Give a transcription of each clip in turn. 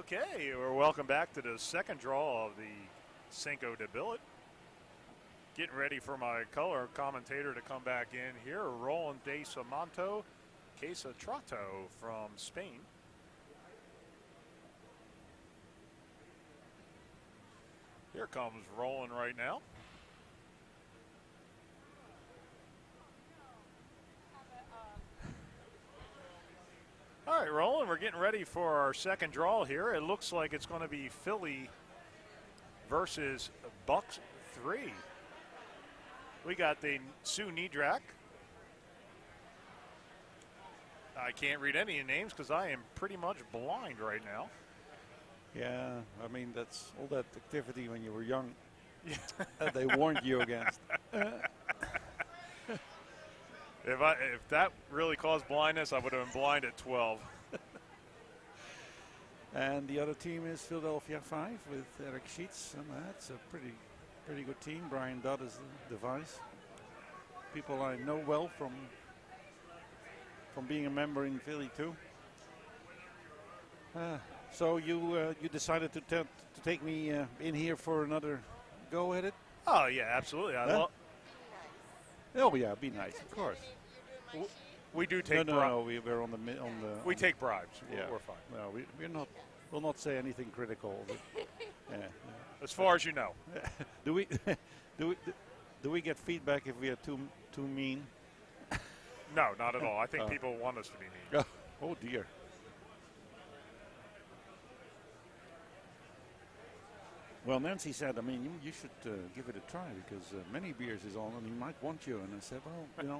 Okay, we're welcome back to the second draw of the Cinco de Billet. Getting ready for my color commentator to come back in here, Roland de Samanto Quesatrato from Spain. Here comes Roland right now. All right, Roland, we're getting ready for our second draw here. It looks like it's going to be Philly versus Bucks 3. We got the Sue Niedrach. I can't read any of the names because I am pretty much blind right now. Yeah, I mean, that's all that activity when you were young that they warned you against. If that really caused blindness, I would have been blind at 12. And the other team is Philadelphia 5 with Eric Sheets, and that's a pretty good team. Brian Dodd is the vice. People I know well from being a member in Philly too. So you decided to take me in here for another go at it? Oh yeah, absolutely. Oh yeah, be nice, of course. We do take. No. We're on the. We take bribes. Yeah, we're fine. No, we're not. We'll not say anything critical. Yeah. As far as you know. Do we get feedback if we are too mean? No, not at all. I think people want us to be mean. Oh dear. Well, Nancy said, I mean, you should give it a try because Many Beers is on and he might want you. And I said, well, you know,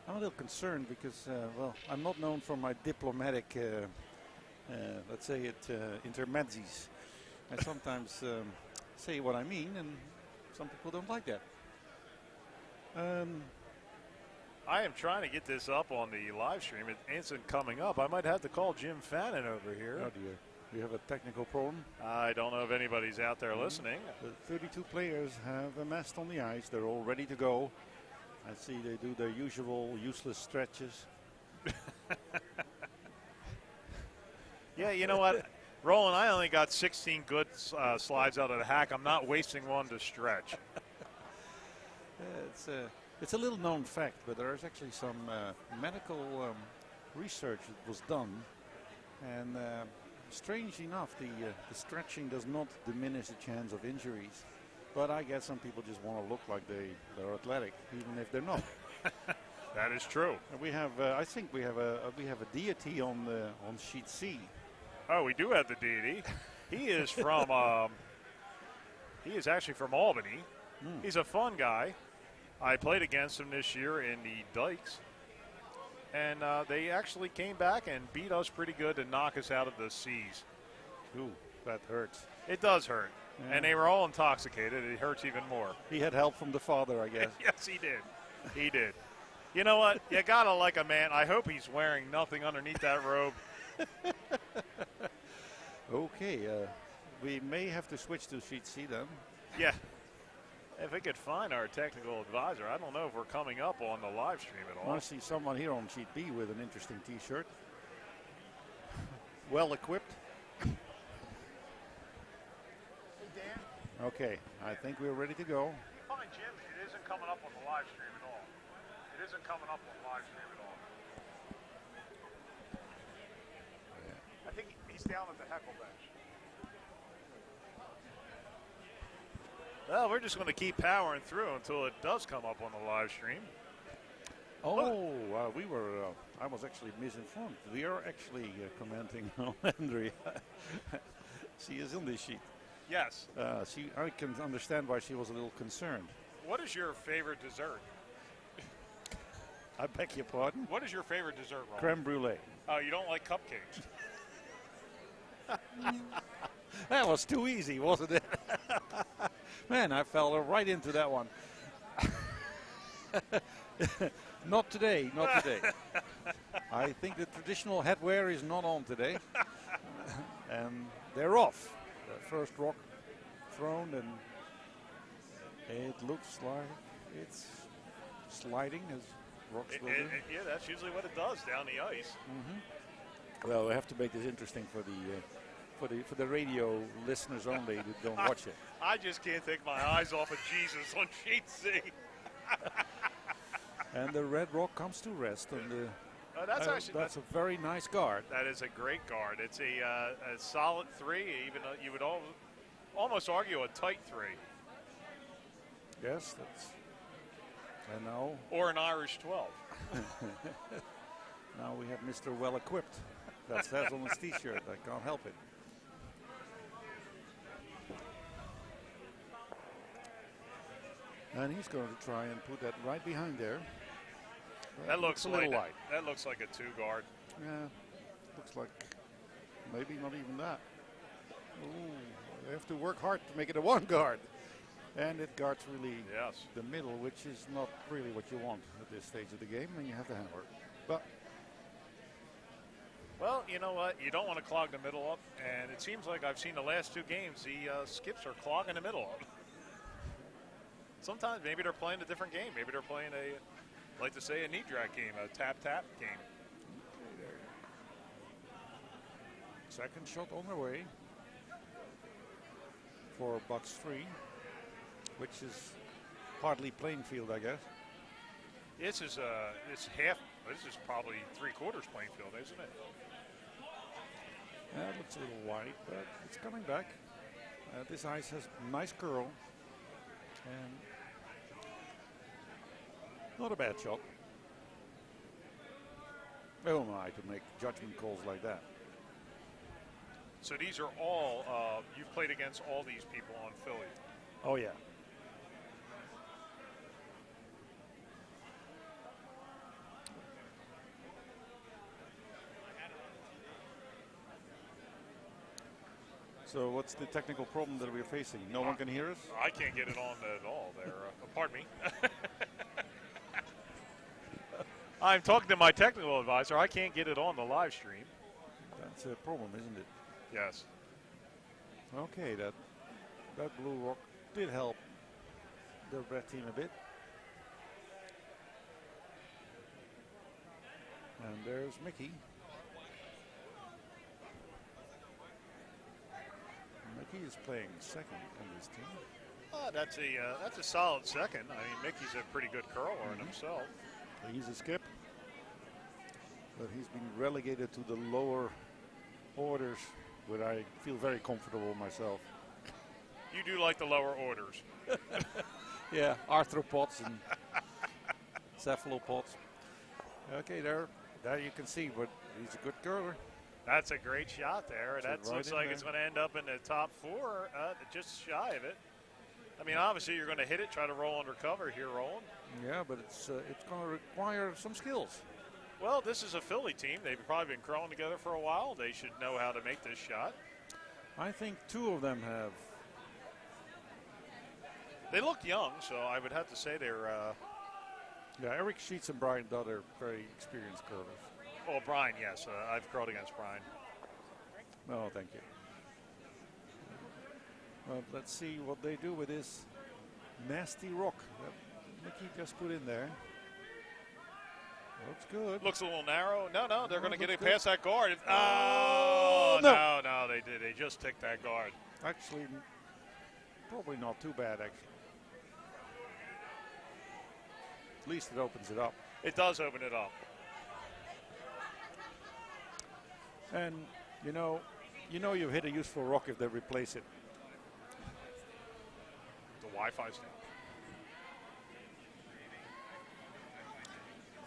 I'm a little concerned because, well, I'm not known for my diplomatic, let's say it, intermezzies. I sometimes say what I mean and some people don't like that. I am trying to get this up on the live stream. It isn't coming up. I might have to call Jim Fannin over here. Oh, dear. We have a technical problem. I don't know if anybody's out there listening. The 32 players have amassed on the ice. They're all ready to go. I see they do their usual useless stretches. Yeah, you know what? Roland, I only got 16 good slides out of the hack. I'm not wasting one to stretch. It's a little known fact, but there is actually some medical research that was done. And strange enough, the stretching does not diminish the chance of injuries. But I guess some people just want to look like they're athletic, even if they're not. That is true. And we have, I think we have a deity on sheet C. Oh, we do have the deity. He is from. He is actually from Albany. He's a fun guy. I played against him this year in the Dykes. And they actually came back and beat us pretty good to knock us out of the C's. Ooh, that hurts. It does hurt. Yeah. And they were all intoxicated. It hurts even more. He had help from the father, I guess. Yes, he did. He did. You know what? You got to like a man. I hope he's wearing nothing underneath that robe. Okay. We may have to switch to sheet C then. Yeah. If we could find our technical advisor, I don't know if we're coming up on the live stream at all. I see someone here on sheet B with an interesting T-shirt. Well equipped. Hey, Dan. Okay, I think we're ready to go. You find Jim, it isn't coming up on the live stream at all. It isn't coming up on the live stream at all. Yeah. I think he's down at the heckle bench. Well, we're just going to keep powering through until it does come up on the live stream. Oh, I was actually misinformed. We are actually commenting on Andrea. She is on this sheet. Yes. I can understand why she was a little concerned. What is your favorite dessert? I beg your pardon? What is your favorite dessert, Roland? Creme brulee. Oh, you don't like cupcakes? That was too easy, wasn't it? Man, I fell right into that one. Not today, not today. I think the traditional headwear is not on today. And they're off. The first rock thrown, and it looks like it's sliding as rocks will do. Yeah, that's usually what it does down the ice. Mm-hmm. Well, we have to make this interesting for for the radio listeners only who don't watch it. I just can't take my eyes off of Jesus on sheet C. And the Red Rock comes to rest on the. That's a very nice guard. That is a great guard. It's a solid 3, even though you would almost argue a tight 3. Yes, that's. And now. Or an Irish 12. Now we have Mr. Well Equipped. That says on his T-shirt. I can't help it. And he's going to try and put that right behind there. That looks a little like wide. That looks like a 2 guard. Yeah, looks like maybe not even that. Ooh, they have to work hard to make it a 1 guard. And it guards really the middle, which is not really what you want at this stage of the game, and you have the hammer. But well, you know what? You don't want to clog the middle up, and it seems like I've seen the last 2 games, the skips are clogging the middle up. Sometimes maybe they're playing a different game. Maybe they're playing a, like to say, a Niedrach game, a tap-tap game. Second shot on the way for box 3, which is hardly playing field, I guess. This is half. This is probably 3/4 playing field, isn't it? Yeah, it looks a little wide, but it's coming back. This ice has nice curl and not a bad shot. Who am I to make judgment calls like that? So these are all, you've played against all these people on Philly. Oh, yeah. So what's the technical problem that we're facing? No one can hear us? I can't get it on at all there. Pardon me. I'm talking to my technical advisor. I can't get it on the live stream. That's a problem, isn't it? Yes. Okay, that blue rock did help the red team a bit. And there's Mickey. Mickey is playing second on this team. That's a solid second. I mean, Mickey's a pretty good curler in himself. He's a skip, but he's been relegated to the lower orders, where I feel very comfortable myself. You do like the lower orders. Yeah, arthropods and cephalopods. Okay, there you can see, but he's a good curler. That's a great shot there. That right looks like there. It's going to end up in the top 4, just shy of it. I mean, obviously you're going to hit it, try to roll under cover here, Roland. Yeah, but it's going to require some skills. Well, this is a Philly team. They've probably been crawling together for a while. They should know how to make this shot. I think 2 of them have. They look young, so I would have to say they're. Yeah, Eric Sheets and Brian Dodd are very experienced curlers. Oh, Brian, yes. I've curled against Brian. No, thank you. Well, let's see what they do with this nasty rock that Mickey just put in there. Looks good. Looks a little narrow. No, they're going to get it good. past that guard. No, they did. They just ticked that guard. Actually, probably not too bad, actually. At least it opens it up. It does open it up. And, you know you've hit a useful rock if they replace it. The Wi-Fi's down.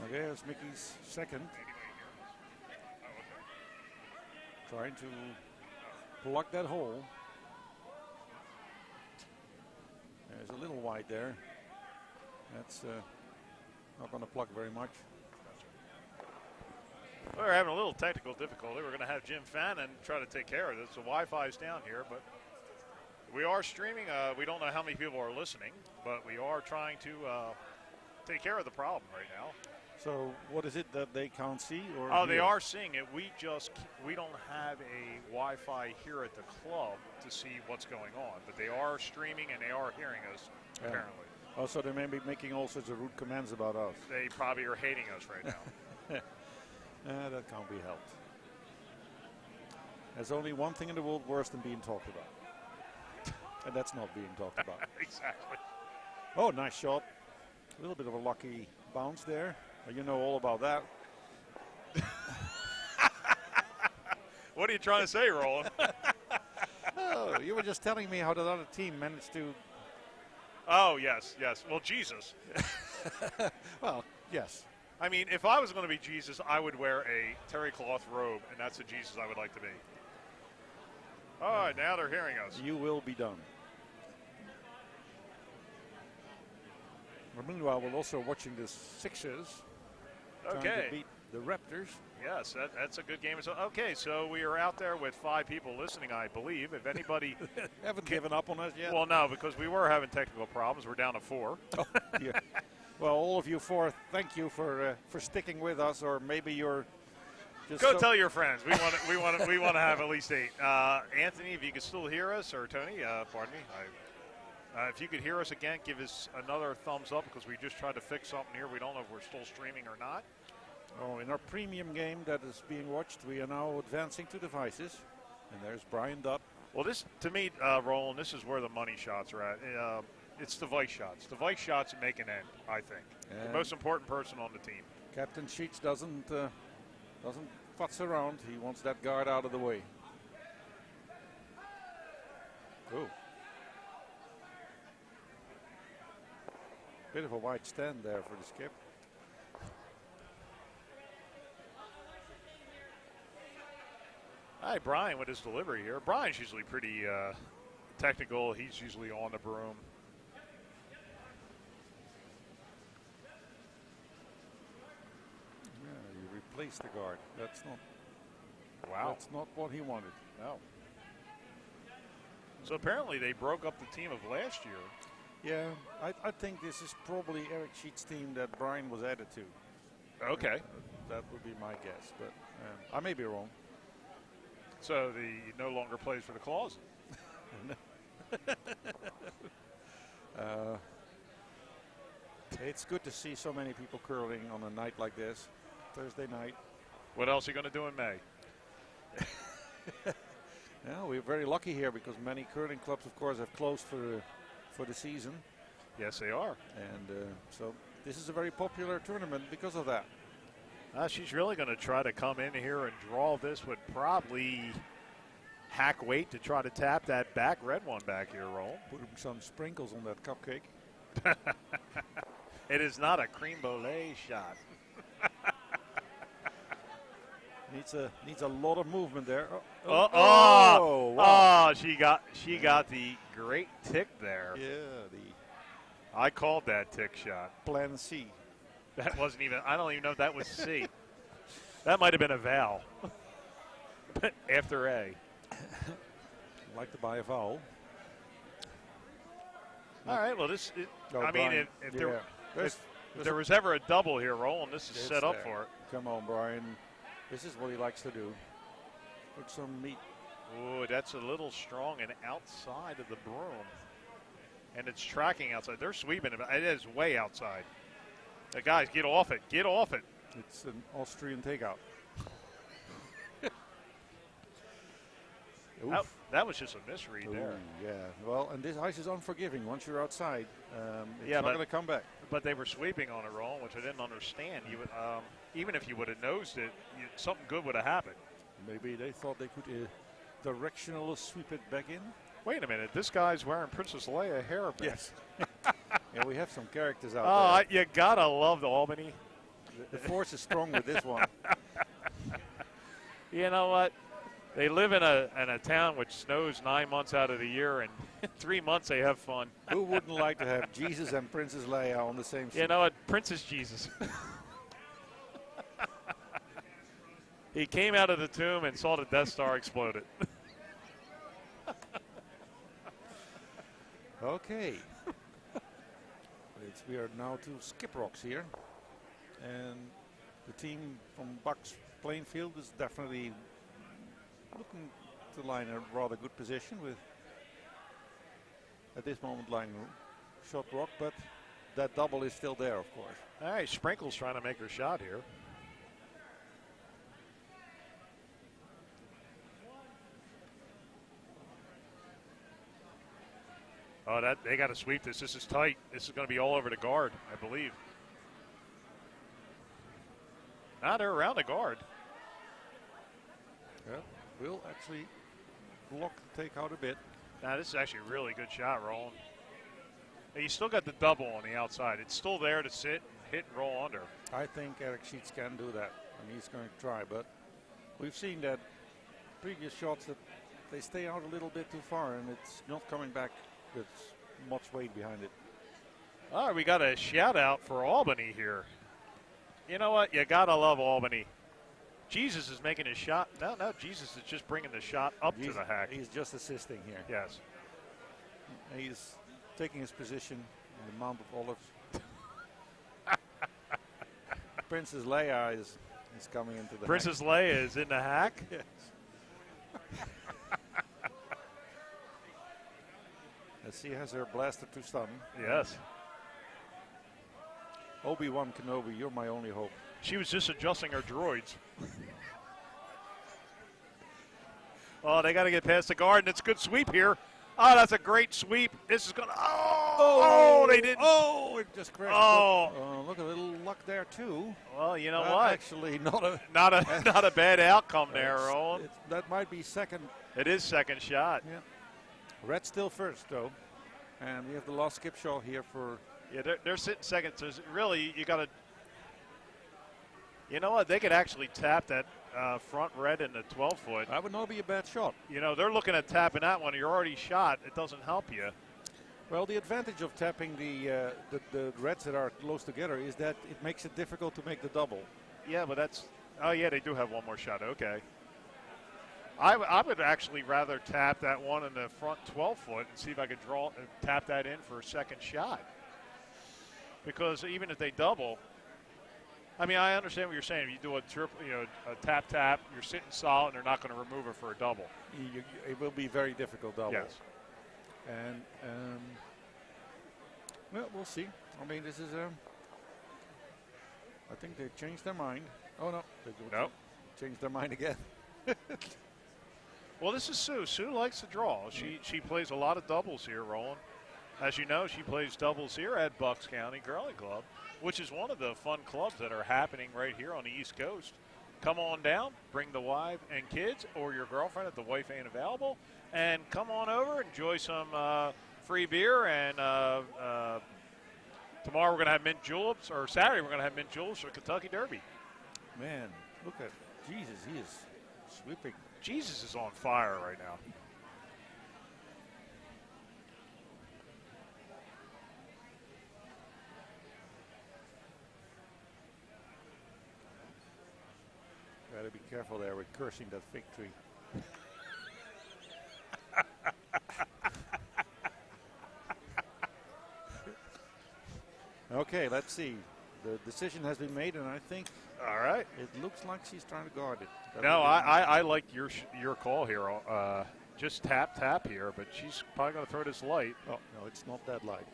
Okay, there's Mickey's second. Trying to plug that hole. There's a little wide there. That's not going to plug very much. We're having a little technical difficulty. We're going to have Jim Fannin try to take care of this. The Wi-Fi's down here, but we are streaming. We don't know how many people are listening, but we are trying to take care of the problem right now. So what is it that they can't see? Or oh, they are seeing it. We don't have a Wi-Fi here at the club to see what's going on, but they are streaming and they are hearing us apparently. Oh, so they may be making all sorts of rude commands about us. They probably are hating us right now. That can't be helped. There's only one thing in the world worse than being talked about. And that's not being talked about. Exactly. Oh, nice shot. A little bit of a lucky bounce there. You know all about that. What are you trying to say, Roland? Oh, you were just telling me how the other team managed to. Oh, yes. Well, Jesus. Well, yes. I mean, if I was going to be Jesus, I would wear a terry cloth robe, and that's the Jesus I would like to be. All right, now they're hearing us. You will be done. Meanwhile, we're also watching the Sixers trying to beat the Raptors. Yes, that's a good game. Okay, so we are out there with 5 people listening, I believe. If anybody haven't given up on us yet. Well, no, because we were having technical problems. We're down to 4. Oh, yeah. Well, all of you 4, thank you for sticking with us, or maybe you're just go tell your friends. We want to have at least 8. Anthony, if you can still hear us, or Tony, pardon me. If you could hear us again, give us another thumbs up because we just tried to fix something here. We don't know if we're still streaming or not. Oh, in our premium game that is being watched, we are now advancing to devices. And there's Brian Dutt. Well, this, to me, Roland, this is where the money shots are at. It's device shots. Device shots make an end, I think. The most important person on the team. Captain Sheets doesn't futz around. He wants that guard out of the way. Oh. Bit of a wide stand there for the skip. Hi, Brian, with his delivery here. Brian's usually pretty technical. He's usually on the broom. Yeah, you replaced the guard. That's not. Wow. That's not what he wanted. No. So apparently they broke up the team of last year. Yeah, I think this is probably Eric Sheets' team that Brian was added to. Okay. That would be my guess, but I may be wrong. So he no longer plays for the Claws. It's good to see so many people curling on a night like this, Thursday night. What else are you going to do in May? Yeah, we're very lucky here because many curling clubs, of course, have closed for the season. Yes, they are. And so this is a very popular tournament because of that. She's really going to try to come in here and draw this. Would probably hack weight to try to tap that back red one back here, Roll. Put some sprinkles on that cupcake. It is not a cream brulee shot. Needs a lot of movement there. Wow. She got the great tick there. Yeah, I called that tick shot. Plan C. That wasn't even. I don't even know if that was C. That might have been a vowel. After A. I'd like to buy a vowel. All right. Well, this. I mean, if there was ever a double here, Roland, this is set up for it. Come on, Brian. This is what he likes to do. Put some meat. Ooh, that's a little strong and outside of the broom. And it's tracking outside. They're sweeping it. It is way outside. Guys, get off it. Get off it. It's an Austrian takeout. That was just a misread there. Yeah. Well, and this ice is unforgiving. Once you're outside, it's not going to come back. But they were sweeping on it, Roland, which I didn't understand. You would, even if you would have nosed it, something good would have happened. Maybe they thought they could directional sweep it back in. Wait a minute. This guy's wearing Princess Leia hairband. Yes. Yeah, we have some characters out there. You got to love the Albany. The force is strong with this one. You know what? They live in a town which snows 9 months out of the year, and 3 months they have fun. Who wouldn't like to have Jesus and Princess Leia on the same ship? You know what? Princess Jesus. He came out of the tomb and saw the Death Star exploded. Okay. We are now to Skip Rocks here. And the team from Bucks Plainfield is definitely looking to line a rather good position with, at this moment, line shot rock, but that double is still there, of course. All right, Sprinkle's trying to make her shot here. Oh, they got to sweep this. This is tight. This is going to be all over the guard, I believe. Now they're around the guard. Yeah, will actually block the takeout a bit. Now this is actually a really good shot, Roland. You still got the double on the outside. It's still there to sit and hit and roll under. I think Eric Sheets can do that, and he's going to try. But we've seen that previous shots that they stay out a little bit too far, and it's not coming back with much weight behind it. All right, we got a shout out for Albany here. You know what? You got to love Albany. Jesus is making his shot. No, Jesus is just bringing the shot up to the hack. He's just assisting here. Yes. He's taking his position in the Mount of Olives. Princess Leia is coming into the Princess Leia is in the hack? Yes. As she has her blaster to stun. Yes. Obi-Wan Kenobi, you're my only hope. She was just adjusting her droids. Oh, they got to get past the guard, and it's a good sweep here. Oh, that's a great sweep. This is going to. Oh, they didn't. Oh, it just crashed. Oh, look, a little luck there too. Well, you know what? Actually, not a bad outcome there, Roland. That might be second. It is second shot. Yeah. Red still first though, and we have the last skip shot here for. Yeah, they're sitting second. So really, you got to. You know what? They could actually tap that front red in the 12-foot. That would not be a bad shot. You know, they're looking at tapping that one. You're already shot. It doesn't help you. Well, the advantage of tapping the reds that are close together is that it makes it difficult to make the double. Yeah, but that's. Oh, yeah, they do have one more shot. Okay. I would actually rather tap that one in the front 12-foot and see if I could tap that in for a second shot. Because even if they double, I mean, I understand what you're saying. If you do a triple, a tap, you're sitting solid, and they're not going to remove it for a double. It will be very difficult double. Yes. And well, we'll see. I mean, this is I think they changed their mind. Oh no, they changed their mind again. Well, this is Sue. Sue likes to draw. She plays a lot of doubles here, Roland. As you know, she plays doubles here at Bucks County Curling Club, which is one of the fun clubs that are happening right here on the East Coast. Come on down, bring the wife and kids or your girlfriend if the wife ain't available, and come on over, enjoy some free beer, and tomorrow we're going to have mint juleps, or Saturday we're going to have mint juleps for Kentucky Derby. Man, look at Jesus, he is sweeping. Jesus is on fire right now. Got to be careful there with cursing that fig tree. Okay, let's see. The decision has been made, and I think all right. It looks like she's trying to guard it. No, I like your call here. Just tap here, but she's probably going to throw this light. Oh, no, it's not that light.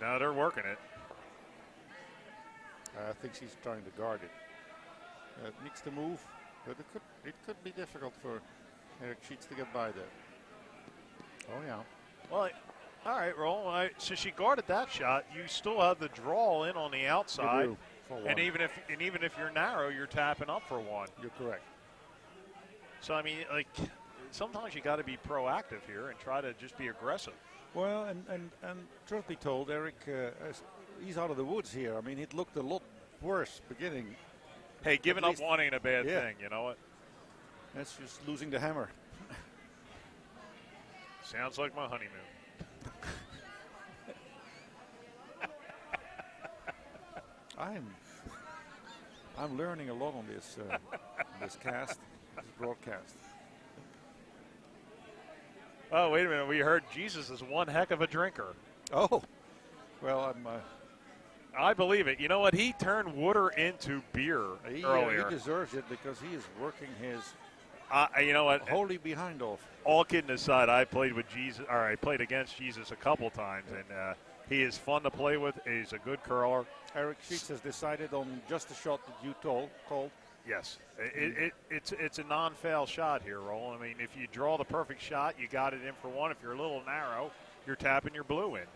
No, they're working it. I think she's trying to guard it. It needs to move, but it could be difficult for Eric Sheets to get by there. Oh, yeah. Well, all right, Roll. So she guarded that shot. You still have the draw in on the outside. You do, for one. And even if you're narrow, you're tapping up for one. You're correct. So, I mean, like, sometimes you got to be proactive here and try to just be aggressive. Well, and truth be told, Eric, he's out of the woods here. I mean, it looked a lot worse beginning. Hey, giving up one ain't a bad thing, you know what? That's just losing the hammer. Sounds like my honeymoon. I'm learning a lot on this this broadcast. Oh, wait a minute. We heard Jesus is one heck of a drinker. Oh, well, I believe it. You know what? He turned water into beer earlier. He deserves it because he is working his you know what? wholly behind off. All kidding aside, I played against Jesus a couple times, and he is fun to play with. He's a good curler. Eric Sheets has decided on just the shot that you called. Yes, it's a non-fail shot here, Roland. I mean, if you draw the perfect shot, you got it in for one. If you're a little narrow, you're tapping your blue in.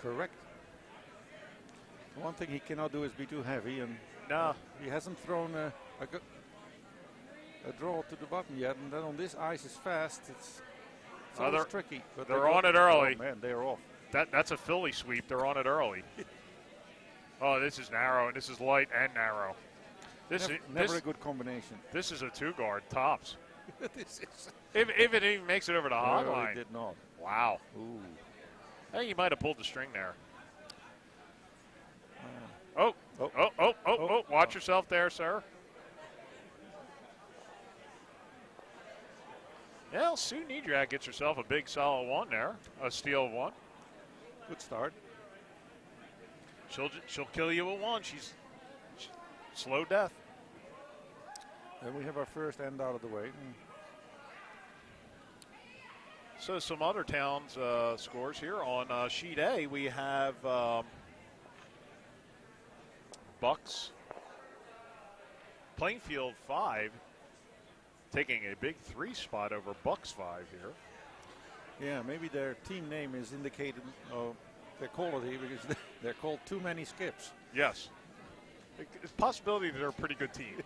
Correct. One thing he cannot do is be too heavy, and no, he hasn't thrown a draw to the button yet. And then on this ice is fast. It's always tricky. But they're on it early. Oh man, they're off. That's a Philly sweep. They're on it early. Oh, this is narrow, and this is light and narrow. Never a good combination. This is a 2-guard tops. This is. If it even makes it over the hot line. It did not. Wow. Ooh. I think you might have pulled the string there. Watch yourself there, sir. Well, Sue Niedrach gets herself a big solid one there, a steal one. Good start. She'll kill you with one. She's slow death. And we have our first end out of the way. So some other towns' scores here on sheet A. We have Bucks, Plainfield 5, taking a big 3 spot over Bucks 5 here. Yeah, maybe their team name is indicated their quality because they're called Too Many Skips. Yes. It's a possibility that they're a pretty good team.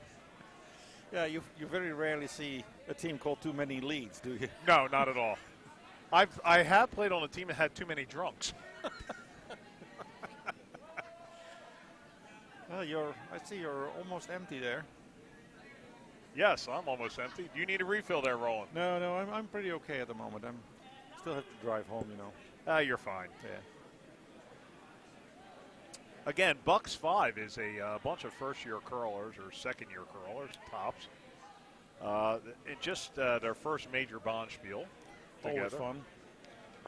Yeah, you very rarely see a team called Too Many Leads, do you? No, not at all. I have played on a team that had too many drunks. Well, I see you're almost empty there. Yes, I'm almost empty. Do you need a refill there, Roland? No, I'm pretty okay at the moment. I'm still have to drive home, you know. You're fine. Yeah. Again, Bucks 5 is a bunch of first-year curlers or second-year curlers, tops. Just their first major bond spiel together. Always fun.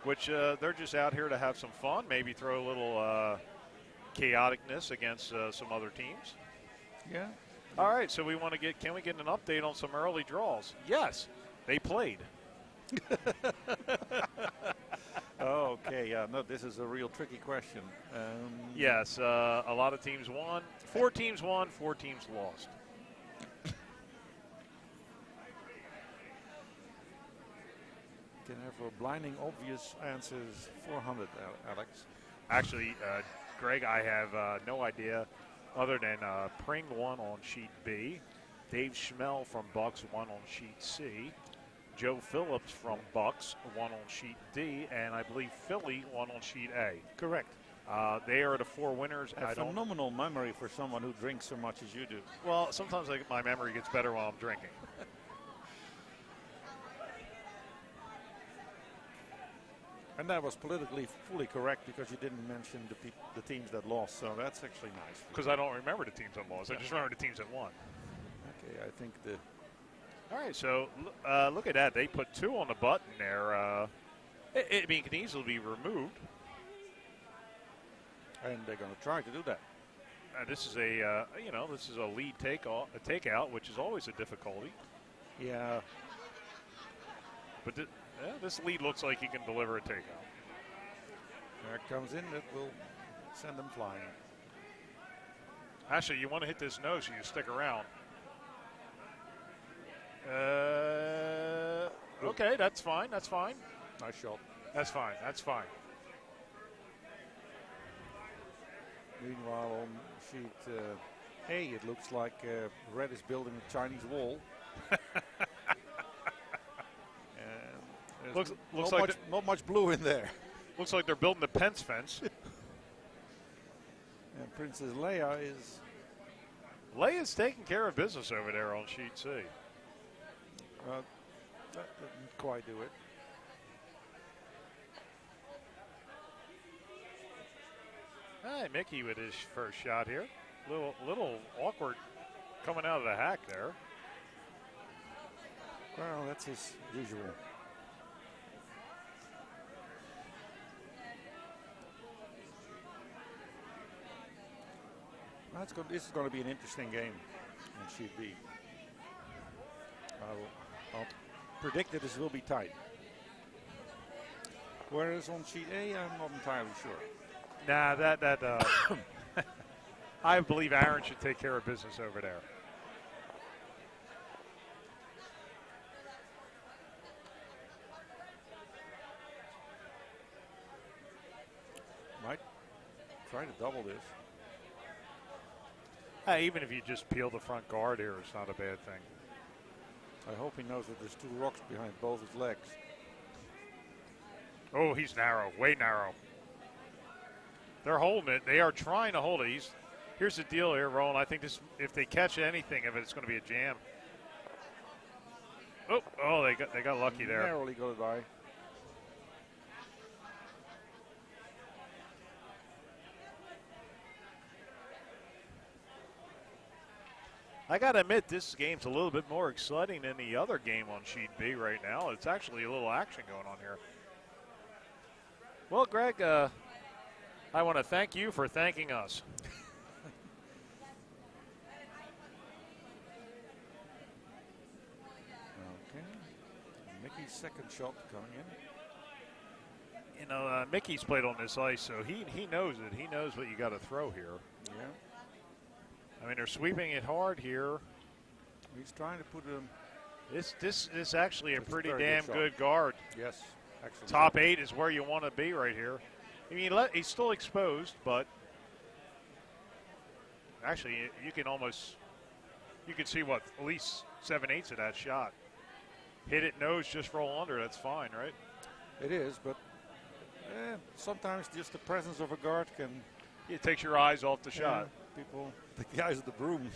Which they're just out here to have some fun, maybe throw a little chaoticness against some other teams. Yeah. All right, so can we get an update on some early draws? Yes, they played. Okay, yeah, no, this is a real tricky question. Yes, a lot of teams won. 4 teams won, 4 teams lost. Can have a blinding obvious answers 400, Alex. Actually, Greg, I have no idea other than Pring won on sheet B, Dave Schmel from Bucks won on sheet C, Joe Phillips from Bucks won on sheet D, and I believe Philly won on sheet A. Correct. They are the 4 winners. A phenomenal memory for someone who drinks so much as you do. Well, sometimes my memory gets better while I'm drinking. And that was politically fully correct because you didn't mention the teams that lost, so that's actually nice. Because I don't remember the teams that lost. I just remember the teams that won. Okay, I think All right, so look at that. They put 2 on the button there. It can easily be removed. And they're going to try to do that. This is this is a lead takeout, which is always a difficulty. Yeah. But this lead looks like he can deliver a takeout. There it comes in. That will send them flying. Actually, you want to hit this nose, so you stick around. Okay, that's fine. That's fine. Nice shot. That's fine. That's fine. Meanwhile, on sheet A, it looks like Red is building a Chinese wall. Looks not much blue in there. Looks like they're building the Pence fence. And Princess Leia Leia's taking care of business over there on sheet C. That didn't quite do it. Hey, Mickey with his first shot here. Little awkward coming out of the hack there. Well, that's his usual. This is going to be an interesting game on sheet B. I'll predict that this will be tight. Whereas on sheet A, I'm not entirely sure. Nah, I believe Aaron should take care of business over there. Might try to double this. Even if you just peel the front guard here, it's not a bad thing. I hope he knows that there's 2 rocks behind both his legs. Oh, he's narrow, way narrow. They're holding it. They are trying to hold it. Here's the deal here, Roland. I think this, if they catch anything of it, it's going to be a jam. Oh, they got lucky there. Narrowly got it by. I got to admit, this game's a little bit more exciting than the other game on Sheet B right now. It's actually a little action going on here. Well, Greg, I want to thank you for thanking us. Okay. Mickey's second shot coming in. You know, Mickey's played on this ice, so he knows it. He knows what you got to throw here. Yeah. I mean, they're sweeping it hard here. He's trying to put him. This is actually a pretty very damn good shot. good guard. Yes. Excellent. Top 8 is where you want to be right here. I mean, he's still exposed, but actually, you can see what, at least 7/8 of that shot. Hit it nose, just roll under. That's fine, right? It is, but sometimes just the presence of a guard can. It takes your eyes off the shot. People, the guys at the broom.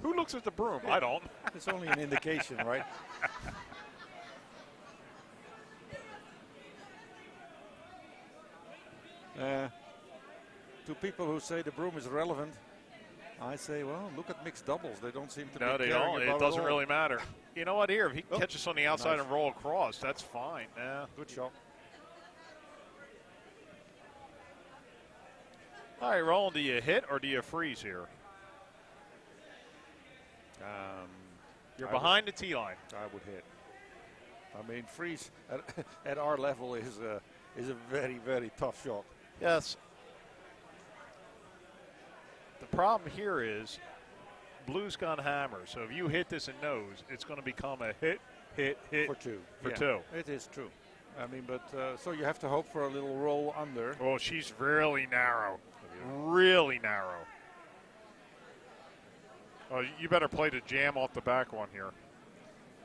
Who looks at the broom? I don't. It's only an indication, right? To people who say the broom is irrelevant, I say, well, look at mixed doubles. They don't seem to be they caring don't. about It doesn't all. really matter. You know what? Here, if he can catch us on the outside nice. and roll across, that's fine. Yeah. Good shot. All right, Roland, do you hit or do you freeze here? You're behind the tee line. I would hit. I mean, freeze at our level is a very, very tough shot. Yes. The problem here is blue's gone hammer. So if you hit this in nose, it's going to become a hit For two. For two. It is true. I mean, but so you have to hope for a little roll under. Oh, she's really narrow. Really narrow. Oh, you better play the jam off the back one here.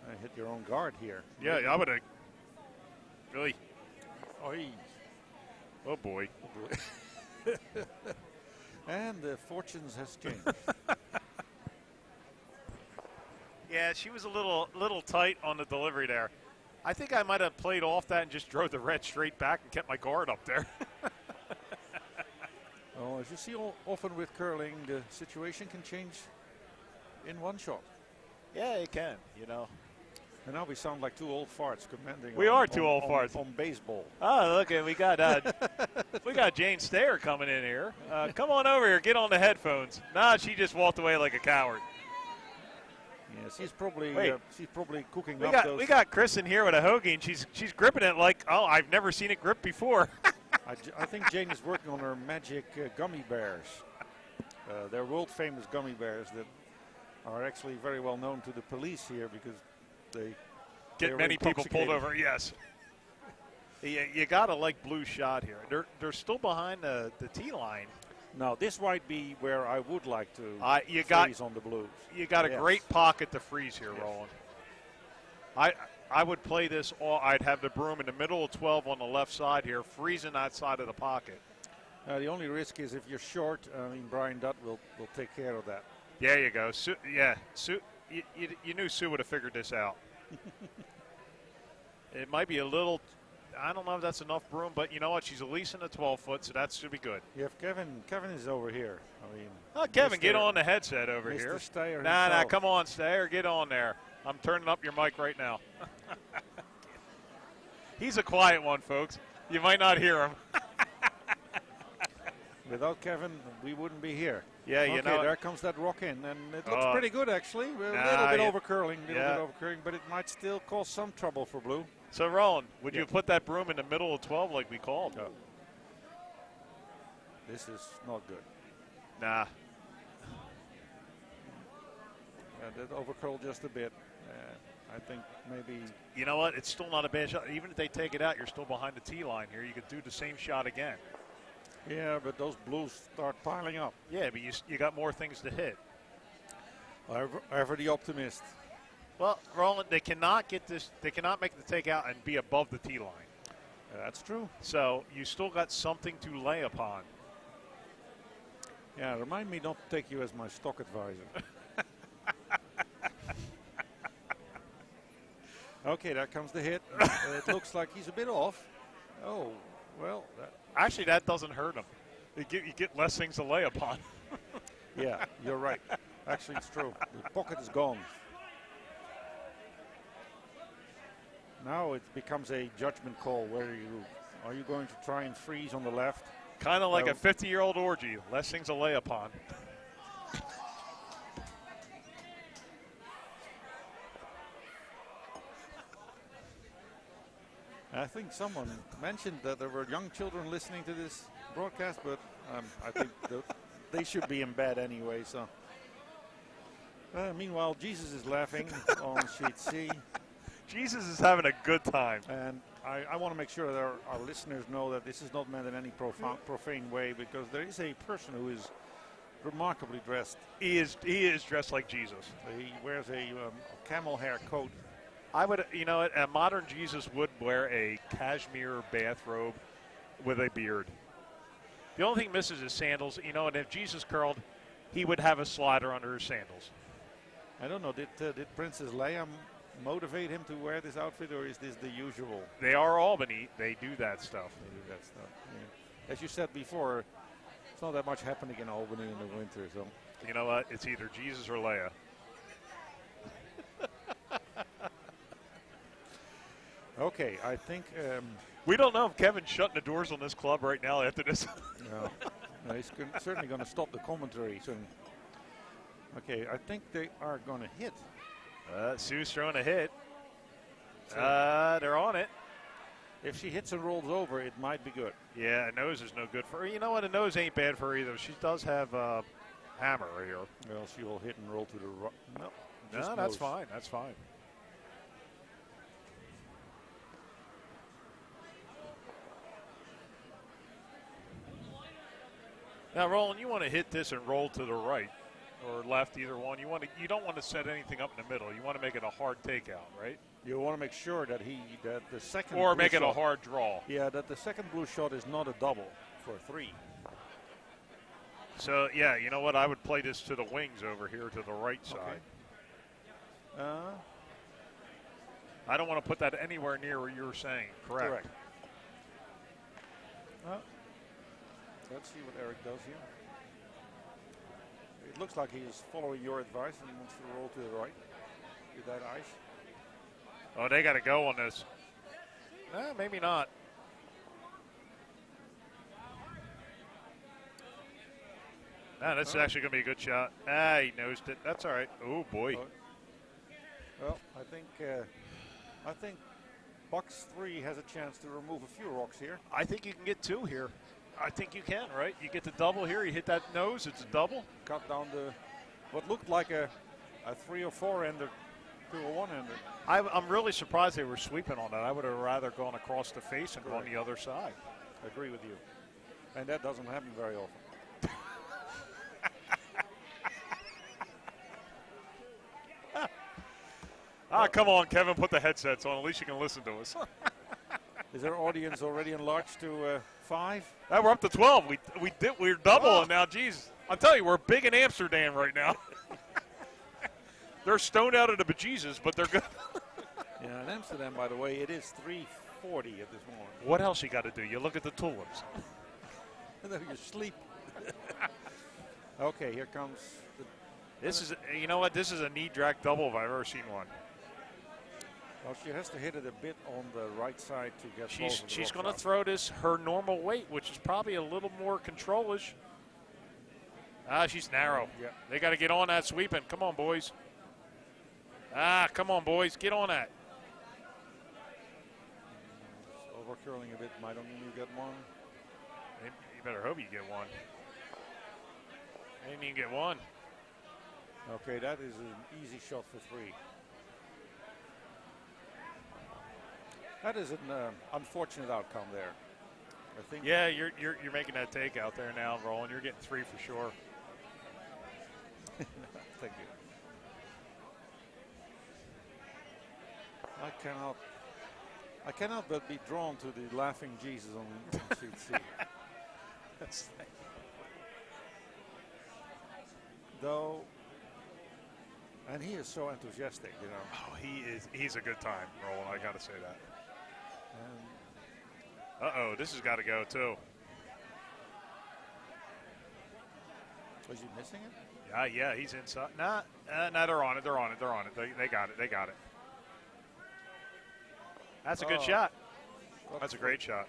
I hit your own guard here. Yeah, I would have. Really? Oy. Oh, boy. And the fortunes has changed. Yeah, she was a little tight on the delivery there. I think I might have played off that and just drove the red straight back and kept my guard up there. Well, as you see often with curling, the situation can change in one shot. Yeah, it can, you know. And now we sound like 2 old farts commenting. We are 2 old farts on baseball. Oh, look, we got Jane Stayer coming in here. Come on over here, get on the headphones. Nah, she just walked away like a coward. Yeah, she's probably cooking We up those. we got Chris in here with a hoagie, and she's gripping it like, oh, I've never seen it grip before. I think Jane is working on her magic gummy bears. They're world famous gummy bears that are actually very well known to the police here because they get many people pulled over. Yes. You gotta like blue shot here. They're still behind the tee line. Now this might be where I would like to freeze on the blues. You got a great pocket to freeze here, Roland. I would play this all. I'd have the broom in the middle of 12 on the left side here, freezing that side of the pocket. The only risk is if you're short. I mean, Brian Dutt will take care of that. There you go. Sue, you knew Sue would have figured this out. It might be a little. I don't know if that's enough broom, but you know what? She's at least in the 12-foot, so that should be good. You have Kevin. Kevin is over here. I mean, Kevin, get on the headset over Mr. here. Steyer Nah, come on, Steyer, get on there. I'm turning up your mic right now. He's a quiet one, folks. You might not hear him. Without Kevin, we wouldn't be here. Yeah, okay, you know. There comes that rock in, and it looks pretty good actually. A little bit over curling, but it might still cause some trouble for blue. So, Roland, would you put that broom in the middle of 12 like we called? No. This is not good. Nah. That overcurled just a bit. I think maybe. You know what? It's still not a bad shot. Even if they take it out, you're still behind the tee line here. You could do the same shot again. Yeah, but those blues start piling up. Yeah, but you got more things to hit. Ever the optimist. Well, Roland, they cannot get this. They cannot make the takeout and be above the tee line. That's true. So you still got something to lay upon. Yeah, remind me not to take you as my stock advisor. Okay, there comes the hit. It looks like he's a bit off. Oh, well. Actually, that doesn't hurt him. You get less things to lay upon. Yeah, you're right. Actually, it's true. The pocket is gone. Now it becomes a judgment call. Are you going to try and freeze on the left? Kind of like a 50-year-old orgy. Less things to lay upon. I think someone mentioned that there were young children listening to this broadcast, but I think they should be in bed anyway. So, meanwhile, Jesus is laughing on sheet C. Jesus is having a good time. And I want to make sure that our listeners know that this is not meant in any profane way, because there is a person who is remarkably dressed. He is dressed like Jesus. He wears a camel hair coat. I would, a modern Jesus would wear a cashmere bathrobe with a beard. The only thing misses is sandals. And if Jesus curled, he would have a slider under his sandals. I don't know. Did Princess Leia motivate him to wear this outfit, or is this the usual? They are Albany. They do that stuff. Yeah. As you said before, it's not that much happening in Albany in the winter. So you know what? It's either Jesus or Leia. Okay, I think we don't know if Kevin's shutting the doors on this club right now after this. No, he's certainly going to stop the commentary soon. Okay, I think they are going to hit. Sue's throwing a hit. They're on it. If she hits and rolls over, it might be good. Yeah, a nose is no good for her. You know what? A nose ain't bad for her either. She does have a hammer right here. Well, she will hit and roll to the right. No, that's fine. That's fine. Now, Roland, you want to hit this and roll to the right or left, either one. You don't want to set anything up in the middle. You want to make it a hard takeout, right? You want to make sure that the second or make it a hard draw. Yeah, that the second blue shot is not a double for 3. So yeah, you know what? I would play this to the wings over here to the right side. Okay. I don't want to put that anywhere near where you're saying. Correct. Let's see what Eric does here. It looks like he's following your advice and he wants to roll to the right with that ice. Oh, they got to go on this. Maybe not. That's actually going to be a good shot. He nosed it. That's all right. Oh, boy. Well, I think box 3 has a chance to remove a few rocks here. I think you can get 2 here. I think you can, right? You get the double here. You hit that nose. It's a double. Cut down what looked like a 3 or 4 ender to a 1 ender. I'm really surprised they were sweeping on that. I would have rather gone across the face and gone the other side. I agree with you. And that doesn't happen very often. Come on, Kevin, put the headsets on. At least you can listen to us. Is our audience already enlarged to 5? We're up to 12. We're double now. Geez, I'm telling you, we're big in Amsterdam right now. They're stoned out of the bejesus, but they're good. Yeah, in Amsterdam, by the way, it is 3:40 at this moment. What else you got to do? You look at the tulips. And then you sleep. Okay, here comes. This is, you know what? This is a Niedrach double if I've ever seen one. Well, she has to hit it a bit on the right side to get. She's going to throw this her normal weight, which is probably a little more controlish. She's narrow. Yeah. They got to get on that sweeping. Come on, boys. Come on, boys. Get on that. Overcurling a bit. Might only get 1. You better hope you get 1. Didn't even get one. Okay, that is an easy shot for 3. That is an unfortunate outcome there. I think. Yeah, you're making that take out there now, Roland. You're getting 3 for sure. Thank you. I cannot but be drawn to the laughing Jesus on sheet C. Though, and he is so enthusiastic, you know. Oh, he's a good time, Roland. I got to say that. And This has got to go too. was he missing it? Yeah, he's inside. Nah, they're on it. They got it. That's a good shot. That's a great shot.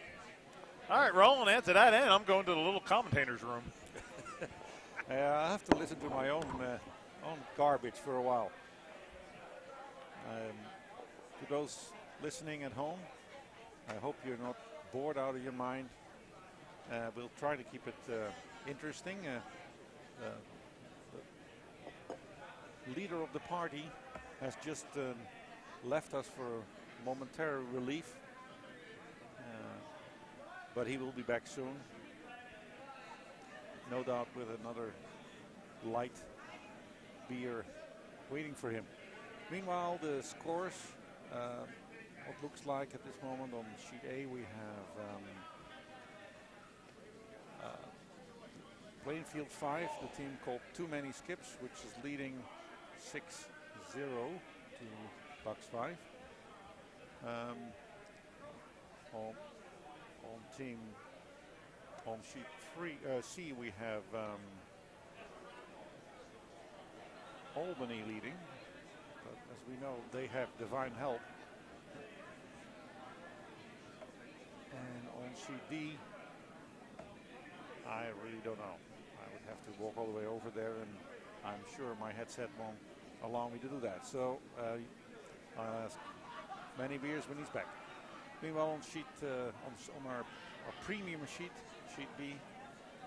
All right, Roland, after that end, I'm going to the little commentator's room. I have to listen to my own garbage for a while. To those listening at home, I hope you're not bored out of your mind. We'll try to keep it interesting. The leader of the party has just left us for momentary relief, but he will be back soon, no doubt, with another light beer waiting for him. Meanwhile, the scores, what looks like at this moment on sheet A, we have playing field 5, the team called Too Many Skips, which is leading 6-0 to Bucks 5. On sheet 3 C, we have Albany leading, but as we know, they have divine help. And on sheet D, I really don't know. I would have to walk all the way over there, and I'm sure my headset won't allow me to do that. So I'll ask Many Beers when he's back. Meanwhile, on sheet on our premium sheet B,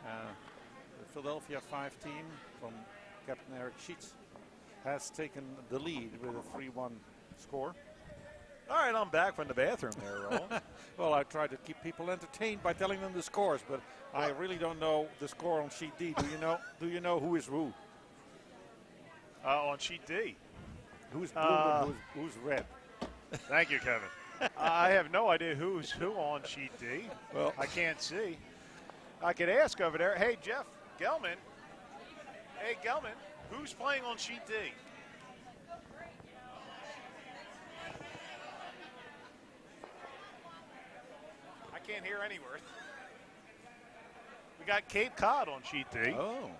the Philadelphia 5 team from Captain Eric Sheets has taken the lead with a 3-1 score. All right, I'm back from the bathroom there, Roland. Well, I try to keep people entertained by telling them the scores, but I really don't know the score on sheet D. Do you know who is who? On sheet D. Who's blue and who's red? Thank you, Kevin. I have no idea who's who on sheet D. Well, I can't see. I could ask over there. Hey, Jeff Gelman. Hey, Gelman, who's playing on sheet D? I can't hear any word. We got Cape Cod on sheet D. Oh.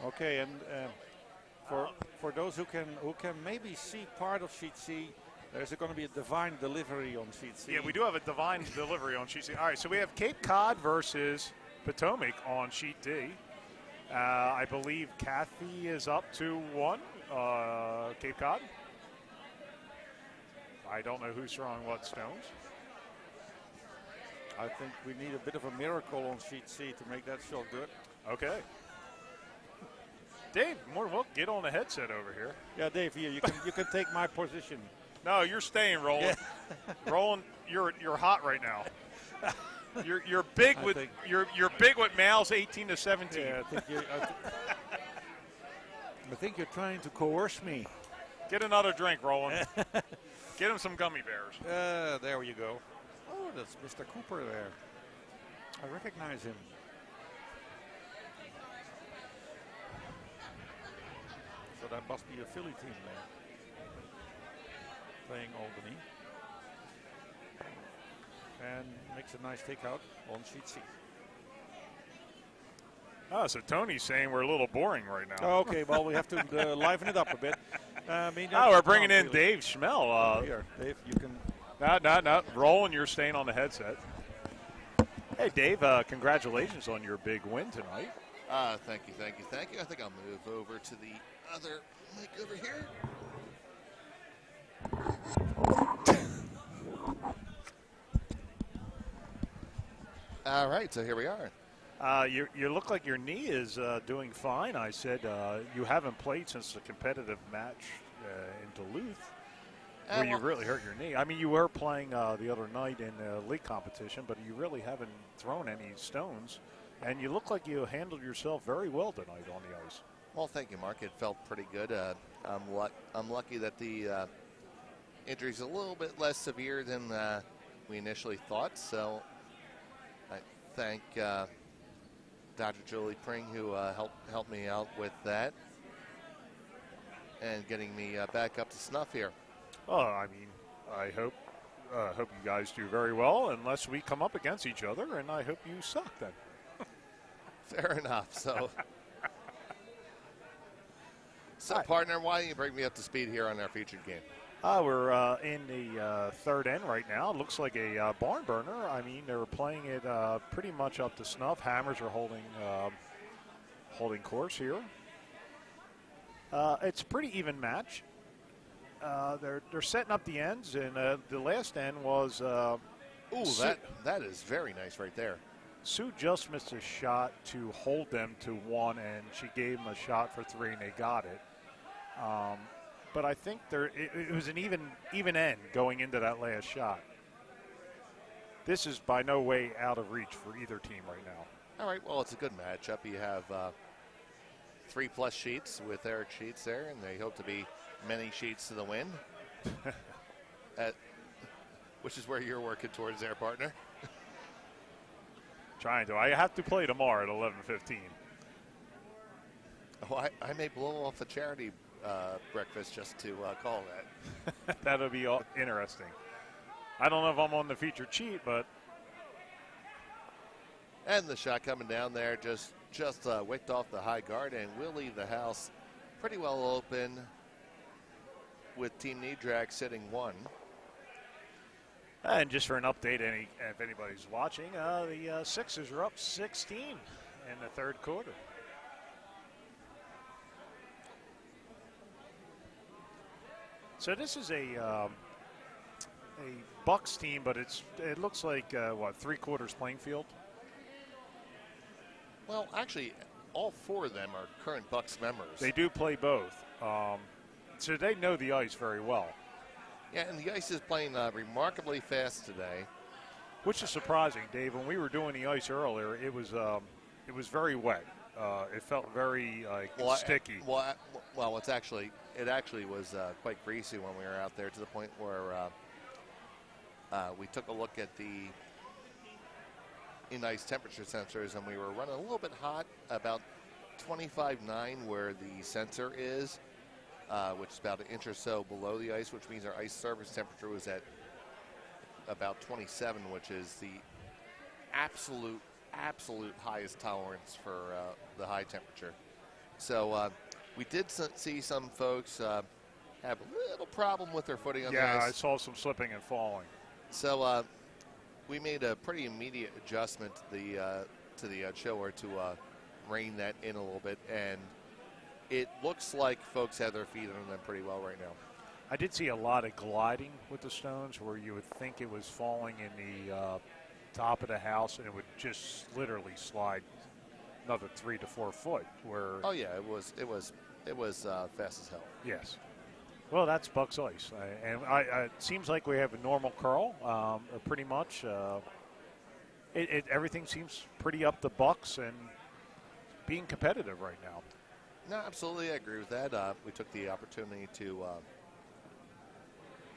Okay, and for those who can maybe see part of sheet C, there's going to be a divine delivery on sheet C. Yeah, we do have a divine delivery on sheet C. All right, so we have Cape Cod versus Potomac on sheet D. I believe Kathy is up 2-1. Cape Cod. I don't know who's throwing what stones. I think we need a bit of a miracle on sheet C to make that shot good. Okay. Dave, more than welcome. Get on the headset over here. Yeah, Dave, you can take my position. No, you're staying, Roland. Yeah. Roland, you're hot right now. You're big with you're big with males 18 to 17. Yeah, I think you're trying to coerce me. Get another drink, Roland. Get him some gummy bears. There you go. Oh, that's Mr. Cooper there. I recognize him. So that must be a Philly team there. Playing Albany. And makes a nice takeout on sheet C. Oh, so Tony's saying we're a little boring right now. Okay, well, we have to liven it up a bit. We're bringing in Dave Schmel. Here, Dave, you can... No. Roland, you're staying on the headset. Hey, Dave, congratulations on your big win tonight. Thank you. I think I'll move over to the other mic over here. All right, so here we are. You look like your knee is doing fine. I said you haven't played since the competitive match in Duluth, where you really hurt your knee. I mean, you were playing the other night in a league competition, but you really haven't thrown any stones. And you look like you handled yourself very well tonight on the ice. Well, thank you, Mark. It felt pretty good. I'm lucky that the injury's a little bit less severe than we initially thought. So I thank Dr. Julie Pring, who helped me out with that and getting me back up to snuff here. Oh, I mean, I hope you guys do very well, unless we come up against each other, and I hope you suck then. Fair enough. So, partner, why don't you bring me up to speed here on our featured game? We're in the third end right now. It looks like a barn burner. I mean, they're playing it pretty much up to snuff. Hammers are holding course here. It's a pretty even match. They're setting up the ends, and the last end was. That is very nice right there. Sue just missed a shot to hold them to 1, and she gave them a shot for 3, and they got it. But I think it was an even end going into that last shot. This is by no way out of reach for either team right now. All right, well, it's a good matchup. You have 3+ sheets with Eric Sheets there, and they hope to be many sheets to the win, which is where you're working towards there, partner. Trying to. I have to play tomorrow at 11:15. Oh, I may blow off a charity breakfast just to call that. That'll be interesting. I don't know if I'm on the featured sheet, but. And the shot coming down there just wicked off the high guard, and we'll leave the house pretty well open with Team Niedrach sitting 1. And just for an update, if anybody's watching, the Sixers are up 16 in the third quarter. So this is a Bucks team, but it looks like 3/4 playing field. Well, actually, all 4 of them are current Bucks members. They do play both, so they know the ice very well. Yeah, and the ice is playing remarkably fast today, which is surprising, Dave. When we were doing the ice earlier, it was very wet. It felt very sticky. It actually was quite greasy when we were out there, to the point where we took a look at the in-ice temperature sensors, and we were running a little bit hot, about 25.9 where the sensor is. Which is about an inch or so below the ice, which means our ice surface temperature was at about 27, which is the absolute highest tolerance for the high temperature. So we did see some folks have a little problem with their footing on the ice. Yeah, I saw some slipping and falling. So we made a pretty immediate adjustment to the chiller to rein that in a little bit, and it looks like folks have their feet on them pretty well right now. I did see a lot of gliding with the stones, where you would think it was falling in the top of the house, and it would just literally slide another 3 to 4 foot. Where it was fast as hell. Yes. Well, that's Bucks ice, and it seems like we have a normal curl, pretty much. Everything seems pretty up the Bucks and being competitive right now. No, absolutely, I agree with that. We took the opportunity to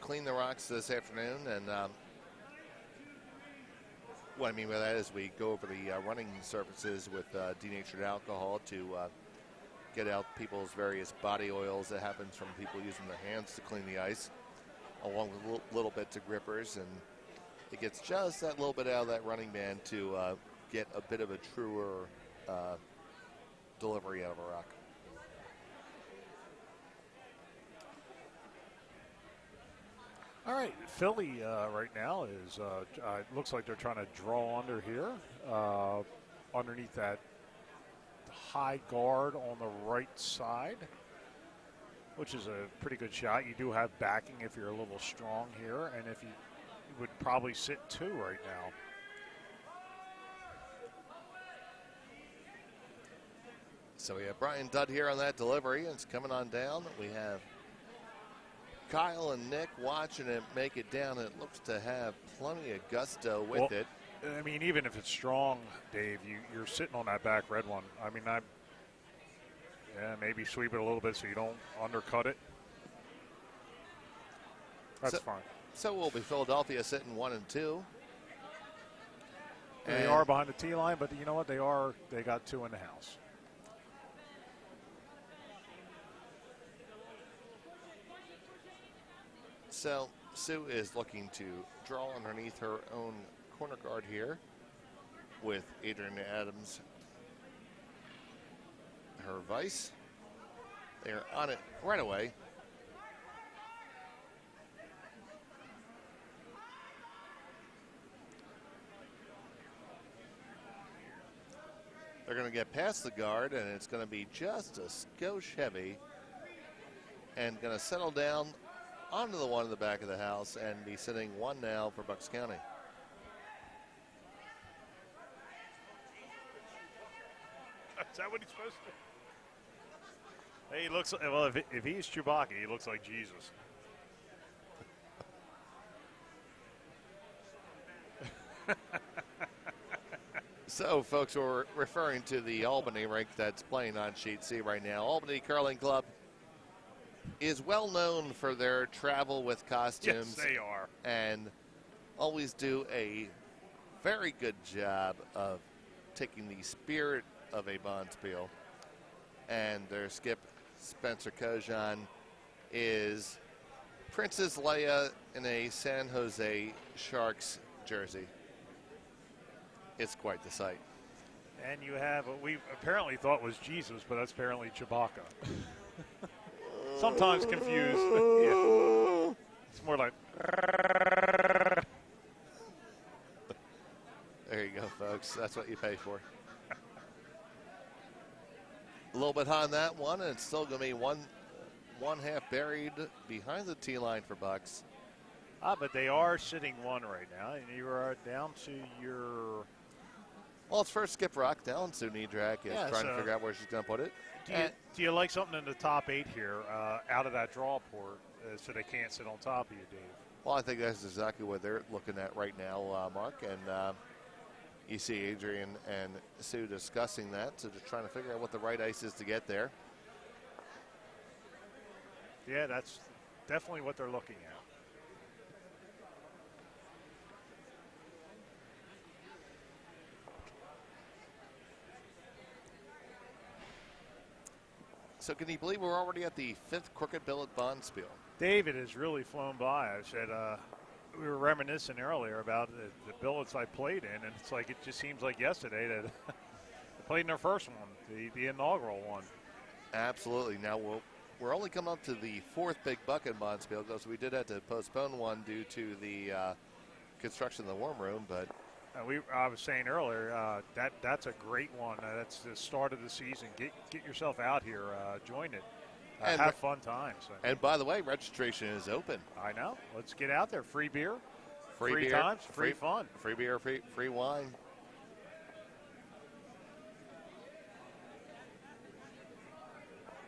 clean the rocks this afternoon, and what I mean by that is we go over the running surfaces with denatured alcohol to get out people's various body oils that happens from people using their hands to clean the ice, along with little bits of grippers, and it gets just that little bit out of that running band to get a bit of a truer delivery out of a rock. All right, Philly right now is, it looks like they're trying to draw under here, underneath that high guard on the right side, which is a pretty good shot. You do have backing if you're a little strong here, and if you would probably sit 2 right now. So we have Brian Dudd here on that delivery, and it's coming on down. We have Kyle and Nick watching it make it down. It looks to have plenty of gusto with it. I mean, even if it's strong, Dave, you're sitting on that back red one. I mean, maybe sweep it a little bit so you don't undercut it. That's fine. So will be Philadelphia sitting 1 and 2. They are behind the tee line, but you know what? They got 2 in the house. So Sue is looking to draw underneath her own corner guard here with Adrian Adams, her vice. They're on it right away. They're going to get past the guard, and it's going to be just a skosh heavy and going to settle down onto the one in the back of the house and be sitting 1 now for Bucks County. Is that what he's supposed to do? Hey, he looks well. If he's Chewbacca, he looks like Jesus. So, folks, we're referring to the Albany rink that's playing on Sheet C right now. Albany Curling Club is well known for their travel with costumes. Yes, they are. And always do a very good job of taking the spirit of a Bonspiel. And their skip, Spencer Kojan, is Princess Leia in a San Jose Sharks jersey. It's quite the sight. And you have what we apparently thought was Jesus, but that's apparently Chewbacca. Sometimes confused. Yeah. It's more like. There you go, folks. That's what you pay for. A little bit high on that one, and it's still going to be one half buried behind the tee line for Bucks. But they are sitting 1 right now, and you are down to your. Well, it's first skip rock down. Sue Niedrach is trying to figure out where she's going to put it. Do you like something in the top 8 here out of that draw port so they can't sit on top of you, Dave? Well, I think that's exactly what they're looking at right now, Mark. And you see Adrian and Sue discussing that, so just trying to figure out what the right ice is to get there. Yeah, that's definitely what they're looking at. So can you believe we're already at the 5th Crooked Billet Bonspiel? David has really flown by. I said we were reminiscing earlier about the billets I played in, and it's like it just seems like yesterday that I played in their first one, the inaugural one. Absolutely. Now we're only coming up to the 4th Big Bucket Bonspiel because we did have to postpone one due to the construction of the warm room, but. I was saying earlier that's a great one. That's the start of the season. Get yourself out here, join it, and have fun times. And by the way, registration is open. I know. Let's get out there. Free beer, free beer, times, free fun, free beer, free wine.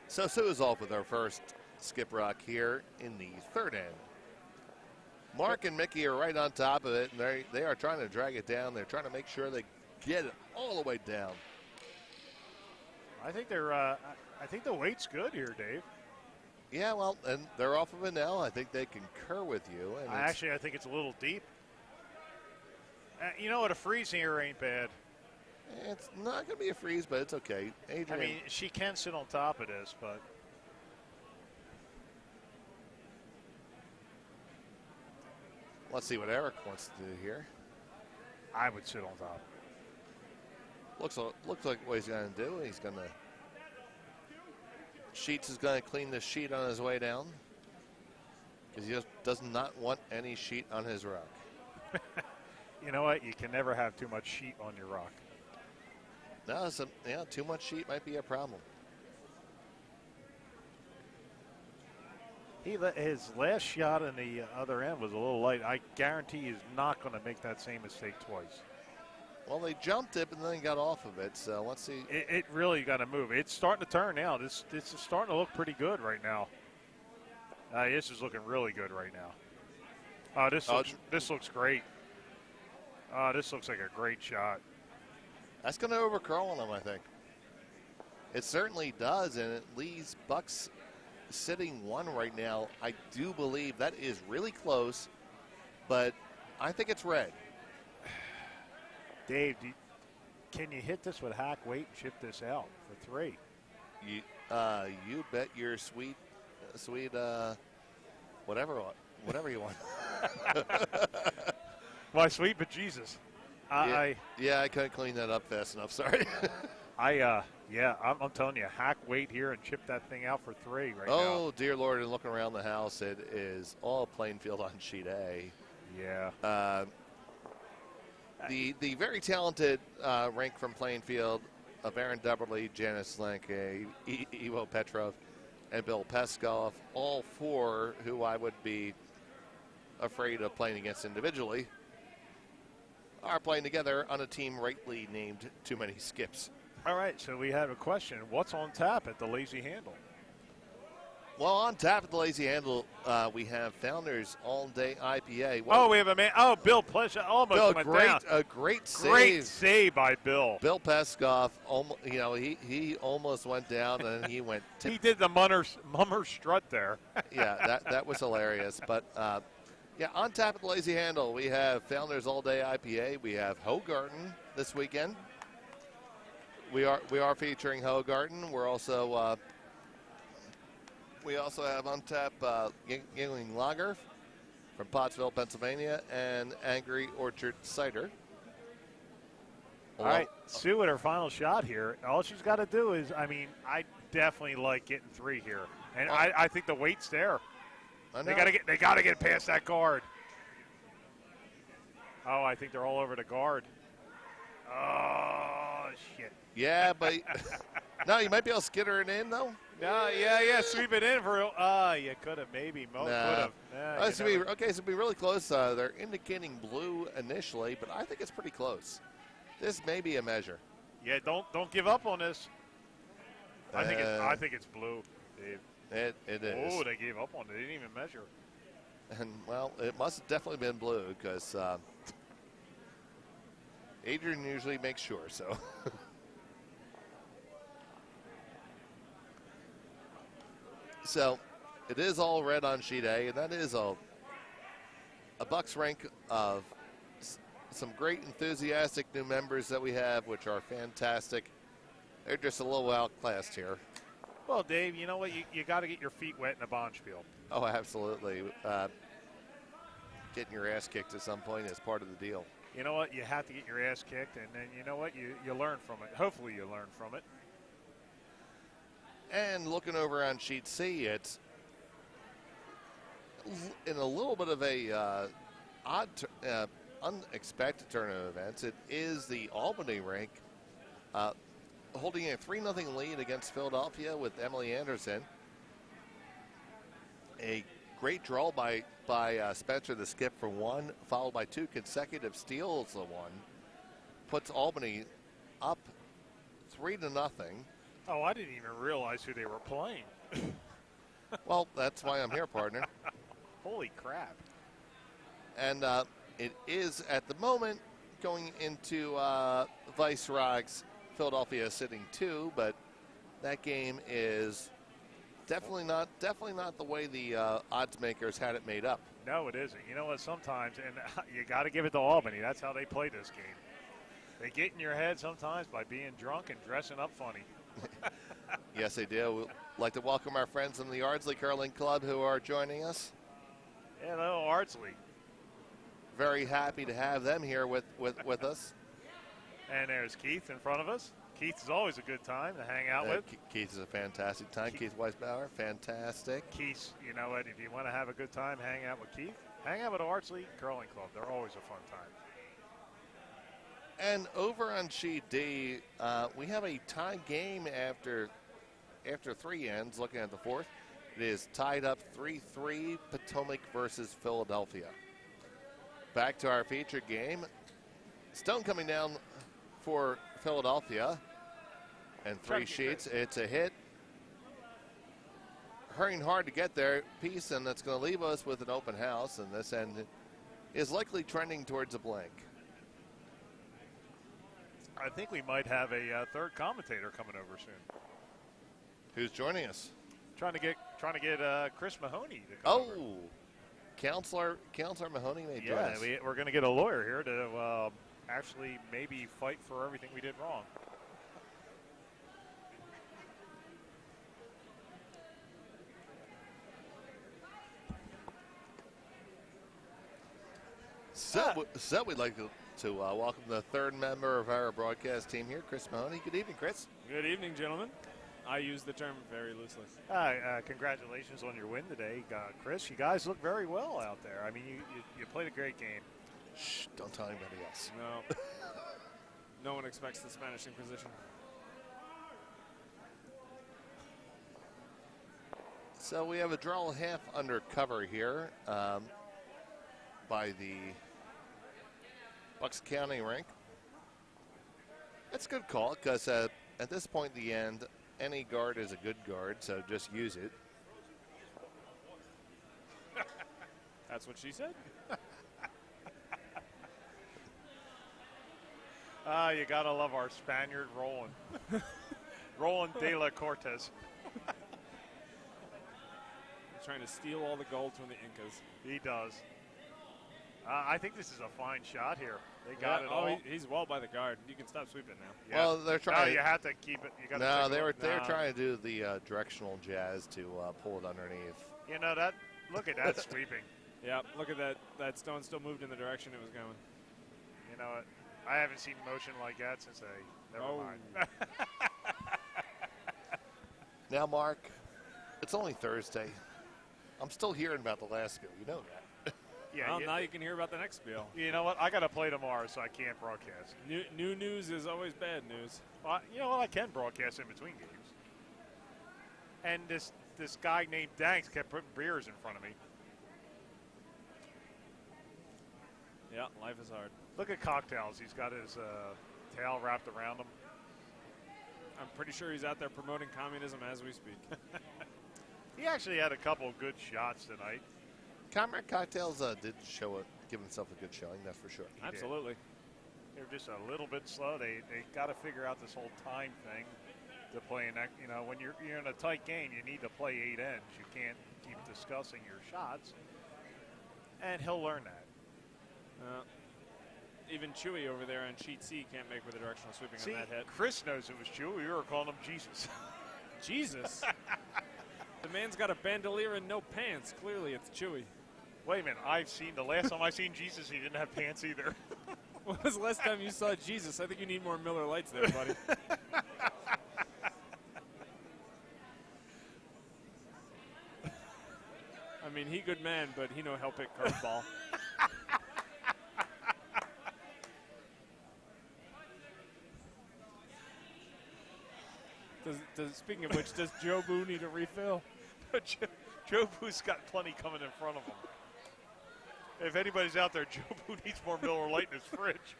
So Sue is off with our first skip rock here in the 3rd end. Mark and Mickey are right on top of it, and they are trying to drag it down. They're trying to make sure they get it all the way down. I think I think the weight's good here, Dave. Yeah, well, and they're off of it now. I think they concur with you. And I think it's a little deep. You know what? A freeze here ain't bad. It's not going to be a freeze, but it's okay. Adrian. I mean, she can sit on top of this, but. Let's see what Eric wants to do here. I would sit on top. Looks like what he's going to do. He's going to. Sheets is going to clean the sheet on his way down because he just does not want any sheet on his rock. You know what? You can never have too much sheet on your rock. No, too much sheet might be a problem. His last shot in the other end was a little light. I guarantee he's not going to make that same mistake twice. Well, they jumped it, but then got off of it. So let's see. It really got to move. It's starting to turn now. This is starting to look pretty good right now. This is looking really good right now. This looks great. This looks like a great shot. That's going to overcurl on him, I think. It certainly does, and it leaves Bucks sitting 1 right now. I do believe that is really close, but I think it's red. Dave, can you hit this with hack weight and chip this out for 3? You bet your sweet, whatever you want. My sweet bejesus. I couldn't clean that up fast enough. Sorry. I'm telling you, hack weight here and chip that thing out for 3 right now. Oh, dear Lord, and looking around the house, it is all plain field on sheet A. Yeah. The very talented rink from Plainfield of Aaron Dubberly, Janice Lanke, Ivo Petrov, and Bill Peskoff, all 4 who I would be afraid of playing against individually, are playing together on a team rightly named Too Many Skips. All right, so we have a question. What's on tap at the Lazy Handle? Well, on tap at the Lazy Handle, we have Founders All Day IPA. Well, we have a man. Oh, Bill Pleasure almost went down. A great save. Great save by Bill. Bill Peskoff, he almost went down, and he went. He did the mummer strut there. Yeah, that was hilarious. But, on tap at the Lazy Handle, we have Founders All Day IPA. We have Hogarten this weekend. We are featuring Hogarten. We're also we also have on tap Yingling Lager from Pottsville, Pennsylvania, and Angry Orchard Cider. All right, Sue at her final shot here. All she's got to do is, I definitely like getting 3 here, and I think the weight's there. They got to get past that guard. Oh, I think they're all over the guard. Oh shit. Yeah, but no, you might be able to skitter it in though. No, yeah, sweep it in for real. You could have maybe. Could have. So it'll be really close. They're indicating blue initially, but I think it's pretty close. This may be a measure. Yeah, don't give up on this. I think it's blue, Dave. It is. Oh, they gave up on it. They didn't even measure. And well, it must have definitely been blue because Adrian usually makes sure. So. So, it is all red on sheet A, and that is a Bucks rank of some great enthusiastic new members that we have, which are fantastic. They're just a little outclassed here. Well, Dave, you know what? You got to get your feet wet in a bond field. Oh, absolutely. Getting your ass kicked at some point is part of the deal. You know what? You have to get your ass kicked, and then you know what? You learn from it. Hopefully you learn from it. And looking over on sheet C, it's in a little bit of a unexpected turn of events. It is the Albany rink holding a 3-0 lead against Philadelphia with Emily Anderson. A great draw by Spencer the skip for 1, followed by 2 consecutive steals of 1. Puts Albany up 3-0. Oh, I didn't even realize who they were playing. Well, that's why I'm here, partner. Holy crap. And it is, at the moment, going into Vice-Rock's Philadelphia sitting 2, but that game is definitely not the way the odds makers had it made up. No, it isn't. You know what, sometimes, and you got to give it to Albany. That's how they play this game. They get in your head sometimes by being drunk and dressing up funny. Yes, they do. We'd like to welcome our friends in the Ardsley Curling Club who are joining us. Hello, Ardsley. Very happy to have them here with us. And there's Keith in front of us. Keith is always a good time to hang out with. Keith is a fantastic time. Keith Weisbauer, fantastic. Keith, you know what? If you want to have a good time, hang out with Keith. Hang out with Ardsley Curling Club. They're always a fun time. And over on sheet D, we have a tie game after 3 ends. Looking at the 4th, it is tied up 3-3 Potomac versus Philadelphia. Back to our featured game. Stone coming down for Philadelphia. And 3 sheets. It's a hit. Hurrying hard to get there. Piece, and that's going to leave us with an open house. And this end is likely trending towards a blank. I think we might have a third commentator coming over soon. Who's joining us? Trying to get Chris Mahoney to come over. Counselor Mahoney may join us. Yeah, we're going to get a lawyer here to actually maybe fight for everything we did wrong. So we'd like to welcome the third member of our broadcast team here, Chris Mahoney. Good evening, Chris. Good evening, gentlemen. I use the term very loosely. Congratulations on your win today, Chris. You guys look very well out there. I mean, you played a great game. Shh, don't tell anybody else. No. No one expects the Spanish Inquisition. So we have a draw half under cover here by the Bucks County rink. That's a good call because at this point in the end, any guard is a good guard, so just use it. That's what she said? You got to love our Spaniard Roland. Roland de la Cortez. Trying to steal all the gold from the Incas. He does. I think this is a fine shot here. They got it all. He's well by the guard. You can stop sweeping now. Yeah. Well, they're trying. No, you have to keep it. You got no, they were trying to do the directional jazz to pull it underneath. You know that. Look at that sweeping. Yeah, look at that. That stone still moved in the direction it was going. You know what? I haven't seen motion like that since never mind. Now, Mark, it's only Thursday. I'm still hearing about the last spiel. You know that. Yeah, well, now you can hear about the next spiel. You know what? I got to play tomorrow, so I can't broadcast. New news is always bad news. Well, you know what? I can broadcast in between games. And this guy named Danks kept putting beers in front of me. Yeah, life is hard. Look at Cocktails. He's got his tail wrapped around him. I'm pretty sure he's out there promoting communism as we speak. He actually had a couple of good shots tonight. Comrade Cocktails did give himself a good showing, that's for sure. Absolutely. They're just a little bit slow. They got to figure out this whole time thing to play in that. You know, when you're in a tight game, you need to play 8 ends. You can't keep discussing your shots. And he'll learn that. Even Chewy over there on sheet C can't make with a directional sweeping on that hit. Chris knows it was Chewy. We were calling him Jesus. Jesus. The man's got a bandolier and no pants. Clearly, it's Chewy. Wait a minute. The last time I seen Jesus, he didn't have pants either. When was the last time you saw Jesus? I think you need more Miller Lights there, buddy. I mean, he good man, but he know how pick curveball. Speaking of which, does Joe Boo need a refill? Joe Boo's got plenty coming in front of him. If anybody's out there, Joe Boo needs more Miller Lite in his fridge.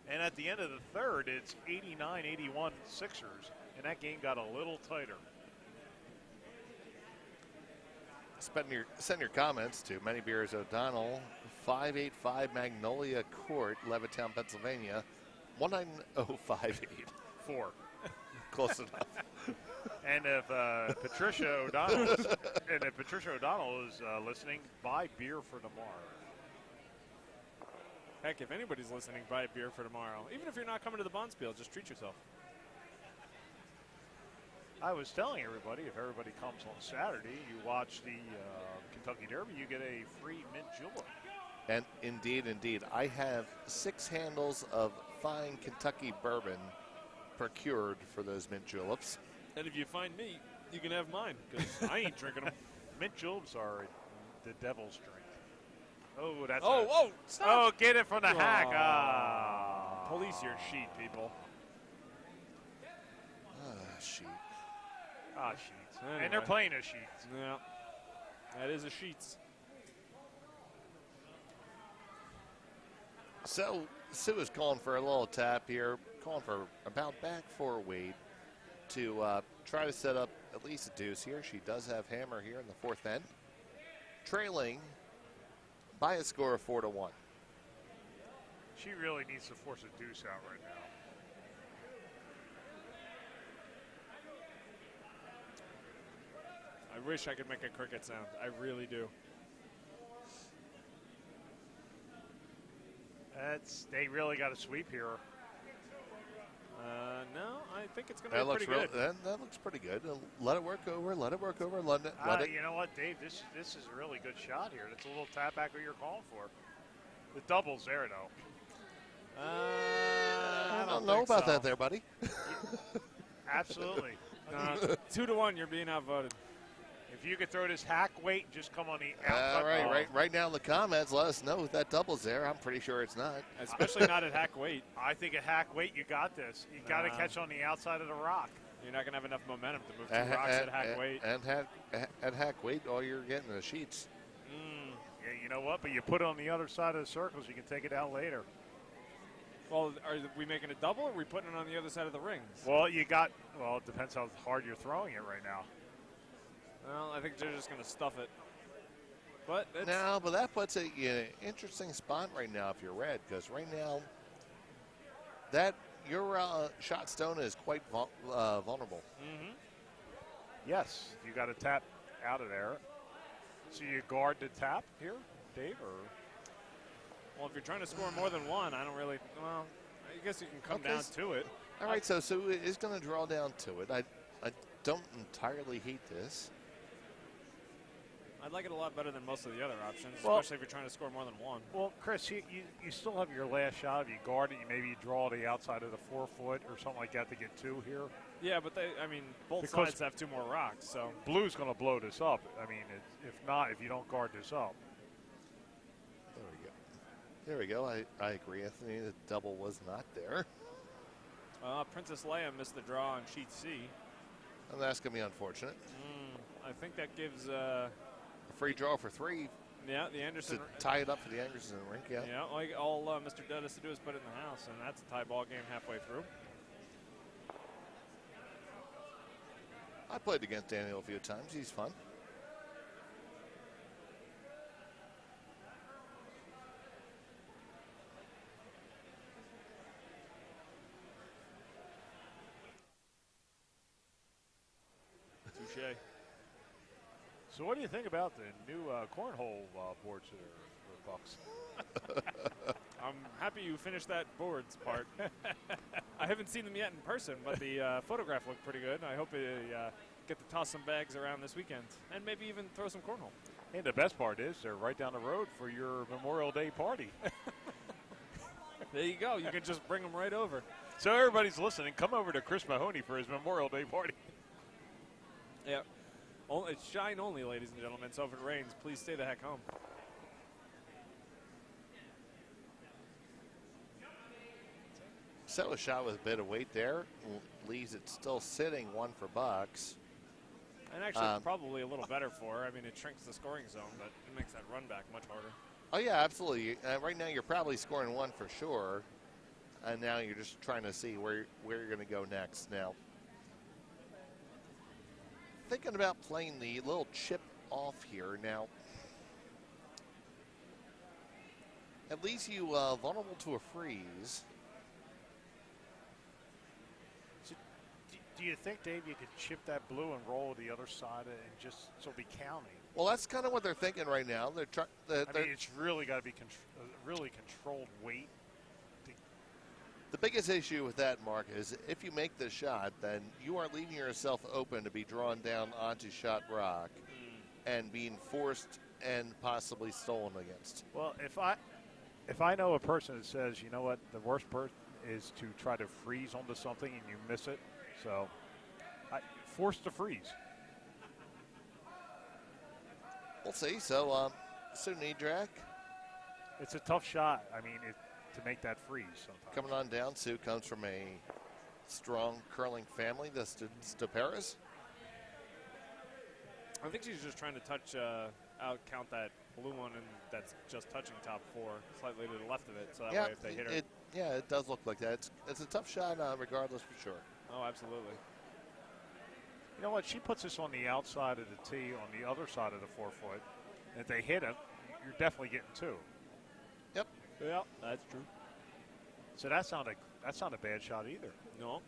And at the end of the third, it's 89-81 Sixers, and that game got a little tighter. Send your comments to Many Beers O'Donnell, 585 Magnolia Court, Levittown, Pennsylvania, 19058. 4. Close enough. And if Patricia O'Donnell is listening, buy beer for tomorrow. Heck, if anybody's listening, buy a beer for tomorrow. Even if you're not coming to the Bonspiel, just treat yourself. I was telling everybody, if everybody comes on Saturday, you watch the Kentucky Derby, you get a free mint julep. And indeed, I have 6 handles of fine Kentucky bourbon procured for those mint juleps. And if you find me, you can have mine, because I ain't drinking them. Mint juleps are the devil's drink. Oh, that's stop. Oh, get it from the hack. Police your sheet, people. Sheet. Sheets. Anyway. And they're playing a sheets. Yeah, that is a sheets. So Sue is calling for a little tap here, calling for about back four Wade to try to set up at least a deuce here. She does have hammer here in the fourth end, trailing by a score of 4-1. She really needs to force a deuce out right now. I wish I could make a cricket sound. I really do. They really got to sweep here. No, I think it's going to be pretty good. That looks pretty good. Let it work over. Let it work over. Let it. You know what, Dave? This is a really good shot here. It's a little tap back what you're calling for. The double's there, though. I don't know about that there, buddy. Absolutely. 2-1, you're being outvoted. If you could throw this hack weight and just come on the outside. Right now in the comments, let us know if that double's there. I'm pretty sure it's not. Especially not at hack weight. I think at hack weight, you got this. You got to catch on the outside of the rock. You're not going to have enough momentum to move two rocks at hack weight. And at hack weight, all you're getting is sheets. Yeah, you know what? But you put it on the other side of the circles, you can take it out later. Well, are we making a double, or are we putting it on the other side of the rings? Well, it depends how hard you're throwing it right now. Well, I think they're just going to stuff it. But that puts it in an interesting spot right now if you're red, because right now that your shot stone is quite vulnerable. Mm-hmm. Yes, you got to tap out of there. So you guard the tap here, Dave, or? Well, if you're trying to score more than one, I don't really. Well, I guess you can come down to it. All right, so Sue is going to draw down to it. I don't entirely hate this. I'd like it a lot better than most of the other options, especially if you're trying to score more than one. Well, Chris, you still have your last shot. If you guard it, you draw the outside of the 4 foot or something like that to get two here. Yeah, but both sides have two more rocks, so. Blue's going to blow this up. If you don't guard this up. There we go. I agree, Anthony. The double was not there. Princess Leia missed the draw on sheet C. And that's going to be unfortunate. I think that gives a free draw for 3. Yeah, the Anderson. To tie it up for the Anderson rink, yeah. Yeah, all Mr. Dudd has to do is put it in the house, and that's a tie ball game halfway through. I played against Daniel a few times. He's fun. Touché. So what do you think about the new cornhole boards that are Bucks? I'm happy you finished that boards part. I haven't seen them yet in person, but the photograph looked pretty good. I hope they get to toss some bags around this weekend and maybe even throw some cornhole. And the best part is they're right down the road for your Memorial Day party. There you go. You can just bring them right over. So everybody's listening. Come over to Chris Mahoney for his Memorial Day party. Yeah. It's shine only, ladies and gentlemen. So if it rains, please stay the heck home. So a shot with a bit of weight there leaves it still sitting 1 for Bucks. And actually, probably a little better for her. It shrinks the scoring zone, but it makes that run back much harder. Oh, yeah, absolutely. Right now you're probably scoring 1 for sure. And now you're just trying to see where you're going to go next. Now, thinking about playing the little chip off here. Now, at least you vulnerable to a freeze. So do you think, Dave, you could chip that blue and roll the other side and just so be counting? Well, that's kind of what they're thinking right now. They're trying. It's really got to be really controlled weight. The biggest issue with that, Mark, is if you make the shot, then you are leaving yourself open to be drawn down onto shot rock and being forced and possibly stolen against. Well, if I know a person that says, you know what, the worst part is to try to freeze onto something and you miss it, so forced to freeze. We'll see. So, Niedrach. It's a tough shot. To make that freeze sometimes. Coming on down, Sue comes from a strong curling family, the Stuparas. I think she's just trying to touch, count that blue one, and that's just touching top 4, slightly to the left of it. So that way, if they hit her, it does look like that. It's a tough shot, regardless, for sure. Oh, absolutely. You know what? She puts this on the outside of the tee, on the other side of the 4-foot. If they hit it, you're definitely getting 2. Yep. Yeah, that's true. So that's not a bad shot either. No.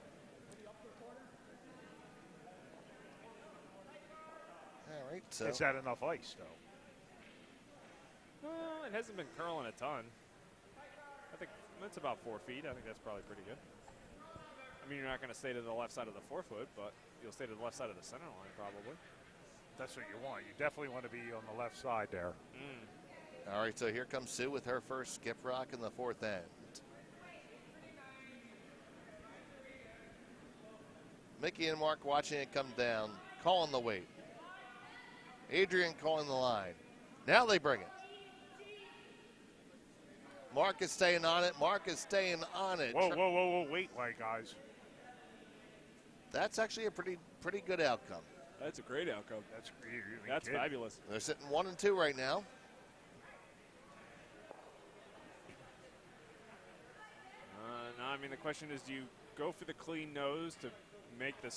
All right. So Is that enough ice, though? Well, it hasn't been curling a ton. I think that's about 4 feet. I think that's probably pretty good. I mean, you're not going to stay to the left side of the 4-foot, but you'll stay to the left side of the center line probably. That's what you want. You definitely want to be on the left side there. All right, so here comes Sue with her first skip rock in the 4th end. Mickey and Mark watching it come down, calling the weight. Adrian calling the line. Now they bring it. Mark is staying on it. Mark is staying on it. Whoa, wait, guys. That's actually a pretty good outcome. That's a great outcome. That's kidding. fabulous. They're sitting 1 and 2 right now. No, I mean, the question is, do you go for the clean nose to make the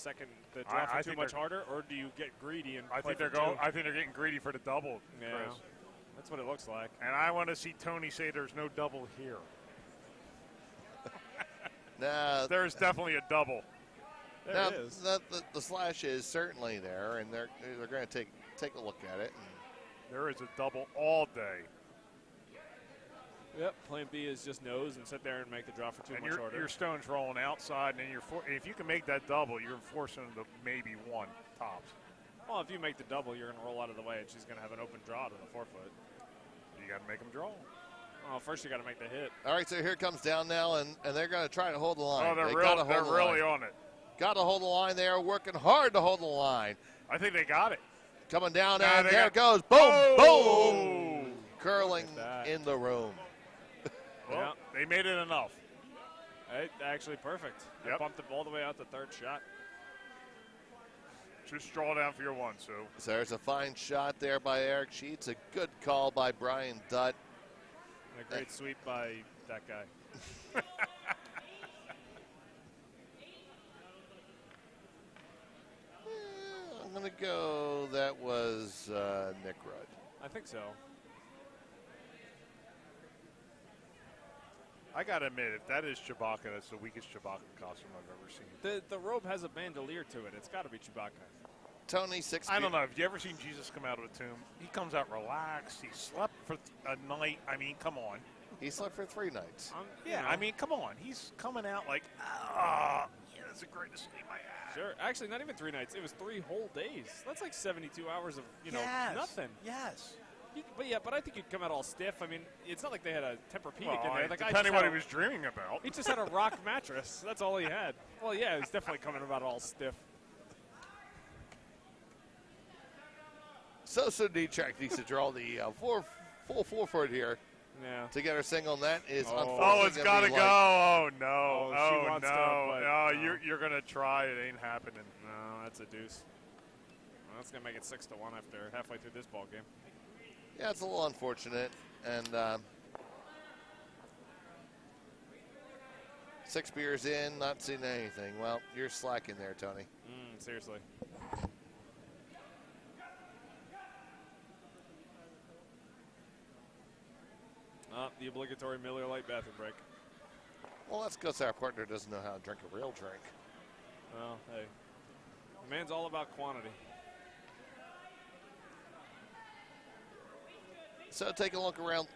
draw too much harder, or do you get greedy and I think they're getting greedy for the double, Yeah, Chris. that's what it looks like. And I want to see Tony say there's no double here. Now, There's definitely a double. now There it is. the slash is certainly there, and they're going to take a look at it. There is a double all day. Yep, plan B is just nose and sit there and make the draw for too much harder. Your stone's rolling outside, and then if you can make that double, you're forcing them to maybe 1 tops. Well, if you make the double, you're going to roll out of the way, and she's going to have an open draw to the 4-foot. You got to make them draw. Well, first you got to make the hit. All right, so here comes down now, and they're going to try to hold the line. Oh, they're gotta really on it. Got to hold the line. They are working hard to hold the line. I think they got it. Coming down, Nah, and they there it goes. Boom, Oh! boom. Curling Look at that. in the room. Well, they made it enough. Actually perfect. They Yep. bumped it all the way out the 3rd shot. Just draw down for your 1, Sue. So there's a fine shot there by Eric Sheets. A good call by Brian Dutt. And a great sweep by that guy. I'm going to go, that was Nick Rudd. I think so. I got to admit, if that is Chewbacca, that's the weakest Chewbacca costume I've ever seen. The robe has a bandolier to it. It's got to be Chewbacca. Tony, 6 I don't know. Have you ever seen Jesus come out of a tomb? He comes out relaxed. He slept for a night. I mean, come on. He slept for 3 nights. I mean, come on. He's coming out like, yeah, that's the greatest sleep I had. Sure. Actually, not even 3 nights. It was 3 whole days. That's like 72 hours of, nothing. Yes. But I think you'd come out all stiff. I mean, it's not like they had a Tempur-Pedic in Well, there. The guy depending just what had he was dreaming about. He just had a rock mattress. That's all he had. Well, yeah, he's definitely coming about all stiff. So Niedrach needs to draw the full 4-foot here Yeah. to get her single, and that is unfortunately. Oh, it's got to go. Oh, no. Oh, she wants to, but no. no. You're going to try. It ain't happening. No, that's a deuce. Well, that's going to make it 6-1 after halfway through this ball game. Yeah, it's a little unfortunate, and 6 beers in, not seeing anything. Well, you're slacking there, Tony. Seriously. The obligatory Miller Lite bathroom break. Well, that's because our partner doesn't know how to drink a real drink. Well, hey, the man's all about quantity. So taking a look around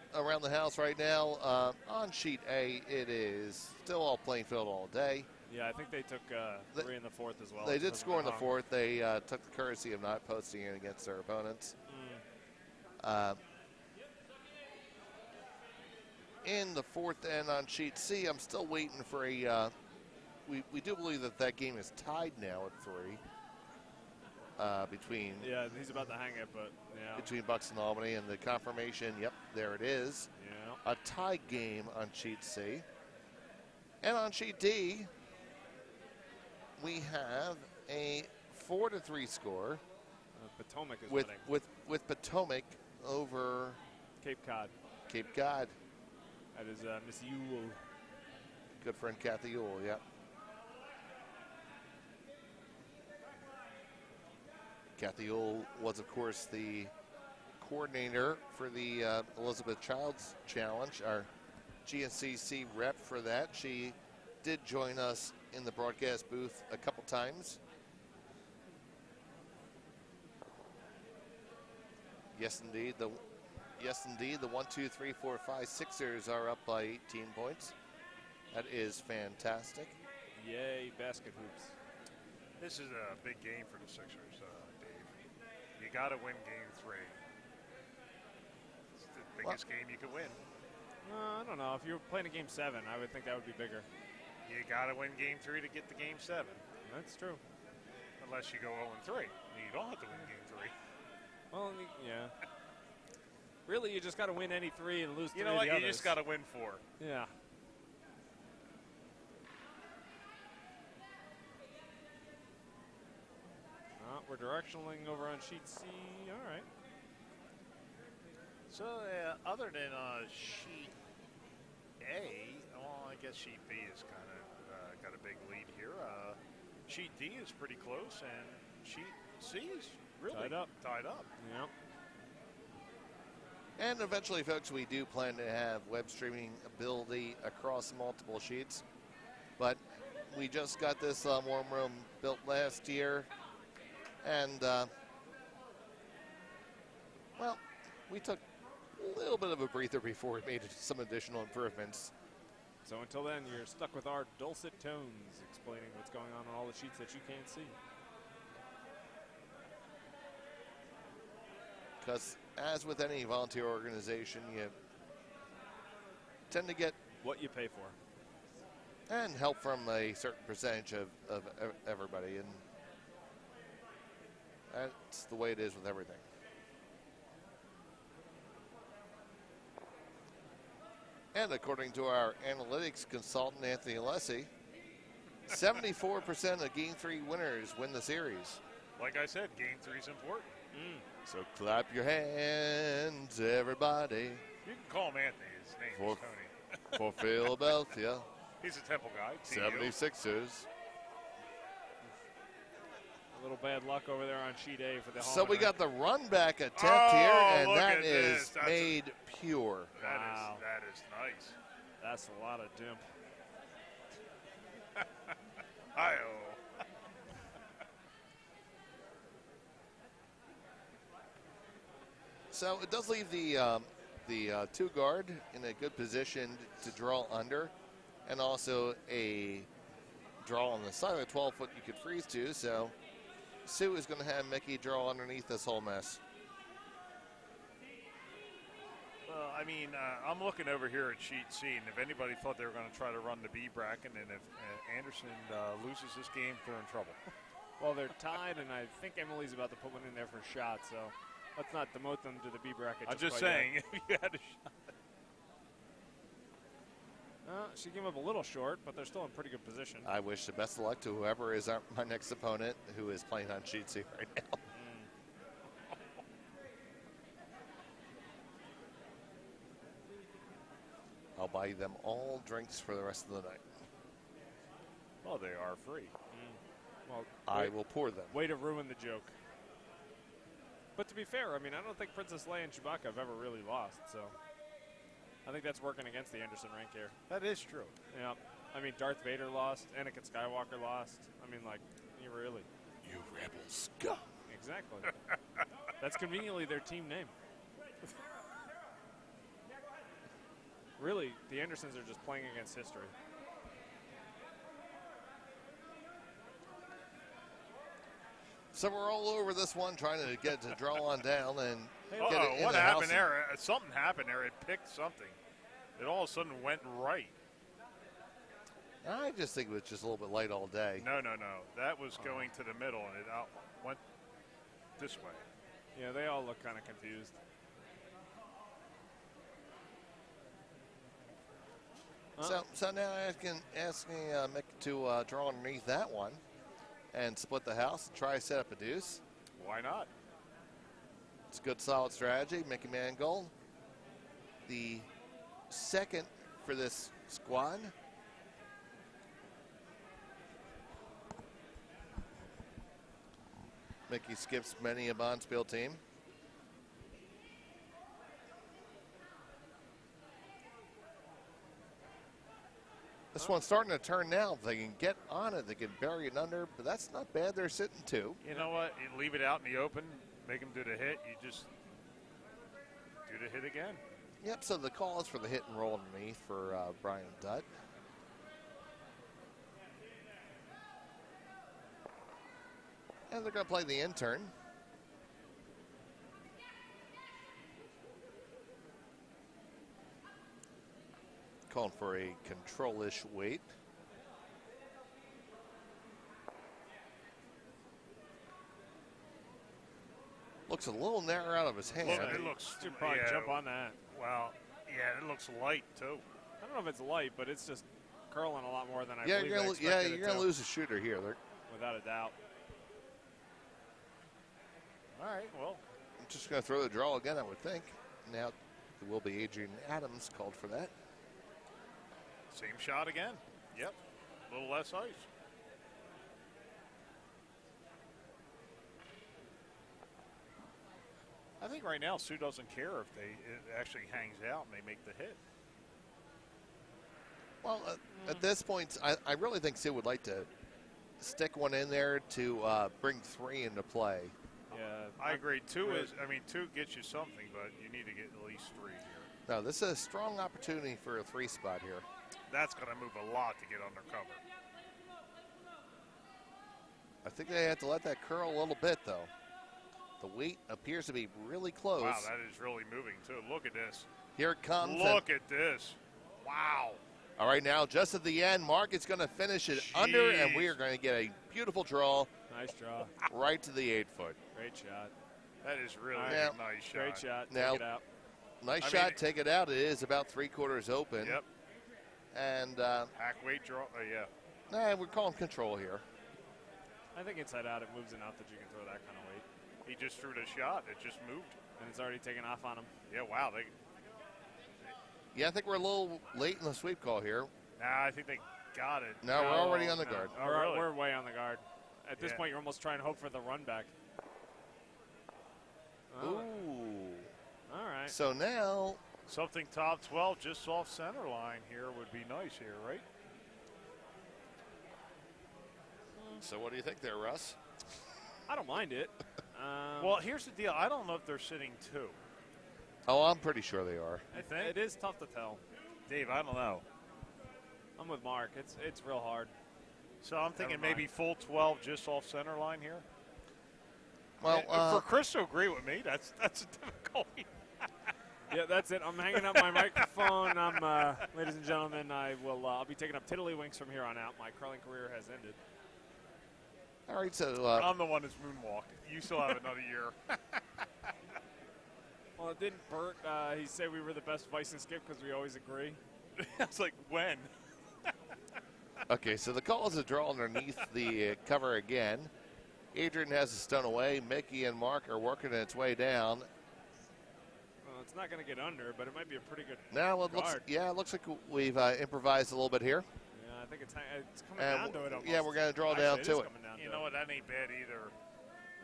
the house right now. On sheet A, it is still all plain field all day. Yeah, I think they took 3 in the 4th as well. They did score in the 4th. They took the courtesy of not posting it against their opponents. In the 4th end on sheet C, I'm still waiting for a. We do believe that game is tied now at 3 between. Yeah, he's about to hang it, but yeah. Between Bucks and Albany, and the confirmation. Yep, there it is. Yeah. A tie game on sheet C, and on sheet D, we have a 4-3 score Potomac is with winning. with Potomac over Cape Cod. Cape Cod. That is Miss Ewell. Good friend Kathy Ewell, yeah. Kathy Ewell was, of course, the coordinator for the Elizabeth Childs Challenge, our GNCC rep for that. She did join us in the broadcast booth a couple times. Yes, indeed. The 1, 2, 3, 4, 5 Sixers are up by 18 points. That is fantastic. Yay, basket hoops. This is a big game for the Sixers, Dave. You got to win Game 3. It's the biggest game you could win. I don't know. If you were playing a Game 7, I would think that would be bigger. You got to win Game 3 to get to Game 7. That's true. Unless you go 0-3. You don't have to win Game 3. Well, yeah. Really, you just got to win any 3 and lose 3 You know of what? the You others. just got to win 4. Yeah. We're directionaling over on sheet C. All right. So, other than sheet A, well, I guess sheet B is kind of got a big lead here. Sheet D is pretty close, and sheet C is really Tied up. Yep. And eventually, folks, we do plan to have web streaming ability across multiple sheets. But we just got this warm room built last year. And, well, we took a little bit of a breather before we made some additional improvements. So until then, you're stuck with our dulcet tones explaining what's going on all the sheets that you can't see. Because as with any volunteer organization, you tend to get what you pay for. And help from a certain percentage of everybody. And that's the way it is with everything. And according to our analytics consultant, Anthony Alessi, 74% of Game 3 winners win the series. Like I said, Game 3 is important. So clap your hands, everybody. You can call him Anthony. His name is Tony. For Philadelphia. He's a Temple guy. 76ers. A little bad luck over there on sheet A for the So we Hallman. got the run back attempt here, and that is That's made pure. Wow. That is nice. That's a lot of dimp. Hi-oh. So it does leave the two guard in a good position to draw under, and also a draw on the side of the 12-foot you could freeze to. So Sue is going to have Mickey draw underneath this whole mess. Well, I mean, I'm looking over here at sheet C, and if anybody thought they were going to try to run the B bracket, and if Anderson loses this game, they're in trouble. Well, they're tied, and I think Emily's about to put one in there for a shot, so let's not demote them to the B bracket. I'm just quite saying, yet. if you had a shot. She came up a little short, but they're still in pretty good position. I wish the best of luck to whoever is my next opponent who is playing on sheet C right now. I'll buy them all drinks for the rest of the night. Well, they are free. Well, I will pour them. Way to ruin the joke. But to be fair, I mean, I don't think Princess Leia and Chewbacca have ever really lost, so I think that's working against the Anderson rank here. That is true. Yeah. I mean, Darth Vader lost. Anakin Skywalker lost. I mean, like, you really. You rebel scum. Exactly. That's conveniently their team name. Really, the Andersons are just playing against history. So we're all over this one, trying to get to draw on down and get it in What the happened house. there? Something happened there. It picked something. It all of a sudden went right. I just think it was just a little bit light all day. No. That was going to the middle, and it went this way. Yeah, they all look kind of confused. So now asking Mick to draw underneath that one and split the house and try to set up a deuce. Why not? It's a good, solid strategy. Mickey Mangold, the second for this squad. Mickey skips many a Bonspiel team. This one's starting to turn now. If they can get on it, they can bury it under, but that's not bad. They're sitting 2. You know what? You leave it out in the open, make them do the hit. You just do the hit again. Yep, so the call is for the hit and roll underneath for Brian Dutt. And they're going to play the intern. Calling for a control-ish weight. Looks a little narrow out of his hand. It looks. Should probably jump on that. Well, yeah, it looks light too. I don't know if it's light, but it's just curling a lot more than I Yeah, believe you're I gonna, expected you're it going to to, lose a shooter here. without a doubt. All right, well. I'm just going to throw the draw again, I would think. Now, it will be Adrian Adams called for that. Same shot again. Yep. A little less ice. I think right now Sue doesn't care if it actually hangs out and they make the hit. Well, at this point, I really think Sue would like to stick one in there to bring 3 into play. Yeah, I agree. Two gets you something, but you need to get at least 3 here. No, this is a strong opportunity for a 3 spot here. That's going to move a lot to get under cover. I think they have to let that curl a little bit, though. The weight appears to be really close. Wow, that is really moving, too. Look at this. Here it comes. Look at this. Wow. All right, now, just at the end, Mark is going to finish it under, and we are going to get a beautiful draw. nice draw. Right to the 8-foot. Great shot. That is really Yeah. a nice shot. Great shot. Now- Take it out. Nice I shot, mean, take it out. It is about 3/4 open. Yep. And Hack weight draw. Yeah. we're calling control here. I think inside out it moves enough that you can throw that kind of weight. He just threw the shot. It just moved. And it's already taken off on him. Yeah, wow. Yeah, I think we're a little late in the sweep call here. Nah, I think they got it. No, we're already on the guard. Oh, really? We're way on the guard. At this Yeah. point, you're almost trying to hope for the run back. Oh, Ooh. all right. So now, Something top 12 just off center line here would be nice here, right? so what do you think there, Russ? I don't mind it. Well, here's the deal. I don't know if they're sitting 2. Oh, I'm pretty sure they are. I think. It is tough to tell. Dave, I don't know. I'm with Mark. It's real hard. So I'm thinking Never mind. maybe full 12 just off center line here. Well, For Chris to agree with me, that's a difficulty. Yeah, that's it. I'm hanging up my microphone. Ladies and gentlemen, I'll be taking up tiddlywinks from here on out. My curling career has ended. all right, so I'm the one that's moonwalked. You still have another year. Well, didn't Bert, he say we were the best vice and skip because we always agree? I was like, when? okay, so the call is a draw underneath the cover again. Adrian has a stone away. Mickey and Mark are working its way down. Well, it's not going to get under, but it might be a pretty good Now it guard. looks like we've improvised a little bit here. Yeah, I think it's coming And down to it almost. yeah, we're going to draw Actually, down it to is it. coming down You to know it. what? That ain't bad either.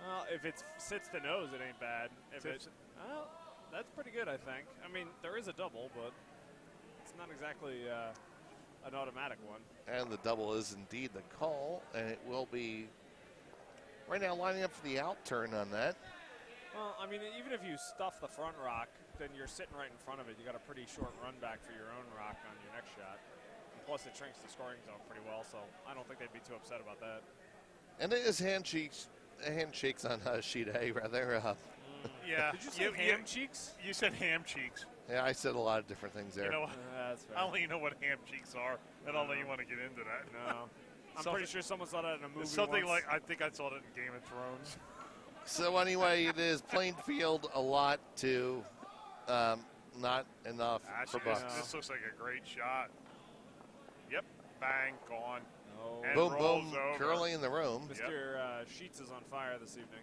Well, if it sits to nose, it ain't bad. If Sits- well, that's pretty good, I think. I mean, there is a double, but it's not exactly an automatic one. And the double is indeed the call, and it will be right now lining up for the out turn on that. Well, I mean, even if you stuff the front rock, then you're sitting right in front of it. You got a pretty short run back for your own rock on your next shot. And plus, it shrinks the scoring zone pretty well, so I don't think they'd be too upset about that. And it is handshakes on sheet A, rather. Yeah. Did you say ham cheeks? You said ham cheeks. Yeah, I said a lot of different things there. You know what? That's fair. I don't even know what ham cheeks are. I don't know you want to get into that. No. I'm Something- pretty sure someone saw that in a movie Something once. like, I think I saw it in Game of Thrones. So anyway, it is plain field a lot to not enough Actually, for Bucks. this looks like a great shot. Yep. Bang. Gone. No. And Boom, rolls boom, over. curling in the room. Mr. Sheets is on fire this evening.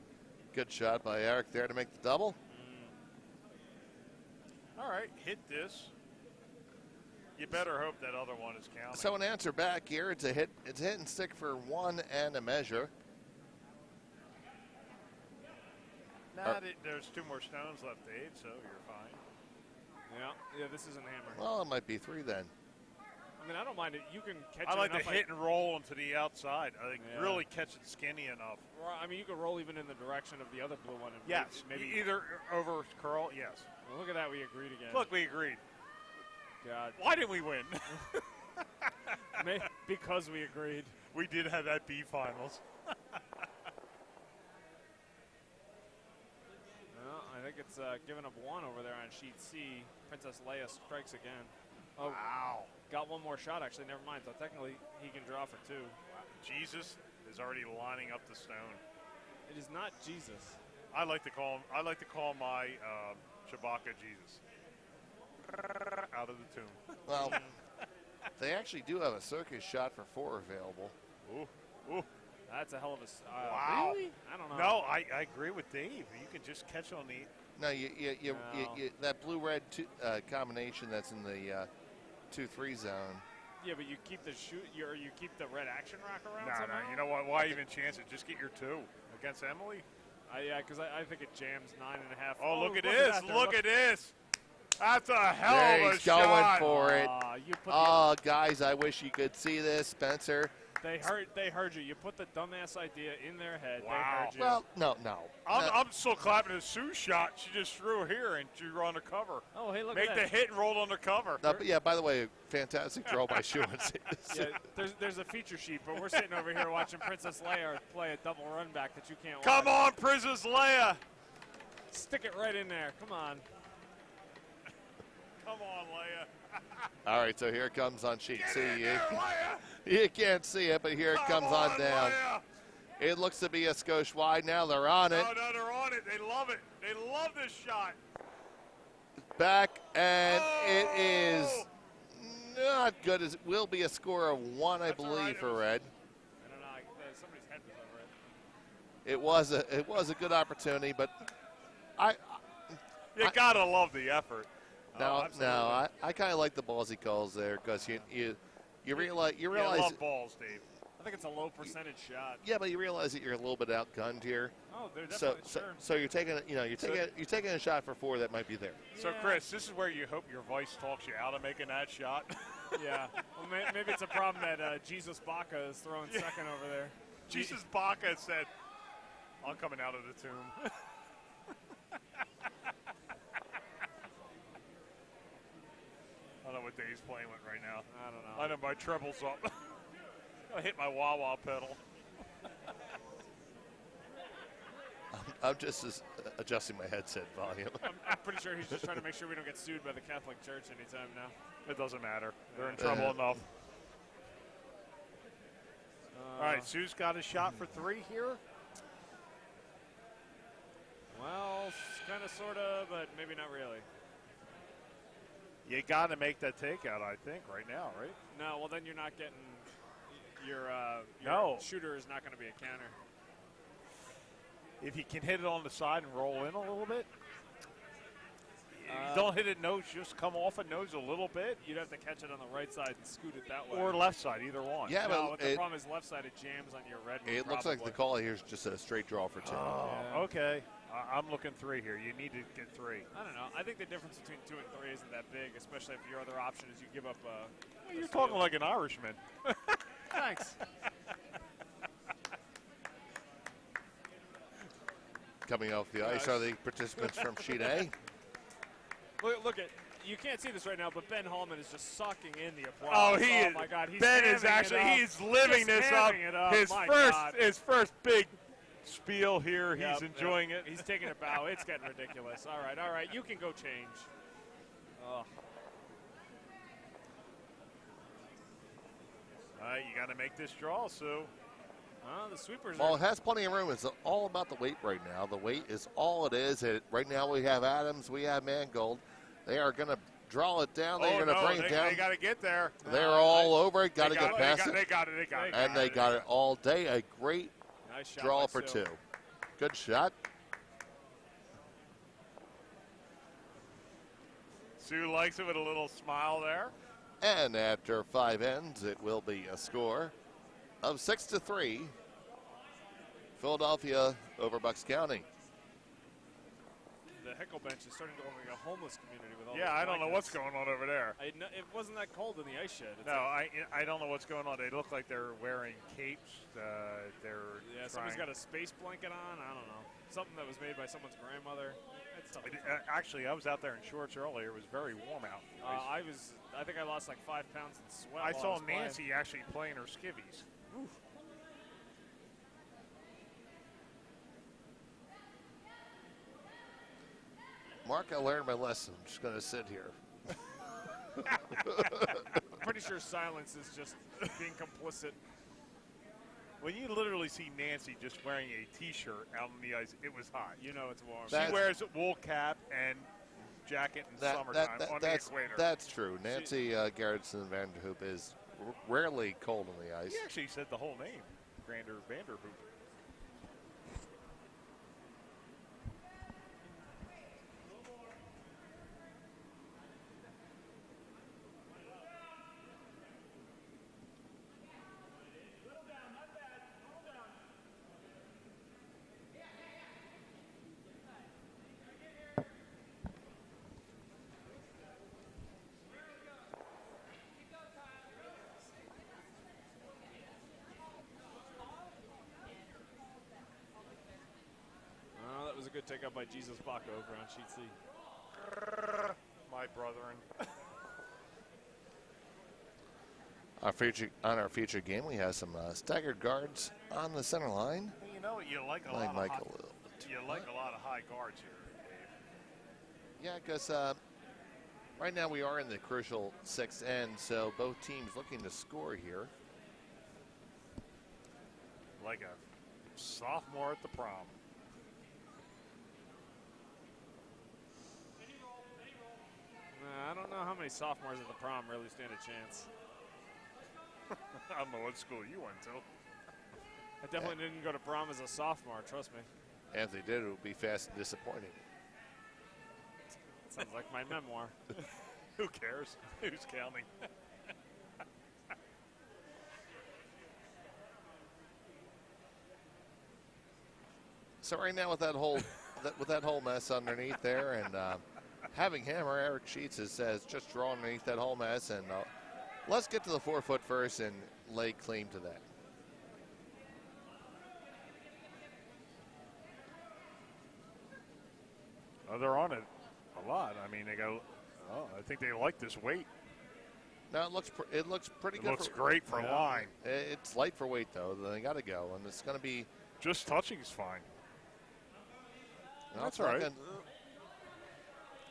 Good shot by Eric there to make the double. All right, hit this. You better hope that other one is counting. So an answer back here. It's a hit. It's a hit and stick for 1 and a measure. Nah, there's 2 more stones left, Dave, so you're fine. Yeah, this is a hammer. Well, it might be 3 then. I mean, I don't mind it. You can catch it I like enough. to hit and roll into the outside. I think really catch it skinny enough. I mean, you can roll even in the direction of the other blue one. And Yes, maybe either over curl, yes. Well, look at that, we agreed again. Look, we agreed. God. Why didn't we win? Because we agreed. We did have that B finals. Well, I think it's giving up 1 over there on sheet C. Princess Leia strikes again. Oh, wow. Got 1 more shot, actually. Never mind. So technically, he can draw for 2. Jesus is already lining up the stone. It is not Jesus. I like to call my Chewbacca Jesus. Out of the tomb. Well, they actually do have a circus shot for 4 available. Ooh. That's a hell of a. Wow. Really? I don't know. No, I agree with Dave. You can just catch on the. No, you that blue-red combination that's in the 2-3 zone. Yeah, but you keep the you keep the red action rock around. No. You know what? Why even chance it? Just get your 2 against Emily. Yeah, because I think it jams 9.5. Oh, look at this! Look at this! That's a hell there of a he's shot. going for it. Oh, guys, I wish you could see this, Spencer. They heard you. You put the dumbass idea in their head. Wow. They heard you. Well, no. I'm still clapping at Sue's shot. She just threw here and she drew undercover. Oh, hey, look Make at that. the hit and roll undercover. But yeah, by the way, fantastic draw by Sue. Yeah, there's a feature sheet, but we're sitting over here watching Princess Leia play a double run back that you can't watch. Come on, Princess Leia. Stick it right in there. Come on. Come on, Leia. All right, so here it comes on sheet C. Leia. You can't see it, but here it comes on down. Leia. It looks to be a skosh wide. Now they're on it. No, they're on it. They love it. They love this shot. Back, and it is not good. It will be a score of 1, I believe, for red. I don't know. Somebody's head was over it. It was a good opportunity, but You gotta love the effort. I kind of like the ballsy calls there because you realize I love balls, Dave. I think it's a low percentage shot. Yeah, but you realize that you're a little bit outgunned here. Oh, they're definitely So you're taking a shot for 4 that might be there. So Chris, this is where you hope your voice talks you out of making that shot. Yeah. Well, maybe it's a problem that Jesus Baca is throwing second over there. Jesus Baca said, "I'm coming out of the tomb." I don't know what Dave's playing with right now. I don't know. I know my treble's up. I hit my wah-wah pedal. I'm just adjusting my headset volume. I'm pretty sure he's just trying to make sure we don't get sued by the Catholic Church anytime now. It doesn't matter. They're in trouble enough. All right, Sue's got a shot for 3 here. Well, kind of, sort of, but maybe not really. You got to make that takeout, I think, right now, right? No, well, then you're not getting your shooter is not going to be a counter. If you can hit it on the side and roll in a little bit. Don't hit it nose, just come off a nose a little bit. You'd have to catch it on the right side and scoot it that way. Or left side, either one. Yeah, but the problem is left side, it jams on your red one. It looks like the call here is just a straight draw for 2. Oh, okay. I'm looking 3 here. You need to get 3. I don't know. I think the difference between 2 and 3 isn't that big, especially if your other option is you give up You're talking like an Irishman. Thanks. Coming off the ice are the participants from sheet A. Look at. You can't see this right now, but Ben Hallman is just sucking in the applause. Oh, he is. My God, he's Ben is actually, he's living this up. His first big spiel here. He's enjoying it. He's taking a bow. It's getting ridiculous. All right. You can go change. Oh. All right, you got to make this draw, Sue. The sweepers Well, it has plenty of room. It's all about the weight right now. The weight is all it is. Right now we have Adams, we have Mangold. They are going to draw it down. They're going to bring it down. They got to get there. They're all over it. Got to get past it. They got it. And they got it all day. A great nice draw for 2. Good shot. Sue likes it with a little smile there. And after 5 ends, it will be a score of 6-3. Philadelphia over Bucks County. The Heckle bench is starting to look like a homeless community with all Yeah, those I don't know what's blankets. going on over there. It wasn't that cold in the ice shed. It's No, like, I don't know what's going on. They look like they're wearing capes. somebody's got a space blanket on. I don't know. Something that was made by someone's grandmother. It's something. Actually, I was out there in shorts earlier. It was very warm out. I think I lost like 5 pounds in sweat. I while saw was playing. Nancy actually playing her skivvies. Oof. Mark, I learned my lesson. I'm just going to sit here. I'm pretty sure silence is just being complicit. When you literally see Nancy just wearing a T-shirt out on the ice, it was hot. You know it's warm. That- She wears a wool cap and jacket in summertime on the equator. That's true. Nancy Gerritsen Vanderhoop is rarely cold on the ice. He actually said the whole name, Grander Vanderhoop. Oh, that was a good take up by Jesus Baca over on sheet C. My brethren. On our featured game, we have some staggered guards on the center line. You know, you like a Like lot Michael of a little bit. you like a lot of high guards here, Dave. Yeah, because right now we are in the crucial 6th end, so both teams looking to score here. Like a sophomore at the prom. I don't know how many sophomores at the prom really stand a chance. I don't know what school you went to. I definitely didn't go to prom as a sophomore, trust me. And if they did, it would be fast and disappointing. Sounds like my memoir. Who cares? Who's counting? So right now with that whole mess underneath there, and having hammer, Eric Sheets says just draw underneath that whole mess, and let's get to the 4-foot first and lay claim to that. Oh, they're on it a lot. I mean, they go. Oh, I think they like this weight. Now it looks pretty good. It looks great for line. It's light for weight though. They got to go, and it's going to be. Just touching is fine. No, That's all right.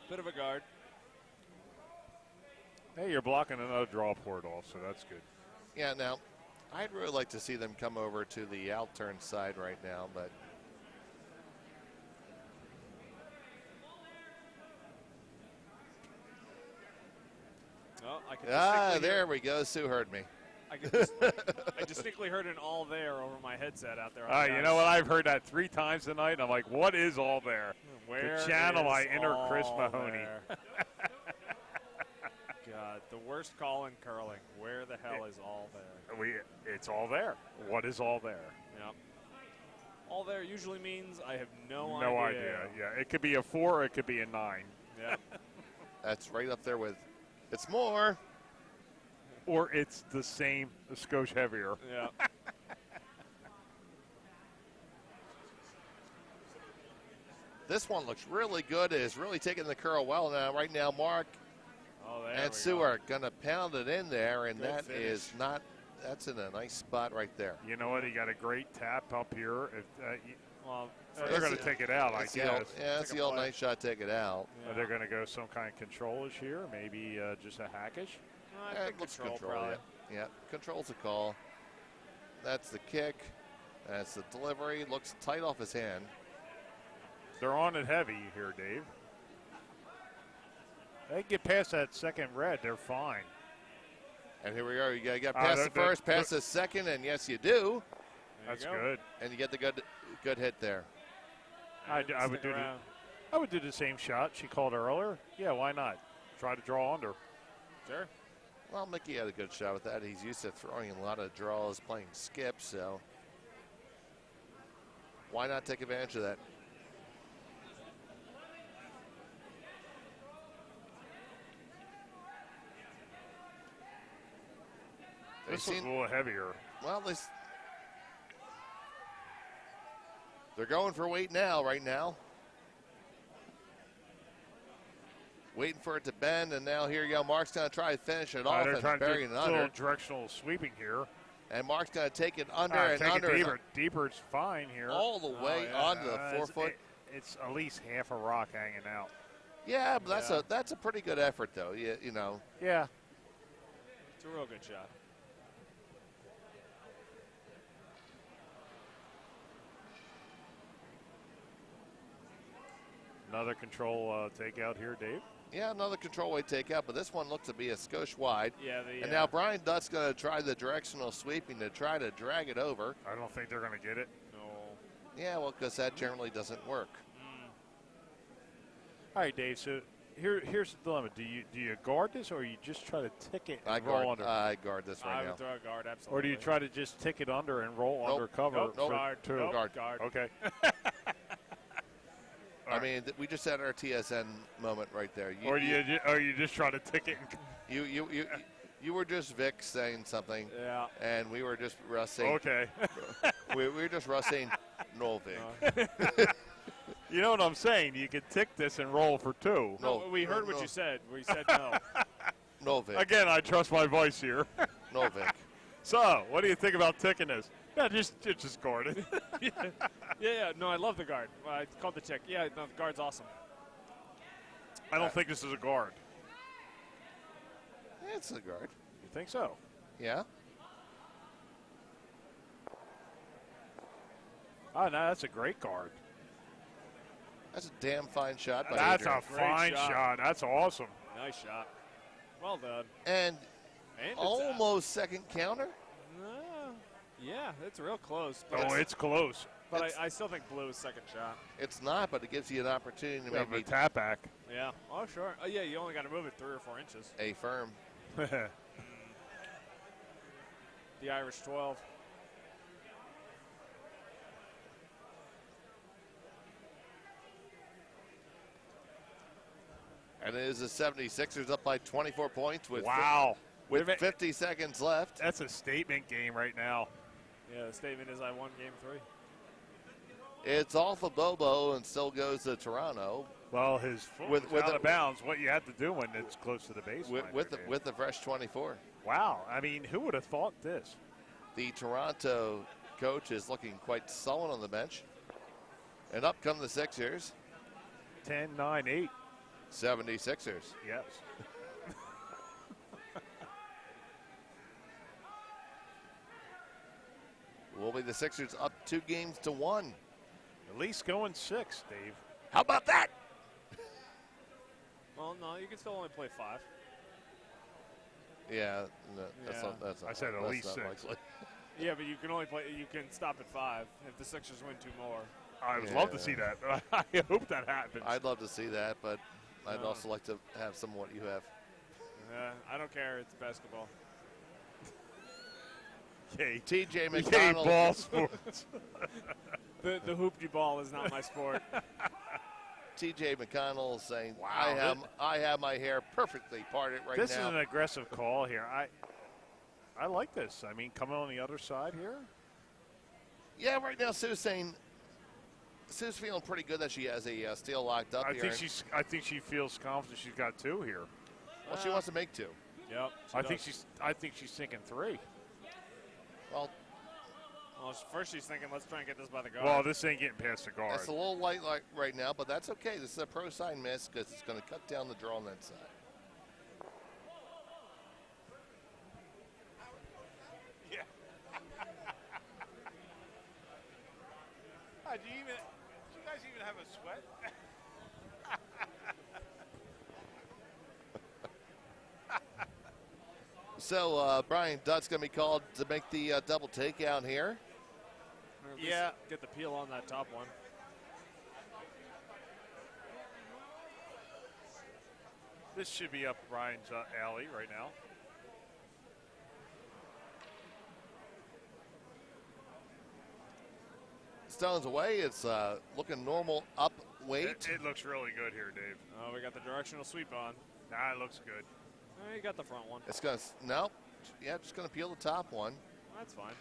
Bit of a guard. Hey, you're blocking another draw port off, so that's good. Yeah. Now, I'd really like to see them come over to the out turn side right now, but. Oh, I can distinctly there hear, we go. Sue heard me. I distinctly heard an all there over my headset out there. on the You ice. know what? I've heard that 3 times tonight. And I'm like, what is all there? Where to channel my is inner Chris all Mahoney. there? God, the worst call in curling. Where the hell is all there? It's all there. What is all there? Yep. All there usually means I have no idea. Yeah, it could be a 4 or it could be a 9. Yeah. That's right up there with. It's more. Or it's the same, a skosh heavier. Yeah. This one looks really good. It is really taking the curl well now. Right now, Mark and Sue are going to pound it in there, and Good that finish. is not. That's in a nice spot right there. You know what? He got a great tap up here. Well, They're going to take it out, I That's the old- guess. Yeah, that's Take the a old play. nice shot. Take it out. Are they going to go some kind of control-ish here? Maybe just a hackish? I Yeah, think it looks control, control. probably. Yeah, control's a call. That's the kick. That's the delivery. Looks tight off his hand. They're on it heavy here, Dave. They get past that second red, they're fine. And here we are. You got past they're- the first, they're- past the second, and yes, you do. There That's you go. good. And you get the good hit there. I And would stick do around. I would do the same shot she called earlier. Yeah, why not? try to draw under. Sure. Well, Mickey had a good shot with that. He's used to throwing a lot of draws, playing skip, so why not take advantage of that? This was a little heavier. Well, they're going for weight now, right now. Waiting for it to bend, and now here you go. Mark's going to try to finish it off They're trying and to bury do it a under. little directional sweeping here. And Mark's going to take it under and take under. it deeper. Deeper is fine here. All the way onto the 4 foot. It's at least half a rock hanging out. Yeah, but that's a pretty good effort, though. You know. Yeah. It's a real good shot. Another control takeout here, Dave. Yeah, another control weight takeout, but this one looks to be a skosh wide. Yeah. And now Brian Dutt's going to try the directional sweeping to try to drag it over. I don't think they're going to get it. No. Yeah, well, because that generally doesn't work. All right, Dave. So here's the dilemma. Do you guard this, or you just try to tick it and I roll under? guard this right I now. would throw a guard, absolutely. Or do you try to just tick it under and roll under cover? Nope. for Guard. two? Nope. Guard. Guard. Okay. I mean, we just had our TSN moment right there. Or you just try to tick it and You were just Vic saying something. Yeah. And we were just Russ saying. Okay. we were just Russ saying, no, Vic. You know what I'm saying? You could tick this and roll for two. No, we heard what you said. We said no. No, Vic. Again, I trust my voice here. No, Vic. So, what do you think about ticking this? Yeah, just guard it. Yeah. No, I love the guard. I called the check. Yeah, no, the guard's awesome. I don't think this is a guard. It's a guard. You think so? Yeah. Oh, no, that's a great guard. That's a damn fine shot by That's Adrian. a fine shot. That's awesome. Nice shot. Well done. And And almost second counter. Yeah, it's real close. Oh, it's close. But I still think blue is second shot. It's not, but it gives you an opportunity to Have a maybe tap back. Yeah. Oh, sure. Oh, yeah, you only got to move it 3 or 4 inches. a firm. The Irish 12. And it is the 76ers up by 24 points with Wow. with 50 seconds left. That's a statement game right now. Yeah, the statement is I won game 3. It's off of Bobo and still goes to Toronto Well, his foot With was out the- of bounds. What you have to do when it's close to the baseline. with the fresh 24. Wow. I mean, who would have thought this? The Toronto coach is looking quite sullen on the bench. And up come the Sixers, 10-9-8. 76ers. Yes. Will be the Sixers up 2 games to 1. At least going 6, Dave. How about that? Well, no, you can still only play 5. Yeah, no, that's Yeah. not. That's not I said at that's least not 6. likely. Yeah, but you can only play. You can stop at 5 if the Sixers win 2 more. I would love to Yeah. see that. I hope that happens. I'd love to see that, but I'd also like to have some of what you have. I don't care. It's basketball. Yay. TJ Yay, McConnell. ball sports. The hoopty ball is not my sport. TJ McConnell saying, Wow. I have my hair perfectly parted right This now. is an aggressive call here. I like this. I mean, coming on the other side here. Yeah, right now Sue's feeling pretty good that she has a steal locked up I here. think she feels confident she's got 2 here. Well, she wants to make 2. Yep. I think she's thinking 3. Well, First she's thinking, let's try and get this by the guard. Well, this ain't getting past the guard. it's a little light right now, but that's okay. This is a pro sign miss because it's going to cut down the draw on that side. Yeah. Do you guys even have a sweat? So Brian Dutt's going to be called to make the double takeout here. Or at least Yeah. Get the peel on that top one. This should be up Brian's alley right now. Stones away. It's looking normal up weight. It looks really good here, Dave. Oh, we got the directional sweep on. Nah, it looks good. You got the front one. It's going to, no. Yeah, just going to peel the top one. That's fine.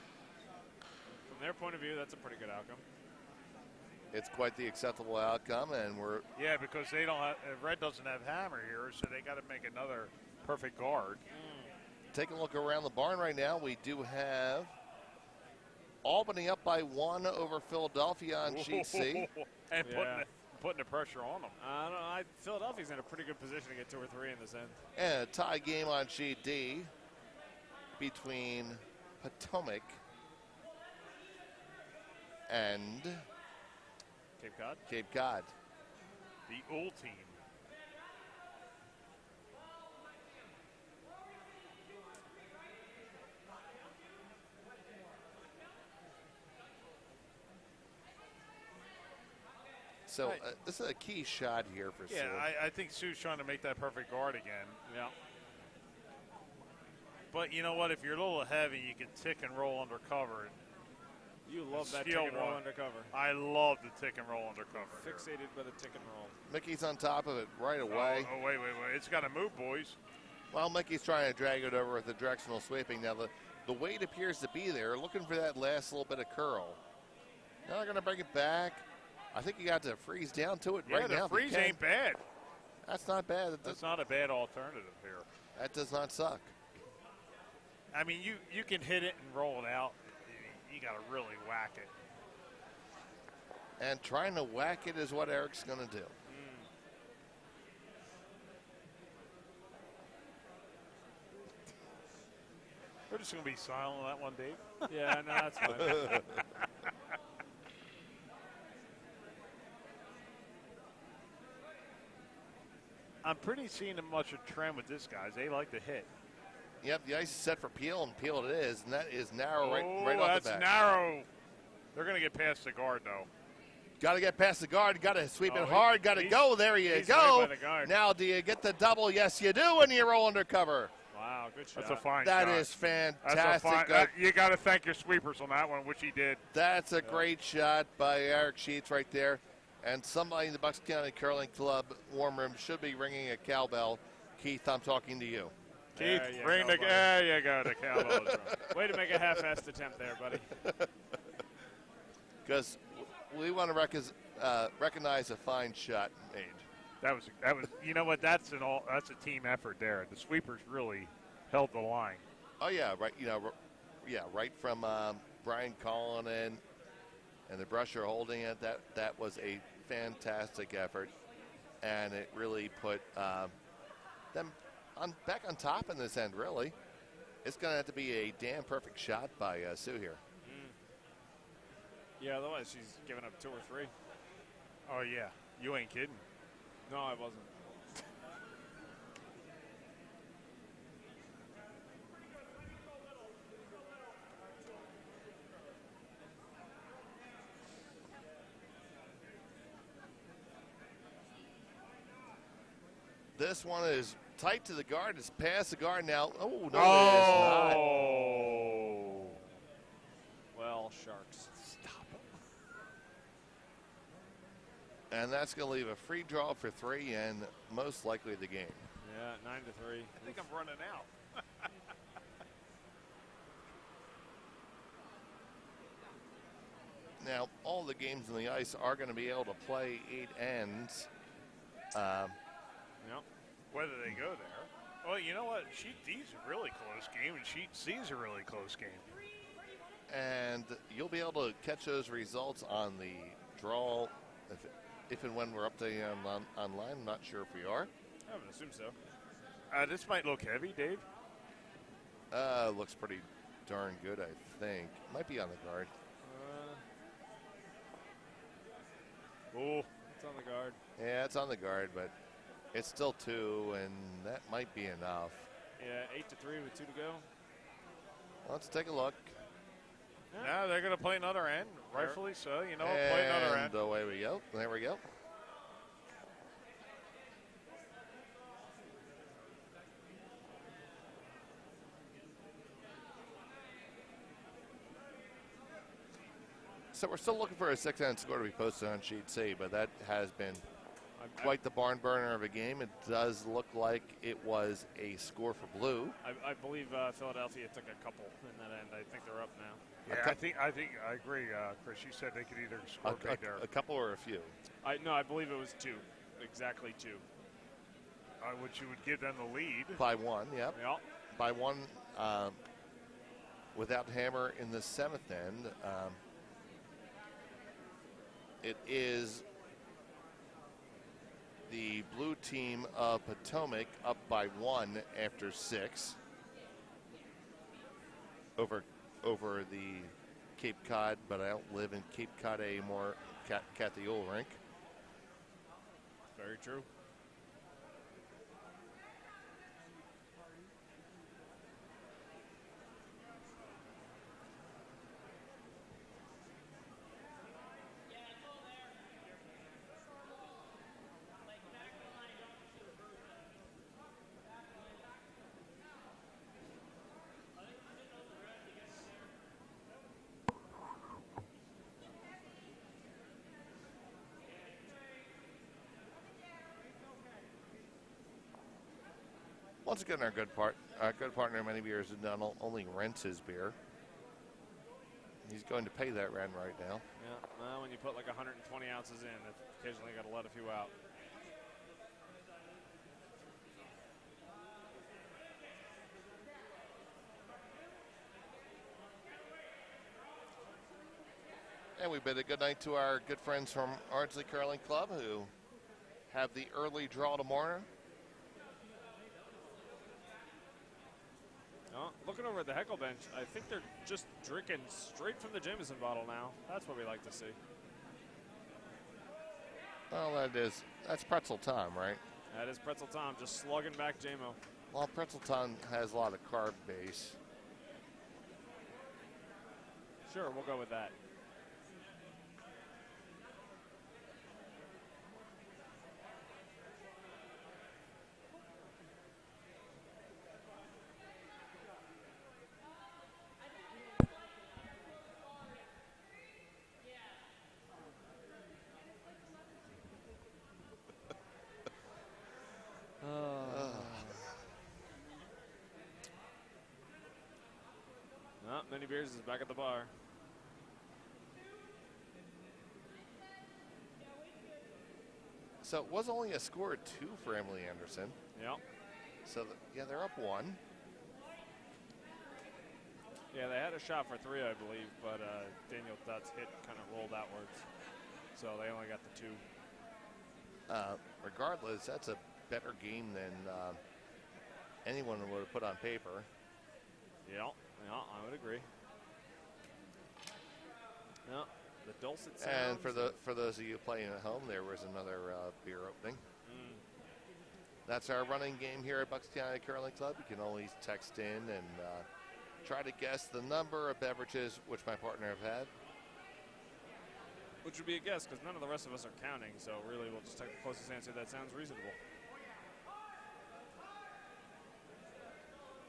From their point of view, that's a pretty good outcome. It's quite the acceptable outcome, and we're Yeah, because they don't have, Red doesn't have hammer here, so they got to make another perfect guard. taking a look around the barn right now. We do have Albany up by 1 over Philadelphia on sheet C. And putting the pressure on them. I don't know. Philadelphia's in a pretty good position to get 2 or 3 in this end. And a tie game on sheet D between Potomac and Cape Cod. Cape Cod. The old team. So this is a key shot here for Sue. Yeah, I think Sue's trying to make that perfect guard again. Yeah. But you know what? If you're a little heavy, you can tick and roll under cover. You love that tick Steal and roll one. undercover. I love the tick and roll under cover. Fixated by the tick and roll. Mickey's on top of it right away. Oh, wait. It's got to move, boys. Well, Mickey's trying to drag it over with the directional sweeping. Now, the weight appears to be there, looking for that last little bit of curl. Now they're going to bring it back. I think you got to freeze down to it right now. Yeah, the freeze ain't bad. That's not bad. That's not a bad alternative here. That does not suck. I mean, you can hit it and roll it out. You got to really whack it. And trying to whack it is what Eric's going to do. We're just going to be silent on that one, Dave. Yeah, no, that's fine. I'm pretty seeing much a trend with this guys. They like to hit. Yep, the ice is set for peel, and peeled it is, and that is narrow right off the that's back. narrow. They're going to get past the guard, though. Got to get past the guard. Got to sweep it hard. Got to go. There you go. Right by the guard. Now, do you get the double? Yes, you do, and you roll under cover. Wow, good shot. That's a fine That shot. is fantastic. That's a fine, you got to thank your sweepers on that one, which he did. That's a great shot by Eric Sheets right there. And somebody in the Bucks County Curling Club warm room should be ringing a cowbell. Keith, I'm talking to you. Keith, ring the there you go, the cowbell. Way to make a half-assed attempt there, buddy. Because we want to recognize a fine shot made. That was. You know what? That's a team effort there. The sweepers really held the line. Oh yeah, right. Right from Brian Collin and the brusher holding it. That was a fantastic effort, and it really put them back on top in this end. Really, it's going to have to be a damn perfect shot by Sue here. Yeah, otherwise she's giving up 2 or 3. Oh yeah, you ain't kidding. No, I wasn't. This one is tight to the guard. It's past the guard now. Oh, no, Oh. it is not. Well, Sharks. Stop it. And that's going to leave a free draw for 3 and most likely the game. Yeah, 9-3. I think I'm running out. Now, all the games on the ice are going to be able to play 8 ends. Yep. Whether they go there. Well, you know what? Sheet D's a really close game, and Sheet C's a really close game. And you'll be able to catch those results on the draw if and when we're updating online. I'm not sure if we are. I would assume so. This might look heavy, Dave. Looks pretty darn good, I think. Might be on the guard. Oh, It's on the guard. Yeah, it's on the guard, but it's still 2, and that might be enough. Yeah, 8-3 with 2 to go. Let's take a look. now they're going to play another end, rightfully so. You know, play another end. And away we go. There we go. So we're still looking for a 6-end score to be posted on sheet C, but that has been quite the barn burner of a game. It does look like it was a score for blue. I believe Philadelphia took a couple in that end. I think they're up now. Yeah, I think I agree, Chris. You said they could either score big there. A couple or a few. I believe it was 2, exactly 2. Which you would give them the lead. By 1, yep. Yeah. By 1 without Hammer in the 7th end. It is the blue team of Potomac up by 1 after 6 over the Cape Cod, but I don't live in Cape Cod anymore, Kathy Ulrink. Very true. Once again, our good partner, Many Beers, not only rents his beer. He's going to pay that rent right now. Yeah, well, when you put like 120 ounces in, it's occasionally got to let a few out. And we bid a good night to our good friends from Ardsley Curling Club who have the early draw tomorrow. Looking over at the heckle bench, I think they're just drinking straight from the Jameson bottle now. That's what we like to see. Well, that's Pretzel Tom, right? That is Pretzel Tom, just slugging back JMO. Well, Pretzel Tom has a lot of carb base. Sure, we'll go with that. Many Beers is back at the bar. So it was only a score of 2 for Emily Anderson. Yeah. So, they're up 1. Yeah, they had a shot for 3, I believe, but Daniel Dutt's hit kind of rolled outwards. So they only got the 2. Regardless, that's a better game than anyone would have put on paper. Yeah, I would agree. Yeah, the dulcet sounds. And for those of you playing at home, there was another beer opening. That's our running game here at Bucks County Curling Club. You can always text in and try to guess the number of beverages which my partner have had. Which would be a guess, because none of the rest of us are counting, so really we'll just take the closest answer that sounds reasonable.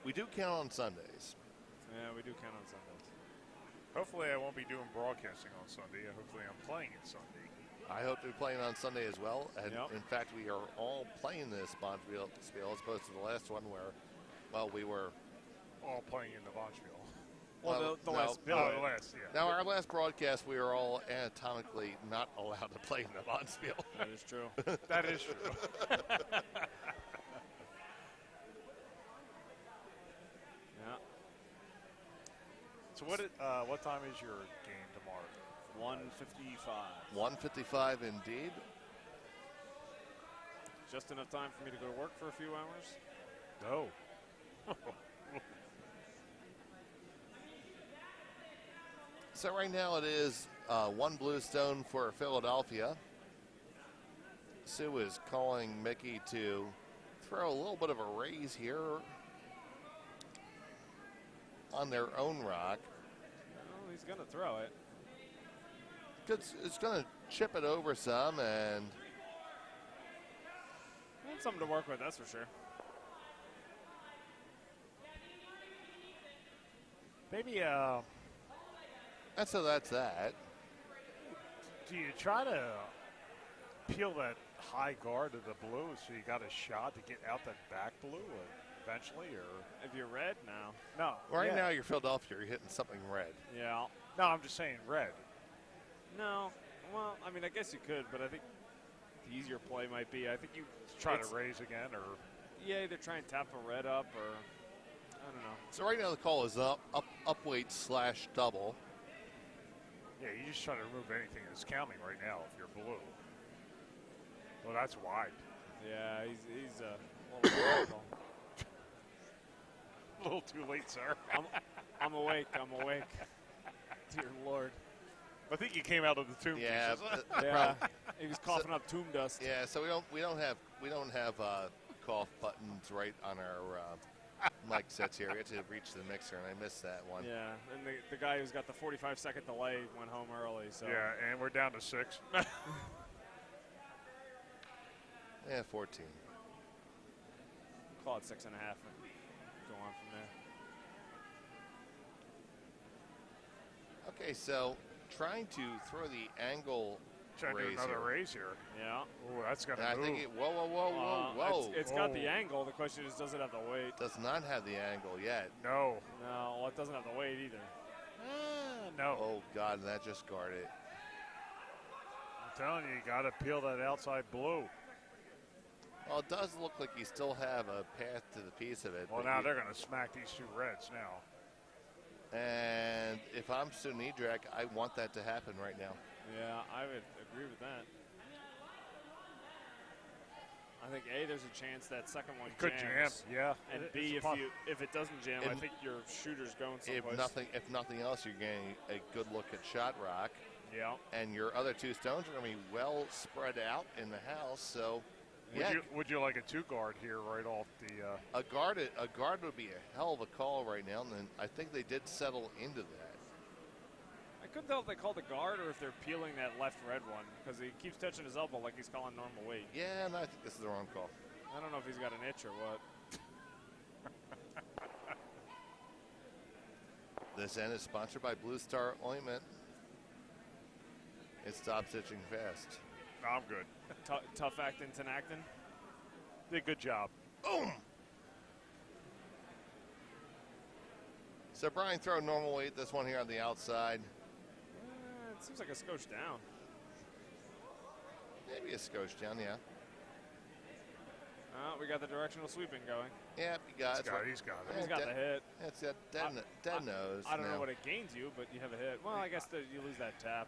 We do count on Sundays. Yeah, we do count on Sundays. Hopefully I won't be doing broadcasting on Sunday. Hopefully I'm playing it Sunday. I hope to be playing on Sunday as well. And Yep. in fact, we are all playing this Bonspiel as opposed to the last one where, well, we were All playing in the Bonspiel. Well, the no, last No, Billet. the last, yeah. Now, our last broadcast, we were all anatomically not allowed to play in the Bonspiel. That is true. That is true. Yeah. So what time is your game tomorrow? 1:55. 1:55 indeed. Just enough time for me to go to work for a few hours. No. So right now it is 1 Bluestone for Philadelphia. Sue is calling Mickey to throw a little bit of a raise here on their own rock. Well, he's going to throw it. It's going to chip it over some, and That's something to work with, that's for sure. Maybe and so that's that. Do you try to peel that high guard of the blue so you got a shot to get out that back blue eventually, or If you're red now. no? Right yeah. now, you're Philadelphia. You're hitting something red. Yeah. No, I'm just saying red. No. Well, I mean, I guess you could, but I think the easier play might be. I think you Try it's- to raise again, or Yeah, either try and tap a red up, or I don't know. So right now the call is up weight / double. yeah, you just try to remove anything that's counting right now if you're blue. Well, that's wide. Yeah, he's a little difficult. A little too late, sir. I'm awake. I'm awake. Dear Lord. I think you came out of the tomb. Yeah, Jesus. Yeah, he was coughing up tomb dust. yeah. So we don't have cough buttons right on our mic sets here. We had to reach the mixer, and I missed that one. Yeah, and the guy who's got the 45-second delay went home early. So Yeah, and we're down to 6. Yeah, 14. call it 6.5 and go on from there. Okay, so trying to throw the angle Trying to do raise another here. raise here. Yeah. Oh, that's going And I to move. think whoa. It's got the Oh. angle. The question is, does it have the weight? Does not have the angle yet. No. No, well, it doesn't have the weight either. No. Oh, God, and that just guarded it. I'm telling you, you got to peel that outside blue. Well, it does look like you still have a path to the piece of it. Well, but now you- they're going to smack these two reds now. And if I'm Stu Niedrach, I want that to happen right now. Yeah, I would agree with that. I think A, there's a chance that second one Could jam, jams. yeah. And It's B, a pop- if it doesn't jam, I If- think your shooter's going If someplace. nothing else, you're getting a good look at shot rock, Yeah. and your other two stones are going to be well spread out in the house. So, yeah, Would you like a 2 guard here right off the? a guard would be a hell of a call right now. And then I think they did settle into that. I couldn't tell if they called a guard or if they're peeling that left red one because he keeps touching his elbow like he's calling normal weight. Yeah, and I think this is the wrong call. I don't know if he's got an itch or what. This end is sponsored by Blue Star Ointment. It stops itching fast. No, I'm good. Tough acting, Tenactin. Did a good job. Boom! So Brian, throw normal weight this one here on the outside. It seems like a skosh down. Maybe a skosh down, yeah. Oh, we got the directional sweeping going. Yeah, you got it. He's got it. He's got the hit. It's that dead nose. I don't know now. what it gains you, but you have a hit. Well, I guess you lose that tap.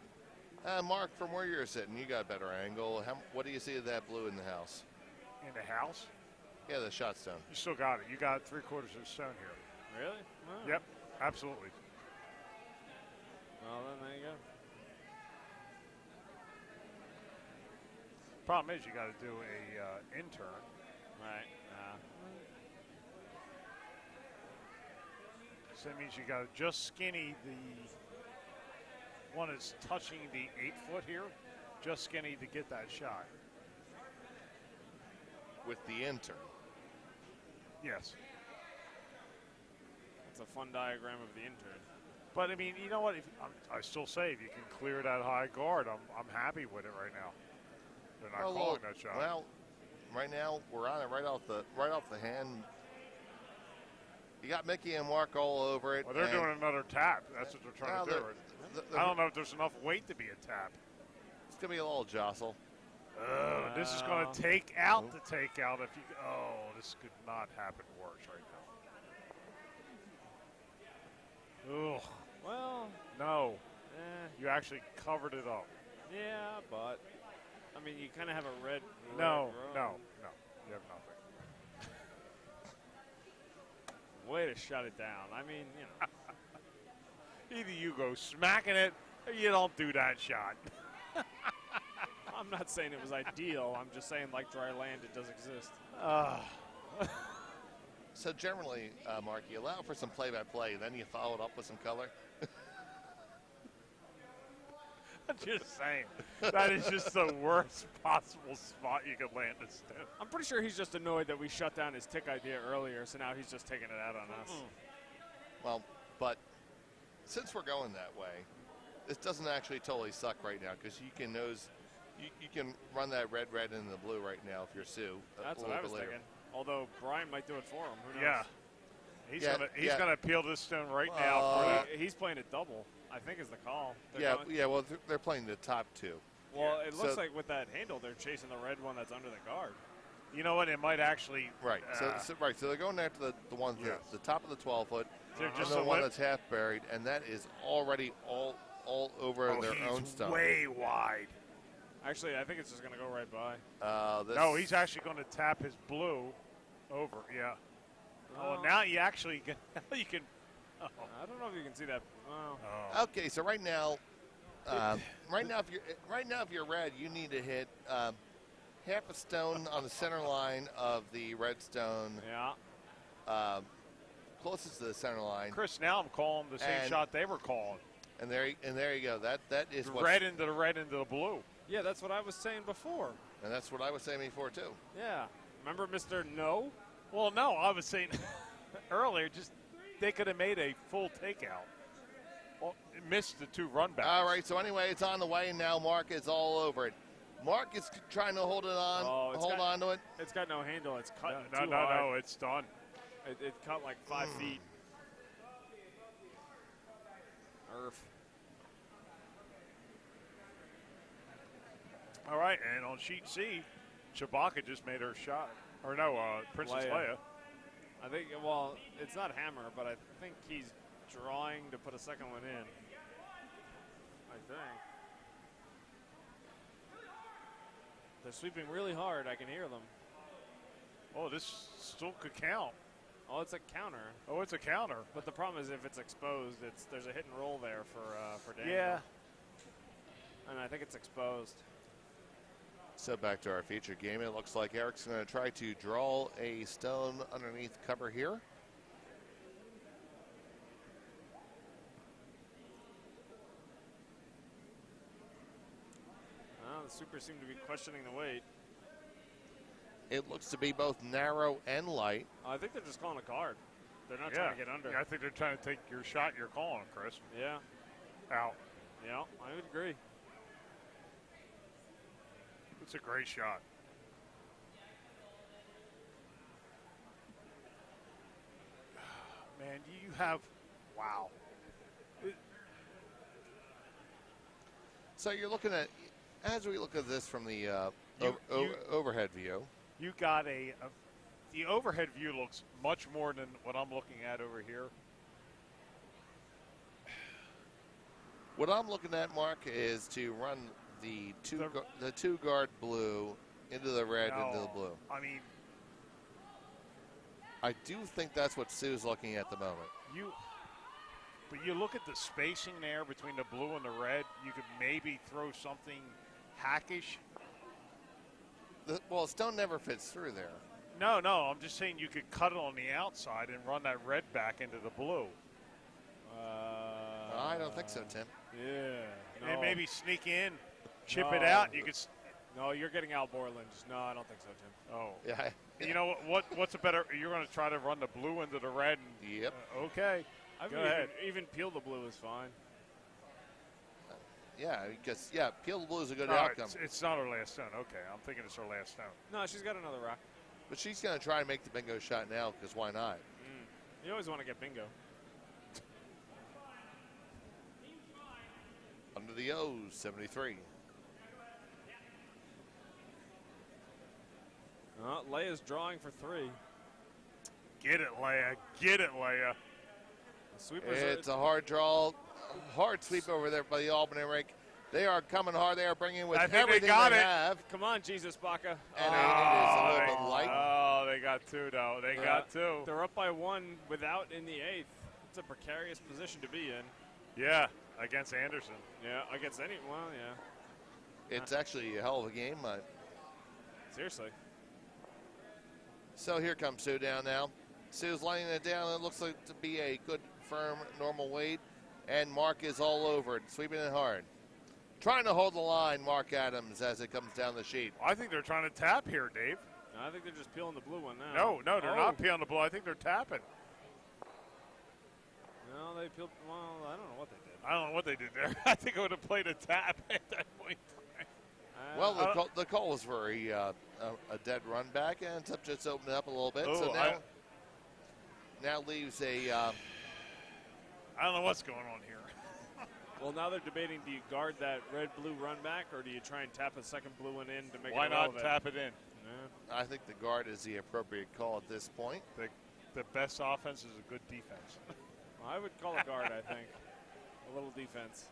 Mark, from where you're sitting, you got a better angle. What do you see of that blue in the house? In the house, Yeah, the shot stone. you still got it. You got 3/4 of the stone here. Really? Wow. Yep, absolutely. Well, then there you go. Problem is, you got to do a intern. Right. So that means you got to just skinny the one that's touching the 8-foot here, just skinny to get that shot. With the intern. Yes. It's a fun diagram of the intern. But I mean, you know what? I still say if you can clear that high guard, I'm happy with it right now. They're not Well, calling that shot. Well, right now we're on it right off the hand. You got Mickey and Mark all over it. Well, they're and doing another tap. That's what they're trying to do. I don't know if there's enough weight to be a tap. It's gonna be a little jostle. Oh, this is going to take out the takeout. If you, this could not happen worse right now. Ugh. Well, No, eh, you actually covered it up. yeah, but I mean, you kind of have a red. No, red row. no, you have nothing. Way to shut it down. I mean, you know. Either you go smacking it, or you don't do that shot. I'm not saying it was ideal. I'm just saying, like dry land, it does exist. So generally, Mark, you allow for some play-by-play, then you follow it up with some color. I'm just saying, that is just the worst possible spot you could land a stone. I'm pretty sure he's just annoyed that we shut down his tick idea earlier, so now he's just taking it out on us. Well, but since we're going that way, this doesn't actually totally suck right now because you can you can run that red into the blue right now if you're Sue. That's what I was thinking. Although Brian might do it for him. Who knows? Yeah. He's gonna peel this stone right now. He's playing it double, I think is the call. Well, they're playing the top two. Well, it looks like with that handle, they're chasing the red one that's under the guard. You know what? It might actually. Right. So they're going after the one the top of the 12-foot, Just and the one that's half buried, and that is already all over their own stone. Way wide. Actually, I think it's just going to go right by. No, he's actually going to tap his blue over. Yeah. Oh, now you actually can. You can. Oh. I don't know if you can see that. Oh. Okay, so right now, if you're red, you need to hit half a stone on the center line of the red stone. Yeah. Closest to the center line. Chris, now I'm calling the same shot they were calling. And there you go. That is what red into the red into the blue. Yeah, that's what I was saying before. And that's what I was saying before too. Yeah. Remember Mr. No? Well, no, I was saying earlier, just they could have made a full takeout. Well, missed the 2 run backs. All right, so anyway, it's on the way, and now Mark is all over it. Mark is trying to hold it on, on to it. It's got no handle. It's cut too hard. No, it's done. It cut like 5 feet. Earth. All right, and on sheet C, Chewbacca just made her shot. Or no, Princess Leia. I think, well, it's not Hammer, but I think he's drawing to put a second one in. I think. They're sweeping really hard. I can hear them. Oh, this still could count. Oh, it's a counter. Oh, it's a counter. But the problem is if it's exposed, there's a hit and roll there for Daniel. Yeah. And I think it's exposed. So back to our feature game. It looks like Eric's going to try to draw a stone underneath cover here. The Supers seem to be questioning the weight. It looks to be both narrow and light. I think they're just calling a guard. They're not trying to get under. Yeah, I think they're trying to take your shot you're calling, Chris. Yeah. Out. Yeah, I would agree. It's a great shot. Man, you have, wow. So you're looking at, as we look at this from the overhead view. You got the overhead view looks much more than what I'm looking at over here. What I'm looking at, Mark, is to run the two guard blue into the red into the blue. I mean, I do think that's what Sue's looking at the moment. But you look at the spacing there between the blue and the red. You could maybe throw something hackish. Well, stone never fits through there. No, I'm just saying you could cut it on the outside and run that red back into the blue. I don't think so, Tim. Yeah. And maybe sneak in, chip it out. You could. No, you're getting Al Borland. No, I don't think so, Tim. Oh. Yeah. You know what's a better? You're going to try to run the blue into the red. And, yep. Okay. Go ahead. Even peel the blue is fine. Yeah, because peel the blue is a good outcome. It's not her last stone. Okay, I'm thinking it's her last stone. No, she's got another rock. But she's going to try and make the bingo shot now because why not? You always want to get bingo. Under the O's, 73. Leia's drawing for 3. Get it, Leia. Get it, Leia. It's a hard draw, hard sweep over there by the Albany rake. They are coming hard. They are bringing with everything they have. Come on, Jesus Baca. And it is a little bit light. Oh, they got 2, though. They got 2. They're up by 1 without in the 8th. It's a precarious position to be in. Yeah, against Anderson. Yeah, against anyone, yeah. It's actually a hell of a game. Seriously. So here comes Sue down now. Sue's laying it down. It looks like to be a good, firm, normal weight. And Mark is all over it, sweeping it hard. Trying to hold the line, Mark Adams, as it comes down the sheet. I think they're trying to tap here, Dave. No, I think they're just peeling the blue one now. No, they're not peeling the blue. I think they're tapping. No, they peeled. Well, I don't know what they did. I don't know what they did there. I think I would have played a tap at that point. Well, the call was for a dead run back, and it's just opened it up a little bit. Oh, So now leaves a. I don't know what's going on here. Well, now they're debating: do you guard that red-blue run back, or do you try and tap a second blue one in to make Why it not relevant? tap it in? Yeah. I think the guard is the appropriate call at this point. The best offense is a good defense. I would call a guard. I think a little defense.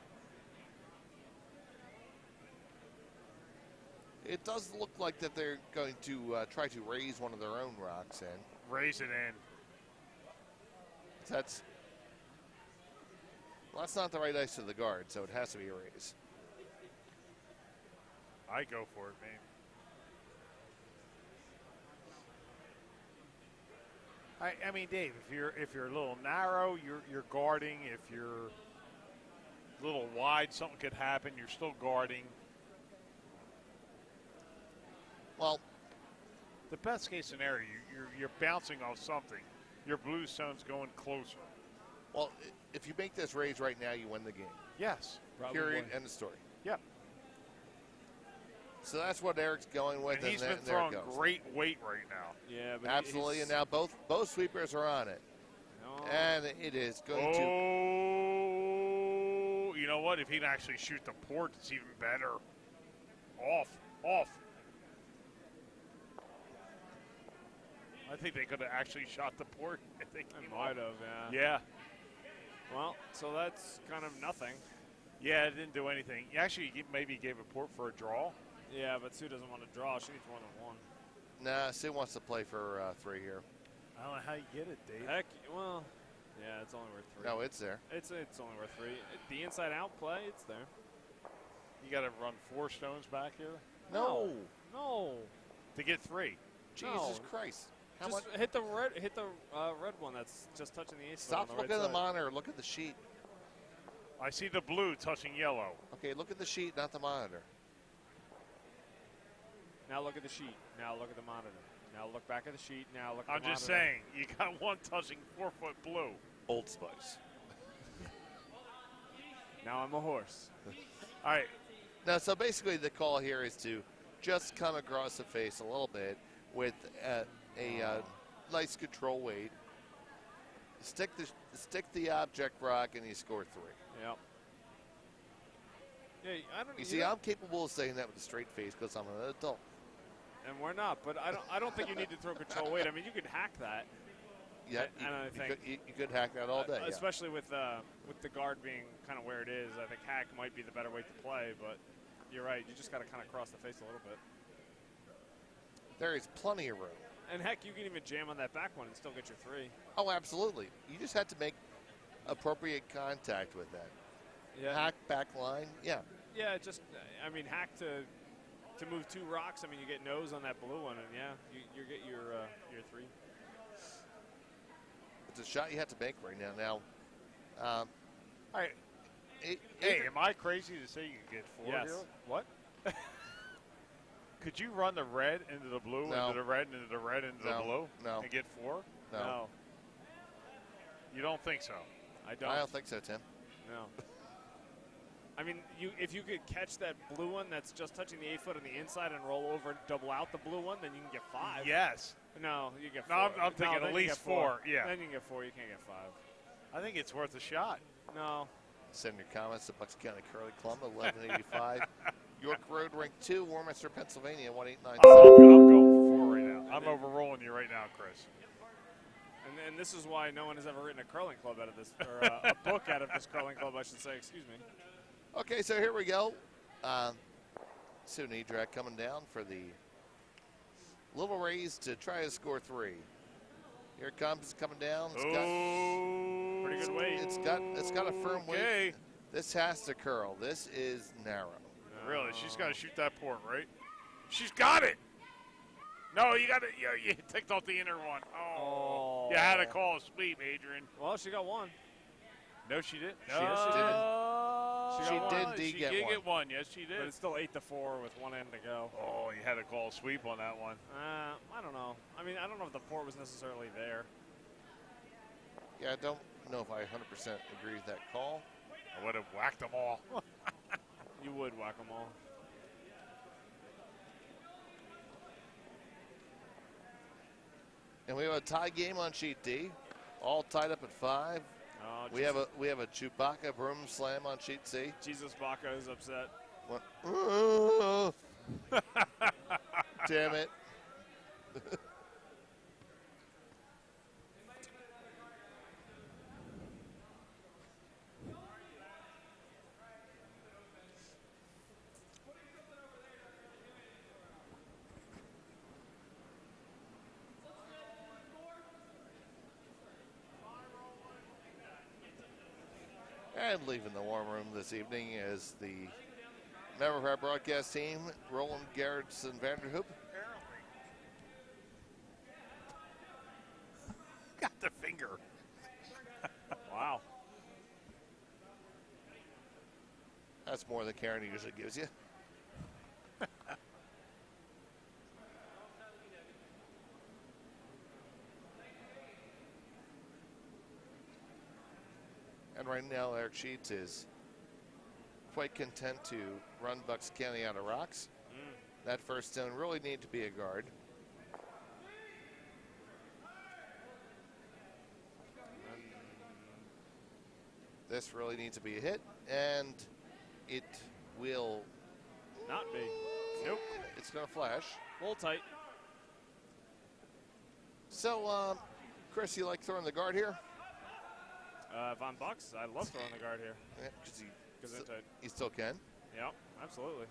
It does look like that they're going to try to raise one of their own rocks in. Raise it in. Well, that's not the right ice to the guard, so it has to be a raise. I go for it, man. I mean, Dave, if you're a little narrow, you're guarding. If you're a little wide, something could happen. You're still guarding. Well, the best case scenario, you're bouncing off something. Your blue stone's going closer. Well, if you make this raise right now, you win the game. Yes. Period. End of story. Yep. So that's what Eric's going with. And he's been there throwing it goes. great weight right now. Yeah, but Absolutely, and now both sweepers are on it. No. And it is going to. Oh, you know what? If he can actually shoot the port, it's even better. Off. I think they could have actually shot the port if they came might off. have, Yeah. Well, so that's kind of nothing. Yeah, it didn't do anything. He actually maybe gave a port for a draw. Yeah, but Sue doesn't want to draw. She needs more than one. Nah, Sue wants to play for 3 here. I don't know how you get it, Dave. Heck, well, yeah, it's only worth 3. No, it's there. It's only worth 3. The inside-out play, it's there. You got to run 4 stones back here No. to get 3. Jesus Christ. How Just much? hit the red one that's just touching the ace. Stop on the looking right at the side. monitor. Look at the sheet. I see the blue touching yellow. Okay, look at the sheet, not the monitor. Now look at the sheet. Now look at the monitor. Now look back at the sheet. Now look at I'm the just monitor. saying, you got one touching 4-foot blue. Old Spice. Now I'm a horse. All right. Now, so basically the call here is to just come across the face a little bit with a nice control weight. Stick the object rock, and you score 3. Yep. Yeah, I don't. You see, I'm capable of saying that with a straight face because I'm an adult. And we're not, but I don't think you need to throw control weight. I mean, you could hack that. Yeah, And I think you could hack that all day. Yeah. especially with the guard being kind of where it is. I think hack might be the better way to play, but you're right. You just got to kind of cross the face a little bit. There is plenty of room. And heck, you can even jam on that back one and still get your 3. Oh, absolutely. You just have to make appropriate contact with that. Yeah. Hack back line, yeah. Yeah, just I mean, hack to move 2 rocks. I mean, you get nose on that blue one, and yeah, you get your 3. It's a shot you have to make right now. Now, All right. Hey, am I crazy to say you can get 4 Yes. here? What? Could you run the red into the blue, No. into the red, into the red, into the blue, No. and get 4? No. You don't think so? I don't. I don't think so, Tim. No. I mean, if you could catch that blue one that's just touching the 8-foot on the inside and roll over and double out the blue one, then you can get 5. Yes. No, you get 4. No, I'm thinking then at you least get 4. Yeah. Then you can get 4. You can't get 5. I think it's worth a shot. No. Send your comments to Bucks County Curly Club, 1185. York Road, Rink 2, Warminster, Pennsylvania, 1897. I'm going for 4 right now. I'm overrolling you right now, Chris. And this is why no one has ever written a curling club out of this, or a book out of this curling club, I should say. Excuse me. Okay, so here we go. Sue Niedrach coming down for the little raise to try to score 3. Here it comes, it's coming down. It's got pretty good weight. It's got a firm Okay. weight. This has to curl. This is narrow. Really? She's got to shoot that port, right? She's got it. No, you got to. You ticked off the inner one. Oh. You had to call a sweep, Adrian. Well, she got 1. No, she didn't. She didn't. She got did one. indeed She get did one. get 1. Yes, she But did. it's still 8-4 with 1 end to go. Oh, you had to call a sweep on that one. I don't know. I mean, I don't know if the port was necessarily there. Yeah, I don't know if I 100% agree with that call. I would have whacked them all. You would whack them all. And we have a tie game on sheet D, all tied up at 5. Oh, We have a Chewbacca broom slam on sheet C. Jesus Baca is upset. Damn it. And leaving the warm room this evening is the member of our broadcast team, Roland Gerritsen Vanderhoop. Got the finger. Wow. That's more than Karen usually gives you. And right now, Eric Sheets is quite content to run Bucks County out of rocks. That first stone really need to be a guard. This really needs to be a hit, and it will Not be. Nope. It's going to flash. A little tight. So, Chris, you like throwing the guard here? Von Bucks, I love throwing the guard here. Yeah, because he still can. Yeah, absolutely.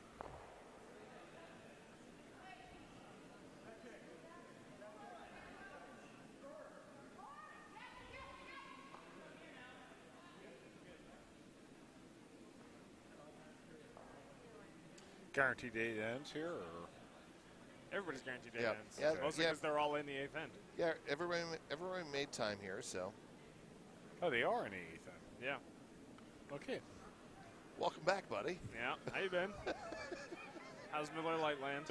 Guaranteed 8 ends here, or? Everybody's guaranteed 8 Yeah. ends. Yeah, Mostly yeah. because they're all in the 8th end. Yeah, everybody made time here, so. Oh, they are in the 8th end. Yeah. Okay. Welcome back, buddy. Yeah. How you been? How's Miller Lite land?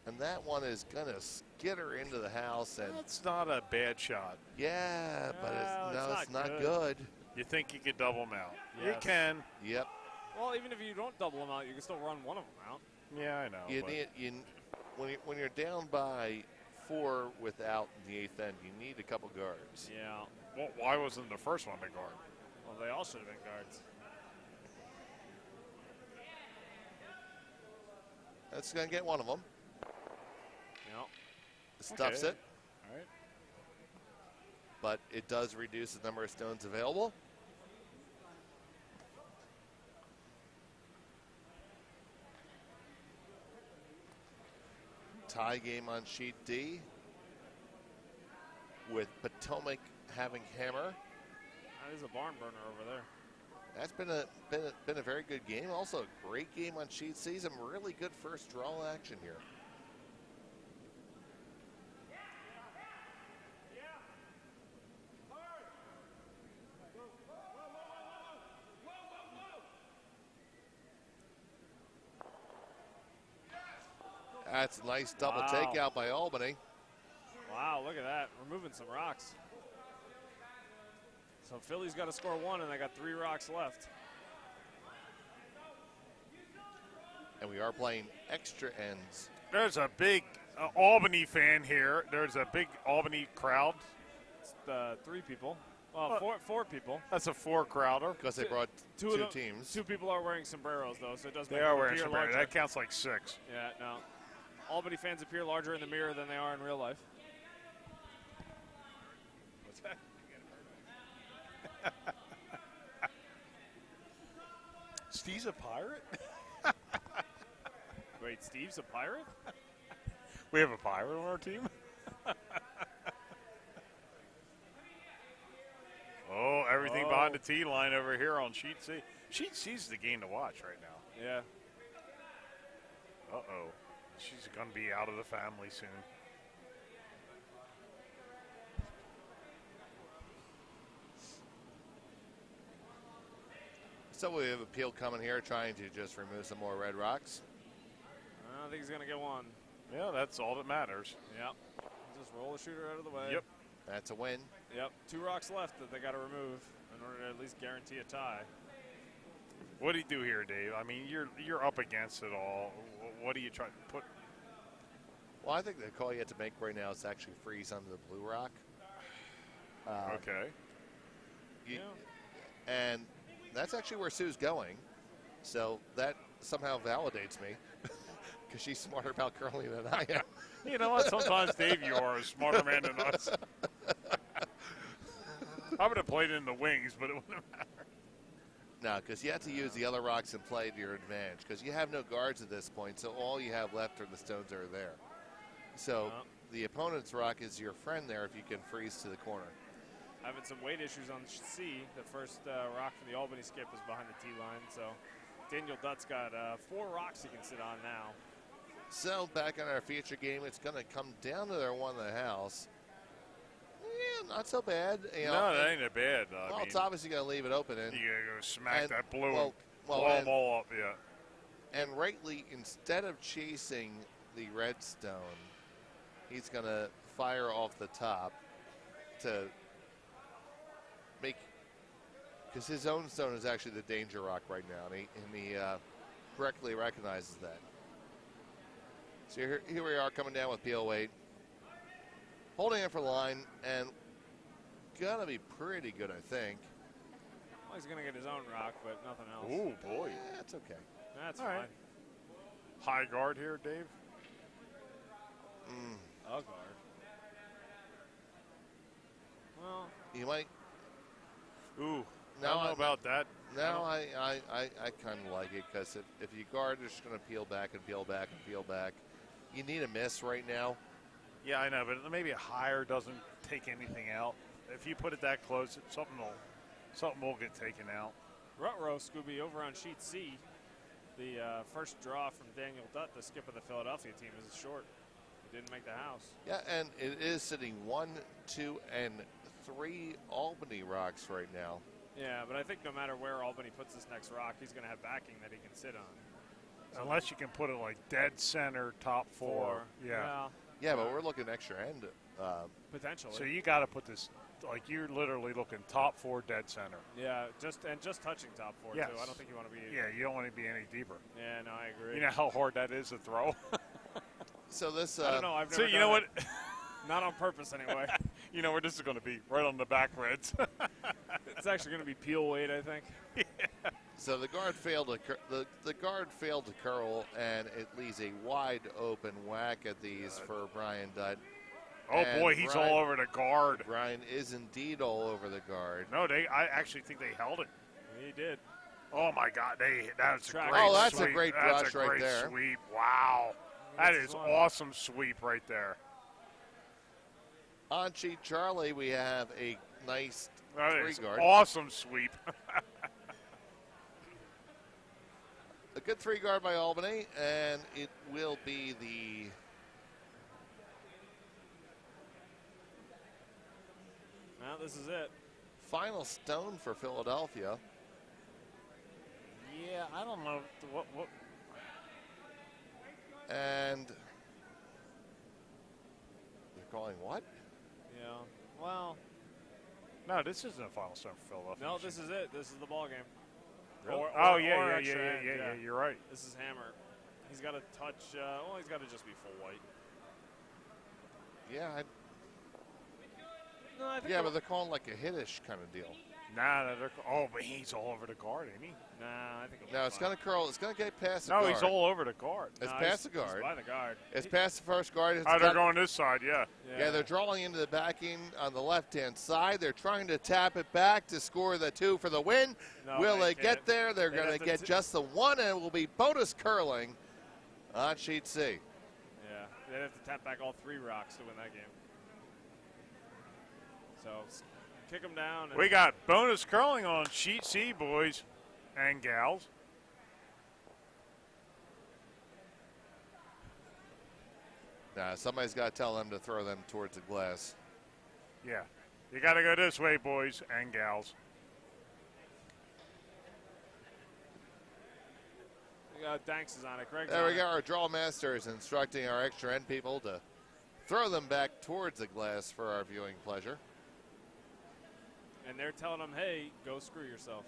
And that one is going to skitter into the house. And That's not a bad shot. yeah, but it's not good. good. You think you could double them out? You Yes. can. Yep. Well, even if you don't double them out, you can still run one of them out. Yeah, I know. You but need when you're down by 4 without the 8th end, you need a couple guards. Yeah. well, why wasn't the first one the guard? Well, they all should have been guards. That's going to get one of them. Yeah. Stuffs Okay. it, All right. but it does reduce the number of stones available. Tie game on sheet D with Potomac having hammer. That is a barn burner over there. That's been a very good game. Also a great game on sheet C. Some really good first draw action here. That's a nice double Wow. takeout by Albany. Wow, look at that. We're moving some rocks. So Philly's got to score 1, and they got 3 rocks left. And we are playing extra ends. There's a big Albany fan here. There's a big Albany crowd. It's 3 people. Well, four people. That's a 4-crowder. Because they brought Two two of them- teams. 2 people are wearing sombreros, though, so it does They make are them wearing appear sombrero. larger. That counts like 6. Yeah, no. Albany fans appear larger in the mirror than they are in real life. What's that? Steve's a pirate? Wait, Steve's a pirate? We have a pirate on our team? Oh, everything Oh. behind the tee line over here on sheet C. Sheet C's the game to watch right now. Yeah. Uh-oh. She's going to be out of the family soon. So we have a Peel coming here trying to just remove some more red rocks. I don't think he's going to get one. Yeah, that's all that matters. Yep. Just roll the shooter out of the way. Yep. That's a win. Yep. 2 rocks left that they got to remove in order to at least guarantee a tie. What do you do here, Dave? I mean, you're up against it all. What do you try to put? Well, I think the call you have to make right now is actually freeze onto the blue rock. Okay. And that's actually where Sue's going. So that somehow validates me because she's smarter about curling than I am. You know what? Sometimes, Dave, you are a smarter man than us. I would have played in the wings, but it wouldn't matter. No, because you have to use the other rocks and play to your advantage because you have no guards at this point, so all you have left are the stones that are there. So the opponent's rock is your friend there if you can freeze to the corner. Having some weight issues on C. The first rock from the Albany skip is behind the tee line, so Daniel Dutt's got 4 rocks he can sit on now. So back on our feature game, it's going to come down to their one in the house. Yeah, not so bad. You know, no, that ain't that bad. Well, it's obviously going to leave it open. And you got to go smack that blue and blow them all up, yeah. And rightly, instead of chasing the redstone, he's going to fire off the top to make, because his own stone is actually the danger rock right now, and he correctly recognizes that. So here we are coming down with Peel Wade, holding it for the line, and gonna be pretty good, I think. Well, he's gonna get his own rock, but nothing else. Oh boy, yeah, that's okay. That's all fine. Right. High guard here, Dave. A guard. Well, you might. Ooh, I don't know about that. No, I kind of like it because if you guard, they're just going to peel back and peel back and peel back. You need a miss right now. Yeah, I know, but maybe a higher doesn't take anything out. If you put it that close, something will get taken out. Rutrow, Scooby, over on sheet C. The first draw from Daniel Dutt, the skip of the Philadelphia team, is short. He didn't make the house. Yeah, and it is sitting 1, 2, and 3 Albany rocks right now. Yeah, but I think no matter where Albany puts this next rock, he's going to have backing that he can sit on. So unless you can put it like dead center, top 4. Yeah. Yeah, but we're looking extra end. Potentially. So you got to put this, like you're literally looking top 4 dead center. Yeah, just touching top 4 yes. too. I don't think you want to be. Yeah, you don't want to be any deeper. Yeah, no, I agree. You know how hard that is to throw. So this. I don't know. I've never. So you know what? Not on purpose, anyway. You know where this is going to be? Right on the back reds. It's actually going to be Peel Wade, I think. Yeah. So the guard failed to the guard failed to curl, and it leaves a wide open whack at these for Brian Dutt. Oh and boy, he's all over the guard. Brian is indeed all over the guard. No, I actually think they held it. He did. Oh my God, that's a great. Oh, that's sweep. a great brush right there. Sweep. Wow, that is awesome sweep right there. On sheet Charlie, we have a nice That is 3-guard. Awesome sweep. A good 3-guard by Albany, and it will be the Now this is it. final stone for Philadelphia. Yeah, I don't know what. And they're calling what? Yeah. Well. No, this isn't a final stone for Philadelphia. No, this is it. This is the ball game. Really? Or yeah. extra end, yeah. You're right. This is Hammer. He's got to touch. Well, he's got to just be full white. Yeah, No, I think yeah, but they're calling like a hit-ish kind of deal. Nah, but he's all over the guard, ain't he? Nah, I think. No, it's going to curl. It's going to get past the No, guard. he's all over the guard. It's past the guard. He's by the guard. It's past the first guard. It's They're going this side, yeah. Yeah, they're drawing into the backing on the left-hand side. They're trying to tap it back to score the 2 for the win. No, Will they can't. get there? They're going to get just the 1, and it will be bonus curling on sheet C. Yeah, they'd have to tap back all 3 rocks to win that game. So kick them down. We got bonus curling on sheet C, boys and gals. Now, somebody's got to tell them to throw them towards the glass. Yeah, you got to go this way, boys and gals. Danks is on it. Greg's There on we go. it. Our draw master is instructing our extra end people to throw them back towards the glass for our viewing pleasure. And they're telling them, hey, go screw yourself.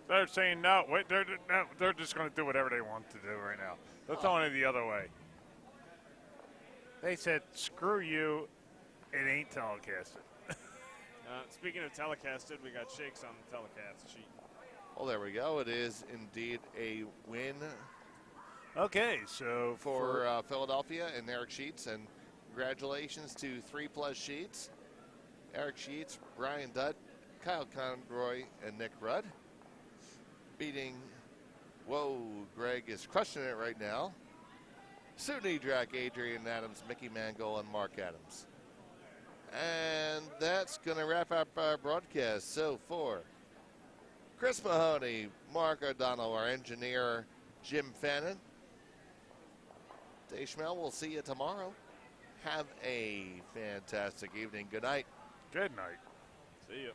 They're saying no. Wait, they're just going to do whatever they want to do right now. They're throwing it the other way. They said, "Screw you, it ain't telecasted." Speaking of telecasted, we got shakes on the telecast sheet. Well, there we go. It is indeed a win Okay, so for Philadelphia and Eric Sheets, and congratulations to 3+ Sheets. Eric Sheets, Brian Dutt, Kyle Conroy, and Nick Rudd. Beating, Greg is crushing it right now. Sue Niedrach, Adrian Adams, Mickey Mangold, and Mark Adams. And that's going to wrap up our broadcast. So for Chris Mahoney, Mark O'Donnell, our engineer, Jim Fannin, Dave Schmel, we'll see you tomorrow. Have a fantastic evening. Good night. good night. See ya.